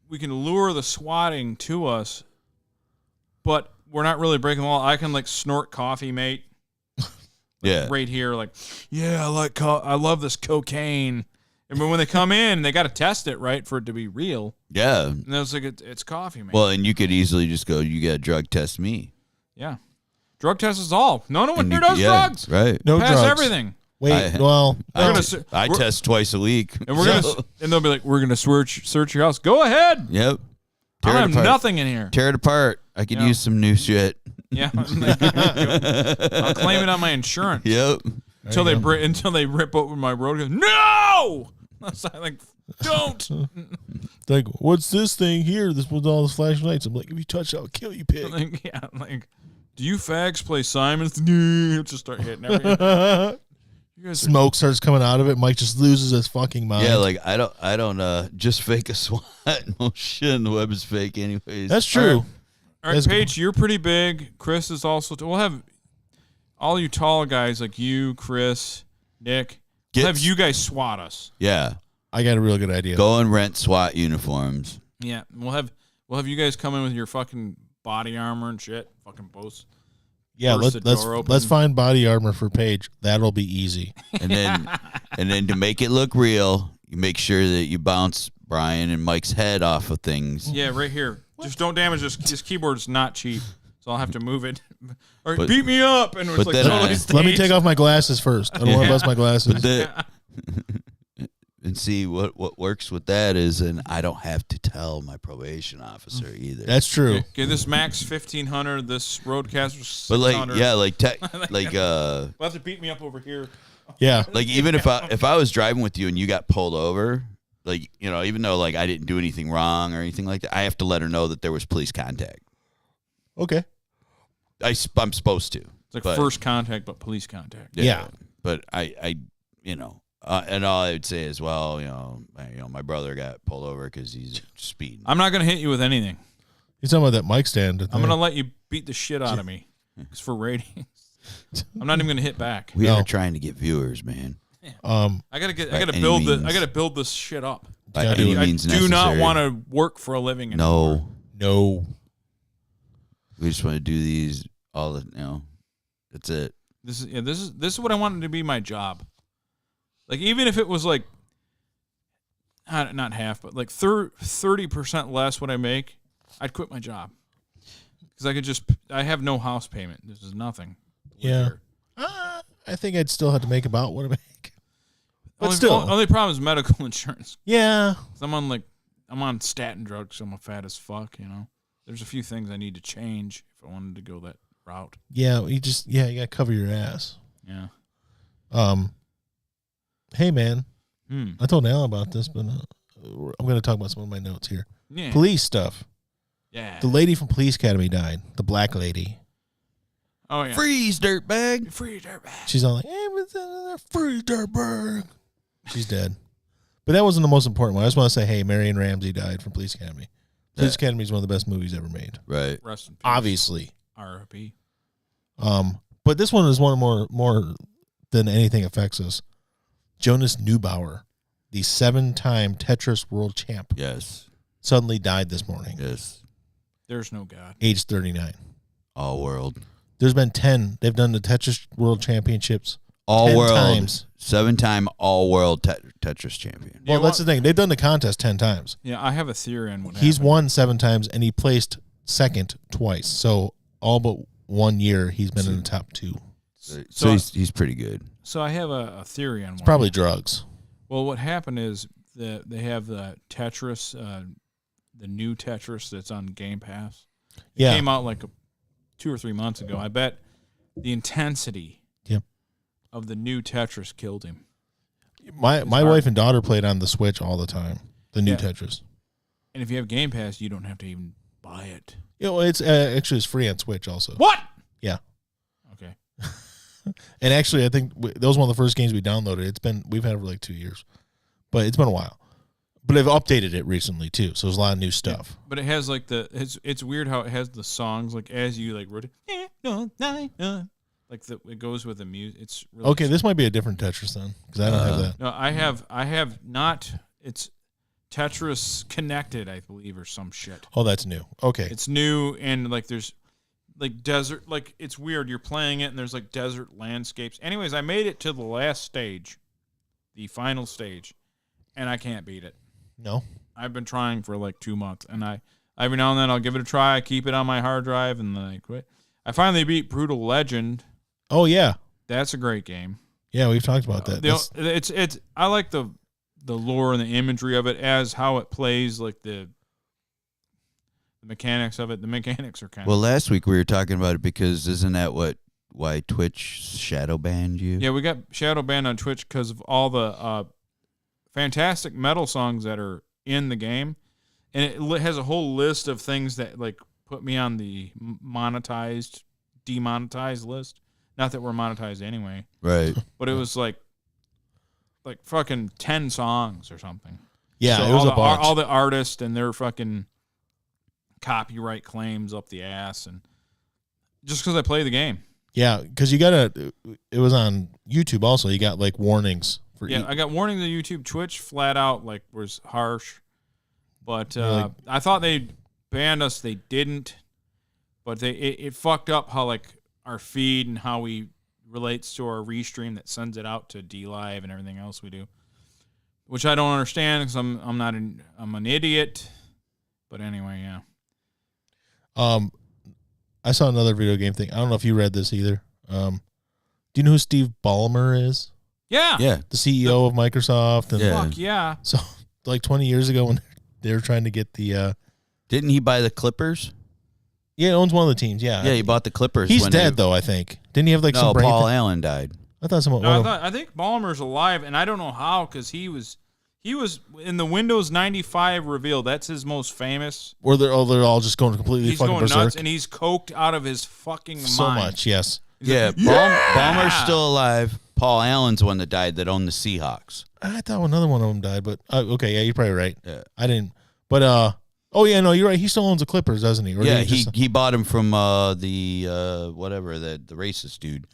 lure the swatting to us, but we're not really breaking the law. I can snort coffee, mate. Yeah, right here, I love this cocaine. And when they come in, they got to test it, right, for it to be real. Yeah. And it's it's coffee, man. Well, and you could easily just go, "You got to drug test me." Yeah. Drug test is all. No one here does drugs. Right. No Pass drugs. everything. Wait, I test twice a week. And and they'll be like, "We're going to search your house." Go ahead. Yep. I have nothing in here. Tear it apart. I could use some new shit. Yeah. I'll claim it on my insurance. Yep. Until they rip open my road and go, "No!" I'm like, "Don't." Like, "What's this thing here? This was all the flashing lights." I'm like, "If you touch it, I'll kill you, pig." Do you fags play Simons? Just start hitting everything. Smoke starts coming out of it. Mike just loses his fucking mind. Yeah, I don't just fake a SWAT. No shit in the web is fake anyways. That's true. All right, Paige, you're pretty big. Chris is also. We'll have all you tall guys like you, Chris, Nick. We'll have you guys SWAT us. Yeah, I got a real good idea. Go and rent SWAT uniforms. Yeah, we'll have you guys come in with your fucking body armor and shit. Fucking boast. Yeah, let's find body armor for Paige. That'll be easy. And then to make it look real, you make sure that you bounce Brian and Mike's head off of things. Yeah, right here. Just don't damage this. This keyboard's not cheap, so I'll have to move it. Or beat me up, and it's totally staged. Let me take off my glasses first. I don't want to bust my glasses. And see what works with that is, and I don't have to tell my probation officer either. That's true. Okay, this Max 1500, this Roadcaster 600. But We'll have to beat me up over here. Yeah. Like even if I was driving with you and you got pulled over, even though I didn't do anything wrong or anything like that, I have to let her know that there was police contact. Okay. I'm supposed to. It's first contact, but police contact. Yeah. But I and all I would say is, my brother got pulled over because he's speeding. I'm not going to hit you with anything. You're talking about that mic stand. I'm going to let you beat the shit out of me. It's for ratings. I'm not even going to hit back. We are trying to get viewers, man. I gotta build this shit up. By Yeah, any I means do not necessary. want to work for a living anymore. No. We just want to do these all the, that's it. This is what I wanted to be my job. Like, even if it was like not half, but like 30% less what I make, I'd quit my job. Because I have no house payment. This is nothing. Yeah. I think I'd still have to make about what I make. But only problem is medical insurance. Yeah. I'm on statin drugs, so I'm fat as fuck, There's a few things I need to change if I wanted to go that route. Yeah, you gotta cover your ass. Yeah. Hey man, I told Alan about this, but I'm gonna talk about some of my notes here. Yeah. Police stuff. Yeah. The lady from Police Academy died. The black lady. Oh yeah. Freeze, dirtbag. Free dirtbag. She's all like, "Hey, free dirtbag." She's dead. But that wasn't the most important one. I just want to say, hey, Marion Ramsey died from Police Academy. Police Academy is one of the best movies ever made. Right. Rest in peace. Obviously. R.I.P. But this one is one more than anything affects us. Jonas Neubauer, the 7-time Tetris world champ, Yes. suddenly died this morning. Yes. There's no God. Age 39. All world. There's been 10. They've done the Tetris World Championships All 10 world. times. 7-time all world Tetris champion. Well, that's the thing. They've done the contest 10 times. Yeah, I have a theory on what He's happened. won 7 times, and he placed second twice. So all but 1 year, he's been in the top 2. So he's pretty good. So I have a theory on It's one. probably drugs. Well, what happened is that they have the Tetris, the new Tetris that's on Game Pass. It Yeah. came out like 2 or 3 months ago. I bet the intensity of the new Tetris killed him. My wife and daughter played on the Switch all the time. The new Tetris. And if you have Game Pass, you don't have to even buy it. It's actually it's free on Switch also. What? Yeah. Okay. And actually, I think that was one of the first games we downloaded. We've had it for like 2 years, but it's been a while. But they've updated it recently too, so there's a lot of new stuff. But it has like it's weird how it has the songs like as you like wrote it. Like it goes with the music. It's really Okay, this might be a different Tetris then, because I don't have that. No, I have not. It's Tetris Connected, I believe, or some shit. Oh, that's new. Okay. It's new, and like there's like desert. Like it's weird. You're playing it, and there's like desert landscapes. Anyways, I made it to the last stage, the final stage, and I can't beat it. No. I've been trying for like 2 months, and every now and then I'll give it a try. I keep it on my hard drive, and then I quit. I finally beat Brutal Legend. Oh yeah. That's a great game. Yeah, we've talked about that. It's I like the lore and the imagery of it as how it plays, like the mechanics of it. The mechanics are kind Well, of last week we were talking about it because isn't that why Twitch shadow banned you? Yeah, we got shadow banned on Twitch because of all the fantastic metal songs that are in the game, and it has a whole list of things that like put me on the demonetized list. Not that we're monetized anyway. Right. But it was like fucking 10 songs or something. Yeah, so it was a bunch. all the artists and their fucking copyright claims up the ass, and just because I play the game. Yeah, because it was on YouTube also. You got like warnings for I got warnings on YouTube. Twitch flat out like was harsh. But Really? I thought they banned us. They didn't. But it fucked up how like our feed and how we relates to our restream that sends it out to DLive and everything else we do, which I don't understand because I'm an idiot. But anyway, yeah. I saw another video game thing. I don't know if you read this either. Do you know who Steve Ballmer is? Yeah. Yeah. The CEO of Microsoft. And Yeah. Fuck yeah. So like 20 years ago when they were trying to get the Didn't he buy the Clippers? he owns one of the teams. Yeah. Yeah, he bought the Clippers. He's when dead though, I think. Didn't he have like No, some brain Paul thing? Allen died. I thought someone. No, I think Ballmer's alive, and I don't know how because he was in the Windows 95 reveal. That's his most famous. Or they're all just going completely He's fucking going berserk. nuts, and he's coked out of his fucking So mind. much, yes. Yeah, Ballmer's still alive. Paul Allen's the one that died that owned the Seahawks. I thought another one of them died, but okay, yeah, you're probably right. Yeah. I didn't, but oh yeah, no, you're right. He still owns the Clippers, doesn't he? Or Yeah, did just- he bought him from the racist dude.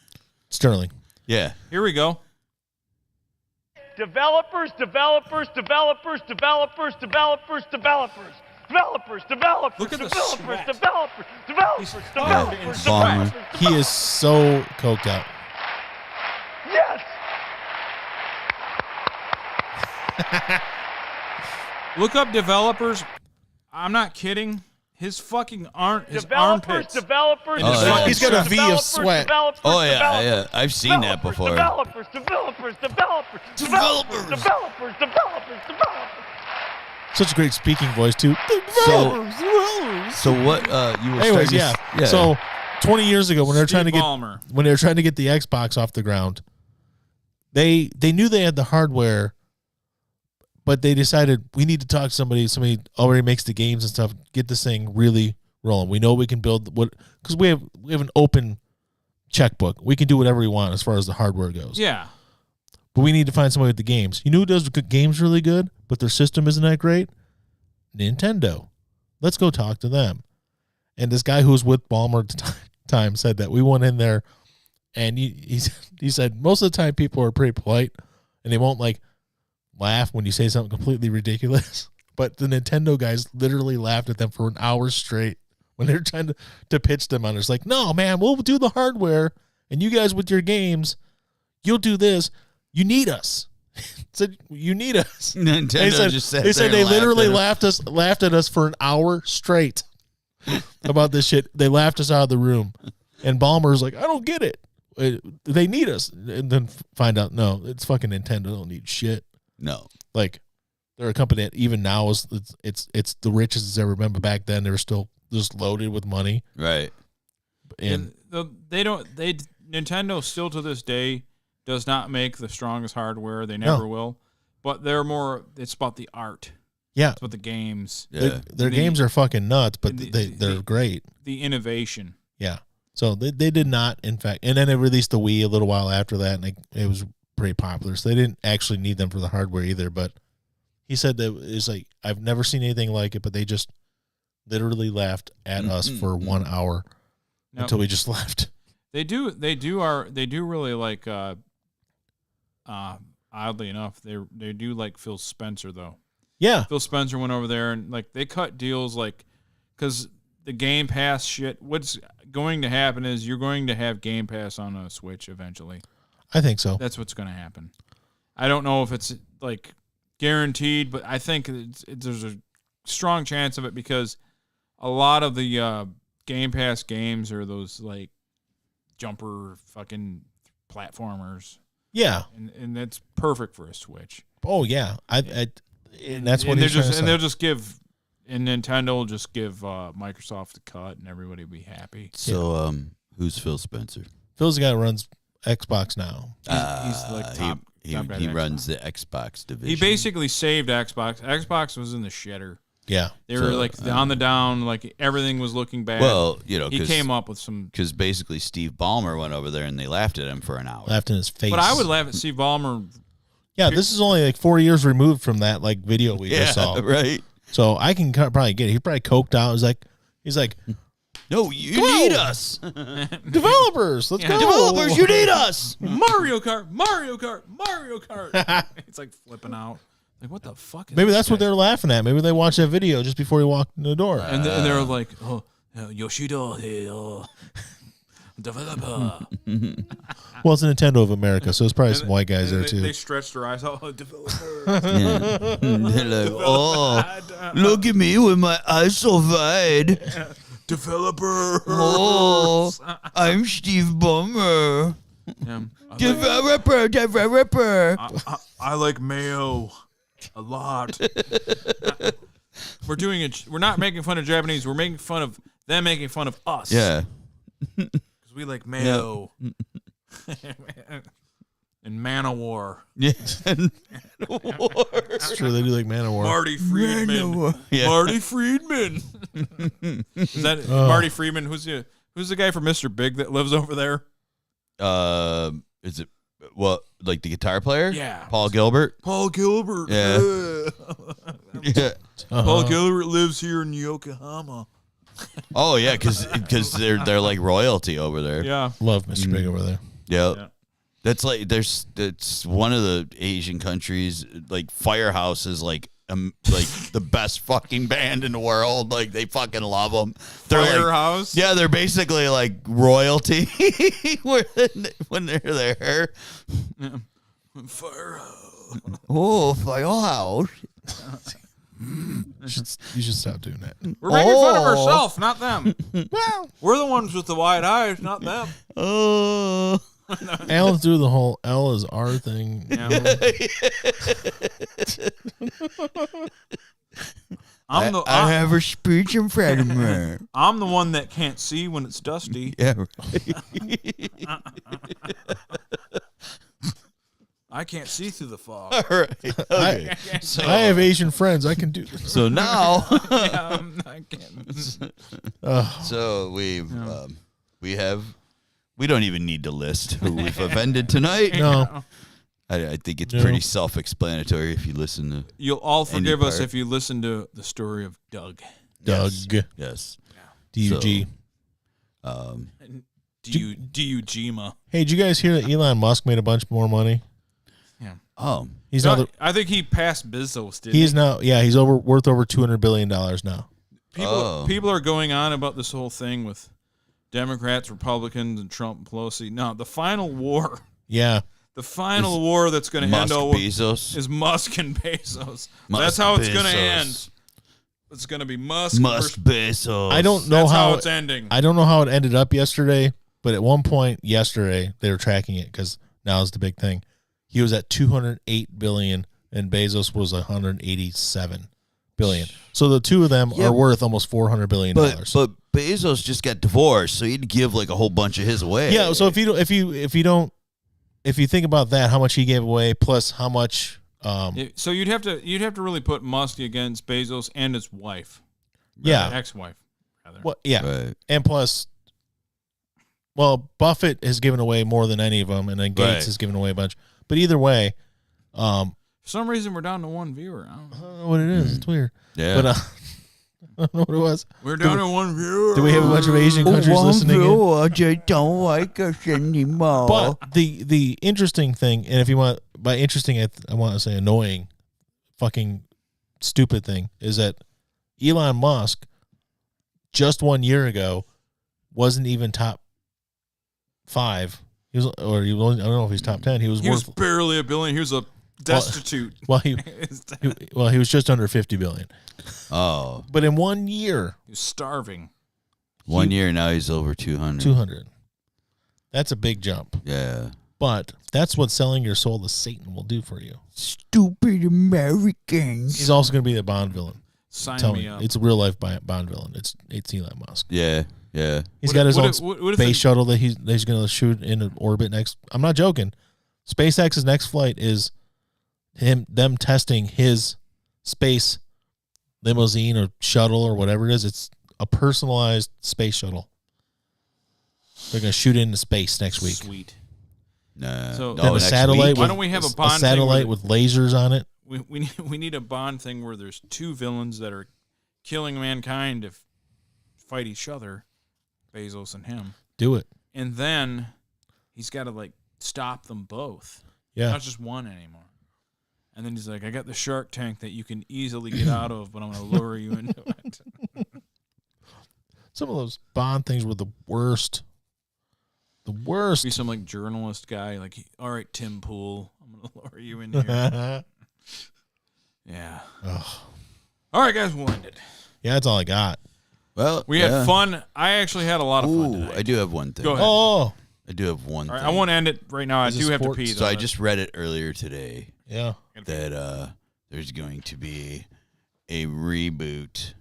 Sterling. Yeah. Here we go. developers. Look at the sweat. Bomber. He is so coked out. Yes. Look up developers. I'm not kidding. His fucking armpits. Developers. And his fucking He's got a chest. V of sweat. Oh, yeah. I've seen that before. Developers. Such a great speaking voice too. So what you were Anyways, starting yeah. So 20 years ago, when they were trying to get Ballmer. the Xbox off the ground, they knew they had the hardware, but they decided we need to talk to somebody. Somebody already makes the games and stuff. Get this thing really rolling. We know we can build because we have an open checkbook. We can do whatever we want as far as the hardware goes. Yeah. But we need to find somebody with the games. You know who does games really good, but their system isn't that great? Nintendo. Let's go talk to them. And this guy who was with Ballmer at the time said that we went in there, and he said most of the time people are pretty polite, and they won't like laugh when you say something completely ridiculous. But the Nintendo guys literally laughed at them for an hour straight when they're trying to pitch them on it. It's like, no, man, we'll do the hardware, and you guys with your games, you'll do this. You need us. Said you need us. Nintendo They said they literally laughed at us for an hour straight about this shit. They laughed us out of the room, and Ballmer's like, I don't get it. They need us, and then find out no, it's fucking Nintendo. They don't need shit. No, like they're a company that even now is it's the richest it's ever been, but back then they were still just loaded with money. Right. And Nintendo still to this day does not make the strongest hardware. They never will. But it's about the art. Yeah. It's about the games. Yeah. Their games are fucking nuts, but they're great. The innovation. Yeah. So they did not, in fact, and then they released the Wii a little while after that, and it was pretty popular. So they didn't actually need them for the hardware either. But he said that it's like, I've never seen anything like it, but they just literally laughed at us for 1 hour until we just left. They do really like, oddly enough, they do like Phil Spencer though. Yeah. Phil Spencer went over there and like they cut deals like, because the Game Pass shit, what's going to happen is you're going to have Game Pass on a Switch eventually. I think so. That's what's going to happen. I don't know if it's like guaranteed, but I think there's a strong chance of it because a lot of the Game Pass games are those like jumper fucking platformers. Yeah. And that's perfect for a Switch. Oh yeah. And that's what they'll just give, and Nintendo will just give Microsoft a cut, and everybody will be happy. So, who's Phil Spencer? Phil's the guy who runs Xbox now. He's like top. He runs the Xbox division. He basically saved Xbox. Xbox was in the shitter. Yeah, they were like on the down. Like everything was looking bad. Well, he came up with some. Because basically, Steve Ballmer went over there and they laughed at him for an hour. Laughed in his face. But I would laugh at Steve Ballmer. Yeah, this is only like 4 years removed from that like video we just saw. Right. So I can probably get it. He's probably coked out. He's like, no, you need us. Developers, let's go. Developers, you need us. Mario Kart. It's like flipping out. Like, what the fuck is Maybe that's what they're laughing at. Maybe they watched that video just before he walked in the door. And they're like, oh, Yoshida, developer. Well, it's a Nintendo of America, so it's probably some white guys there, too. They stretched their eyes out. Oh, developer. Yeah. They're like, oh, look at me with my eyes so wide. Developer. Oh, I'm Steve Ballmer. Yeah. Developer. I like mayo a lot. We're not making fun of Japanese. We're making fun of them making fun of us. Yeah. Because we like mayo. And Man-O-War. Yeah. It's true. They do like Man-O-War. Marty Friedman. Man-O-War. Yeah. Marty Friedman. Is that Marty Friedman? Who's the guy from Mr. Big that lives over there? Is it like the guitar player? Yeah. Paul Gilbert. Paul Gilbert. Yeah. Yeah. Paul Gilbert lives here in Yokohama. Oh yeah, because they're like royalty over there. Yeah. Love Mr. Big over there. Yep. Yeah. It's one of the Asian countries, like Firehouse is like the best fucking band in the world. Like they fucking love them. They're Firehouse? Like, yeah, they're basically like royalty when they're there. Yeah. Firehouse. Oh, Firehouse. You should stop doing that. We're making fun of ourselves, not them. Well, we're the ones with the wide eyes, not them. Oh. Alan's doing the whole L is R thing. Yeah. I have a speech impediment. I'm the one that can't see when it's dusty. Yeah. I can't see through the fog. All right. Okay. I have Asian friends. I can do this. So now, Yeah, I can't. so we don't even need to list who we've offended tonight. No. I think it's pretty self-explanatory if you listen to. You'll all forgive us part. if you listen to the story of Doug. Doug. Yes. D-U-G. D-U-G-ma. Hey, did you guys hear that Elon Musk made a bunch more money? Oh. He's now I think he passed Bezos, didn't he? he's now he's worth over $200 billion now. People are going on about this whole thing with Democrats, Republicans, and Trump and Pelosi. No, the final war. Yeah. The final war that's going to end Bezos. is Musk and Bezos. Musk That's how it's going to Bezos. end. It's going to be Musk. Bezos. I don't know That's how it's ending. I don't know how it ended up yesterday, but at one point yesterday they were tracking it because now is the big thing. He was at 208 billion and Bezos was 187 billion. So the two of them are worth almost $400 billion. But Bezos just got divorced, so he'd give like a whole bunch of his away. Yeah. So if you think about that, how much he gave away plus how much. So you'd have to really put Musk against Bezos and his wife. Yeah. Ex-wife, rather. Well, yeah. Right. And plus, well, Buffett has given away more than any of them, and then Gates has given away a bunch. But either way, for some reason we're down to one viewer. I don't know what it is. It's weird. Yeah. But I don't know what it was. We're down to one viewer. Do we have a bunch of Asian countries listening in? Just don't like us anymore. But the interesting thing, and if you want, by interesting, I want to say annoying, fucking stupid thing, is that Elon Musk just 1 year ago wasn't even top 5. He was, or he was, I don't know if he's top 10. He was barely a billion. He was a destitute. Well, he was just under 50 billion. Oh, but in 1 year, he was starving. 1 year now he's over 200. 200. That's a big jump. Yeah. But that's what selling your soul to Satan will do for you. Stupid Americans. He's also going to be the Bond villain. Sign me up. It's a real life Bond villain. It's Elon Musk. Yeah. Yeah. He's got his own space shuttle that he's going to shoot into orbit next. I'm not joking. SpaceX's next flight is them testing his space limousine or shuttle or whatever it is. It's a personalized space shuttle. They're going to shoot into space next week. Sweet. So a satellite. Why don't we have a Bond satellite with lasers on it? We need a Bond thing where there's two villains that are killing mankind to fight each other, Bezos and him. Do it. And then he's got to stop them both. Yeah. Not just one anymore. And then he's like, I got the Shark Tank that you can easily get out of, but I'm going to lure you into it. Some of those Bond things were the worst. The worst. Be some journalist guy, all right, Tim Pool, I'm going to lure you in here. Yeah. Ugh. All right, guys, we'll end it. Yeah, that's all I got. Well, we had fun. I actually had a lot of fun tonight. I do have one thing. Go ahead. Oh. I do have one thing. I won't end it right now. I do have to pee, though. So I just read it earlier today. Yeah. That there's going to be a reboot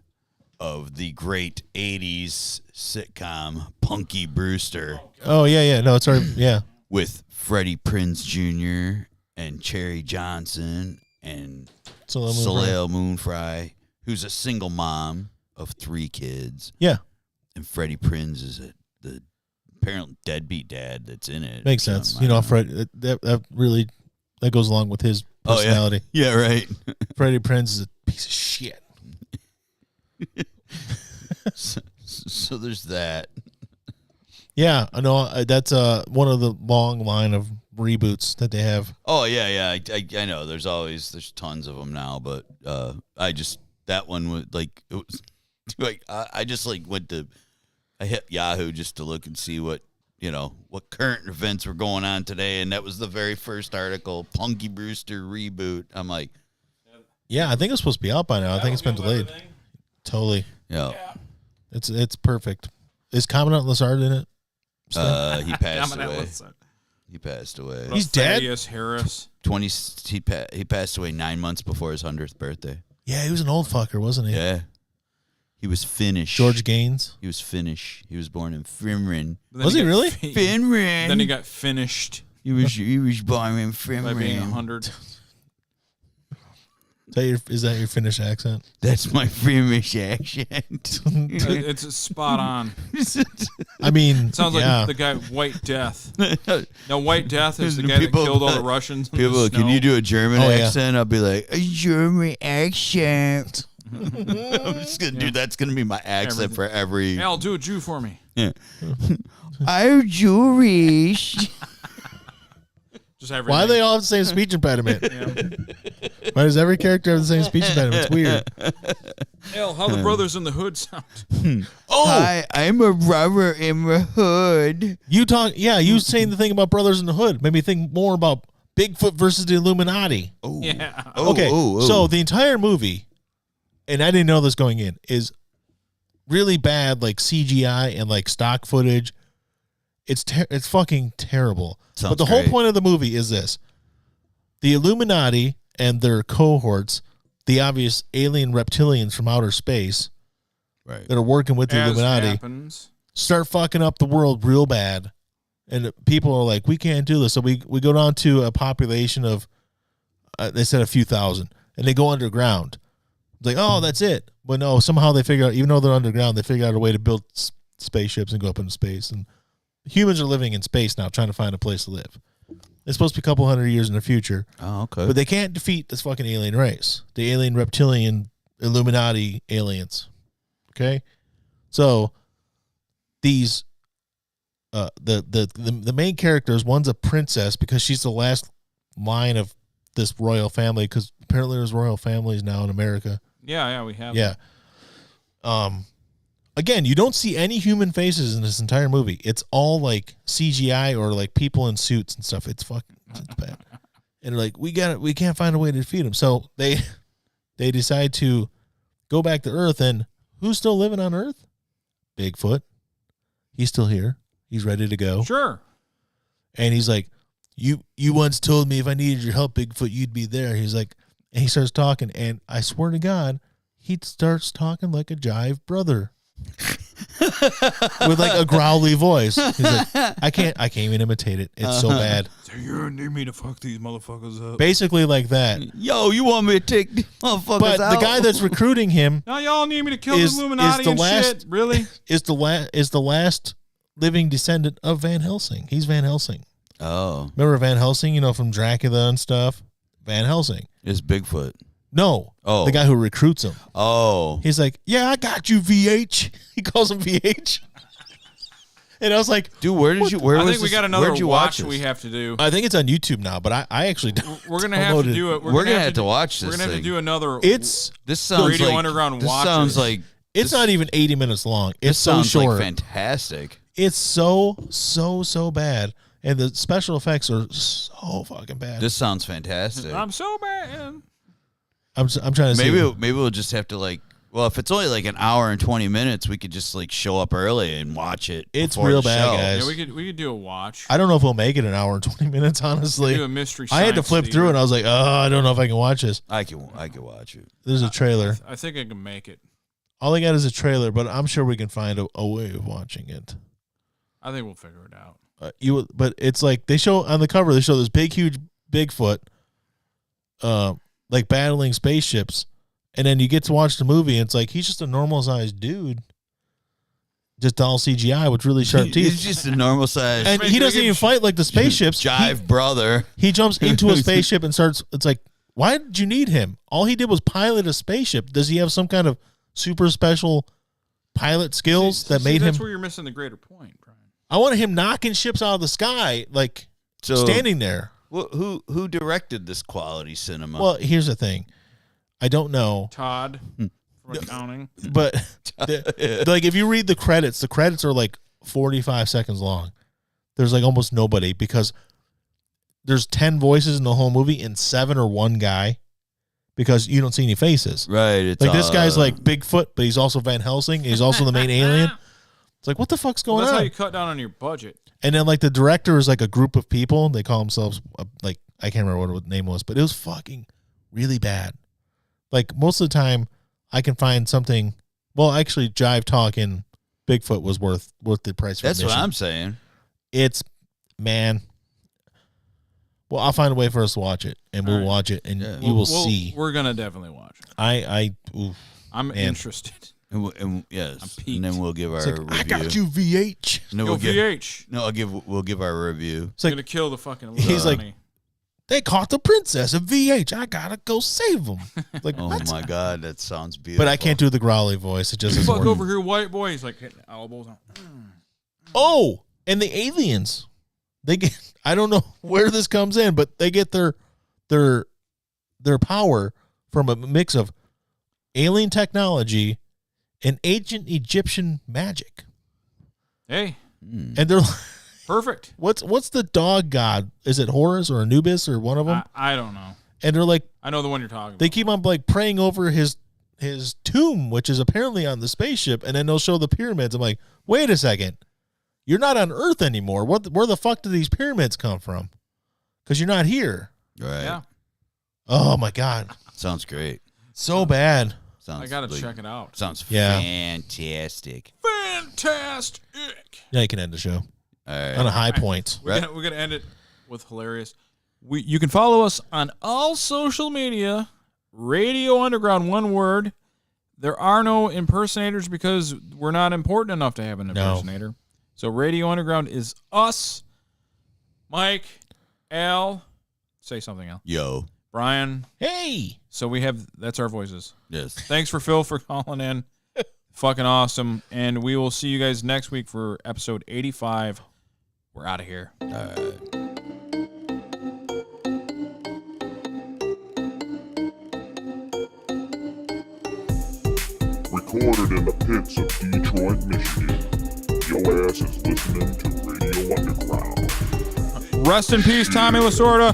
of the great 80s sitcom Punky Brewster. Oh, yeah. No, it's our, yeah. With Freddie Prinze Jr. and Cherry Johnson and Soleil Moonfry, who's a single mom of 3 kids. Yeah. And Freddie Prinze is the apparent deadbeat dad that's in it. Makes sense. Fred, that really, that goes along with his personality. Oh, yeah, right. Freddie Prinze is a piece of shit. So there's that. Yeah, I know. That's one of the long line of reboots that they have. Oh yeah. I know. There's tons of them now, but that one was like it was like I just like I hit Yahoo just to look and see what current events were going on today, and that was the very first article, Punky Brewster reboot. I'm like, yeah, I think it's supposed to be out by now. I think it's been delayed. Totally. Yeah. It's perfect. Is Commandant Lassard in it? He passed away. He passed away. He's dead? Thaddeus Harris. He passed away 9 months before his 100th birthday. Yeah, he was an old fucker, wasn't he? Yeah. He was Finnish. George Gaines? He was Finnish. He was born in Finland. Was he really? Finland. Then he got finished. He was born in Finland. By being 100. Is that your Finnish accent? That's my Finnish accent. It's spot on. I mean, sounds like the guy White Death. No, White Death is the guy that killed all the Russians. People, can you do a German accent? Yeah. I'll be like, a German accent. I'm just gonna do. That's gonna be my accent for every. Al, do a Jew for me. Yeah. I'm Jewish. Why do they all have the same speech impediment? Why does every character have the same speech impediment? It's weird. Al, how the Brothers in the Hood sound? Hi, I'm a brother in the hood. You saying the thing about Brothers in the Hood made me think more about Bigfoot versus the Illuminati. Oh, yeah. Okay, so the entire movie, and I didn't know this going in, is really bad, like CGI and like stock footage. It's fucking terrible. But the whole point of the movie is this: the Illuminati and their cohorts, the obvious alien reptilians from outer space, right, that are working with the Illuminati, start fucking up the world real bad, and people are like, we can't do this. So we go down to a population of, they said a few thousand, and they go underground. It's like, oh, that's it. But no, somehow they figure out, even though they're underground, they figure out a way to build spaceships and go up into space. And humans are living in space now, trying to find a place to live. It's supposed to be a couple hundred years in the future. Oh, okay. But they can't defeat this fucking alien race, the alien reptilian Illuminati aliens. Okay, so these the main characters, one's a princess because she's the last line of this royal family, because apparently there's royal families now in America. Yeah, we have. Yeah. Again, you don't see any human faces in this entire movie. It's all like CGI or like people in suits and stuff. It's bad. And like, we can't find a way to defeat them. So they decide to go back to Earth, and who's still living on Earth? Bigfoot. He's still here. He's ready to go. Sure. And he's like, you once told me if I needed your help, Bigfoot, you'd be there. He's like, and he starts talking, and I swear to God, he starts talking like a jive brother. With like a growly voice. He's like, I can't even imitate it. It's so bad. So you need me to fuck these motherfuckers up. Basically like that. Yo, you want me to take these motherfuckers but out? The guy that's recruiting him, now y'all need me to kill the Illuminati and shit. Really? Is the last living descendant of Van Helsing. He's Van Helsing. Oh. Remember Van Helsing, from Dracula and stuff? Van Helsing. Is Bigfoot. No. Oh. The guy who recruits him. Oh. He's like, yeah, I got you, VH. He calls him VH. And I was like, dude, where was I think we got another watch we have to do. I think it's on YouTube now, but I actually we're gonna have to do it. We're gonna have to watch this. We're gonna have to do another. This sounds Radio like Underground. This watches. sounds like it's not even 80 minutes long. It's so short. Like fantastic. It's so bad, and the special effects are so fucking bad. This sounds fantastic. I'm so bad. I'm trying to maybe we'll just have to if it's only like an hour and 20 minutes, we could just show up early and watch it. It's real bad, guys. Yeah, we could do a watch. I don't know if we'll make it an hour and 20 minutes, honestly. Do a mystery. I had to flip through and I was like, I don't know if I can watch this. I can watch it. There's a trailer. I think I can make it. All I got is a trailer, but I'm sure we can find a way of watching it. I think we'll figure it out. But it's like they show on the cover. They show this big, huge Bigfoot, like battling spaceships, and then you get to watch the movie, and it's like he's just a normal sized dude, just all CGI with really sharp teeth. He's just a normal size, and he doesn't even fight like the spaceships. Jive brother. He jumps into a spaceship and starts. It's like, why did you need him? All he did was pilot a spaceship. Does he have some kind of super special pilot skills that made him? That's where you're missing the greater point, Brian. I wanted him knocking ships out of the sky, like standing there. Well, who directed this quality cinema? Well, here's the thing. I don't know. Todd from accounting. But like if you read the credits are like 45 seconds long. There's like almost nobody because there's 10 voices in the whole movie and 7 are one guy because you don't see any faces. Right. It's like this guy's like Bigfoot, but he's also Van Helsing. He's also the main alien. It's like, what the fuck's going on? That's how you cut down on your budget. And then like the director is like a group of people. They call themselves like, I can't remember what the name was, but it was fucking really bad. Like most of the time I can find something. Well, actually Jive Talk in Bigfoot was worth the price for admission. That's what I'm saying. It's, man. Well, I'll find a way for us to watch it, and we'll watch it, and you will see. We're gonna definitely watch it. I'm interested. Yes, and then we'll give our review. I got you, VH. No, VH. No, we'll give our review. It's gonna kill the fucking. He's like, they caught the princess of VH. I gotta go save them. Like, oh what? my god, that sounds beautiful. But I can't do the growly voice. It just fuck over here, white boy. He's like hitting elbows. Oh, and the aliens. They get. I don't know where this comes in, but they get their power from a mix of alien technology and ancient Egyptian magic. Hey, and they're perfect. What's the dog god? Is it Horus or Anubis or one of them? I don't know. And they're like, I know the one you're talking about. They keep on like praying over his tomb, which is apparently on the spaceship, and then they'll show the pyramids. I'm like, wait a second. You're not on Earth anymore. Where the fuck do these pyramids come from? Because you're not here. Right. Yeah. Oh, my God. Sounds great. So bad. I got to check it out. Sounds fantastic. Fantastic. Yeah, you can end the show. All right. On a high point. We're going to end it with hilarious. You can follow us on all social media. Radio Underground, one word. There are no impersonators because we're not important enough to have an impersonator. No. So Radio Underground is us. Mike, Al, say something, Al. Yo. Brian. Hey. So that's our voices. Yes. Thanks for Phil for calling in. Fucking awesome. And we will see you guys next week for episode 85. We're out of here. All right. Recorded in the pits of Detroit, Michigan. Your ass is listening to Radio Underground. Rest in peace, Tommy Lasorda.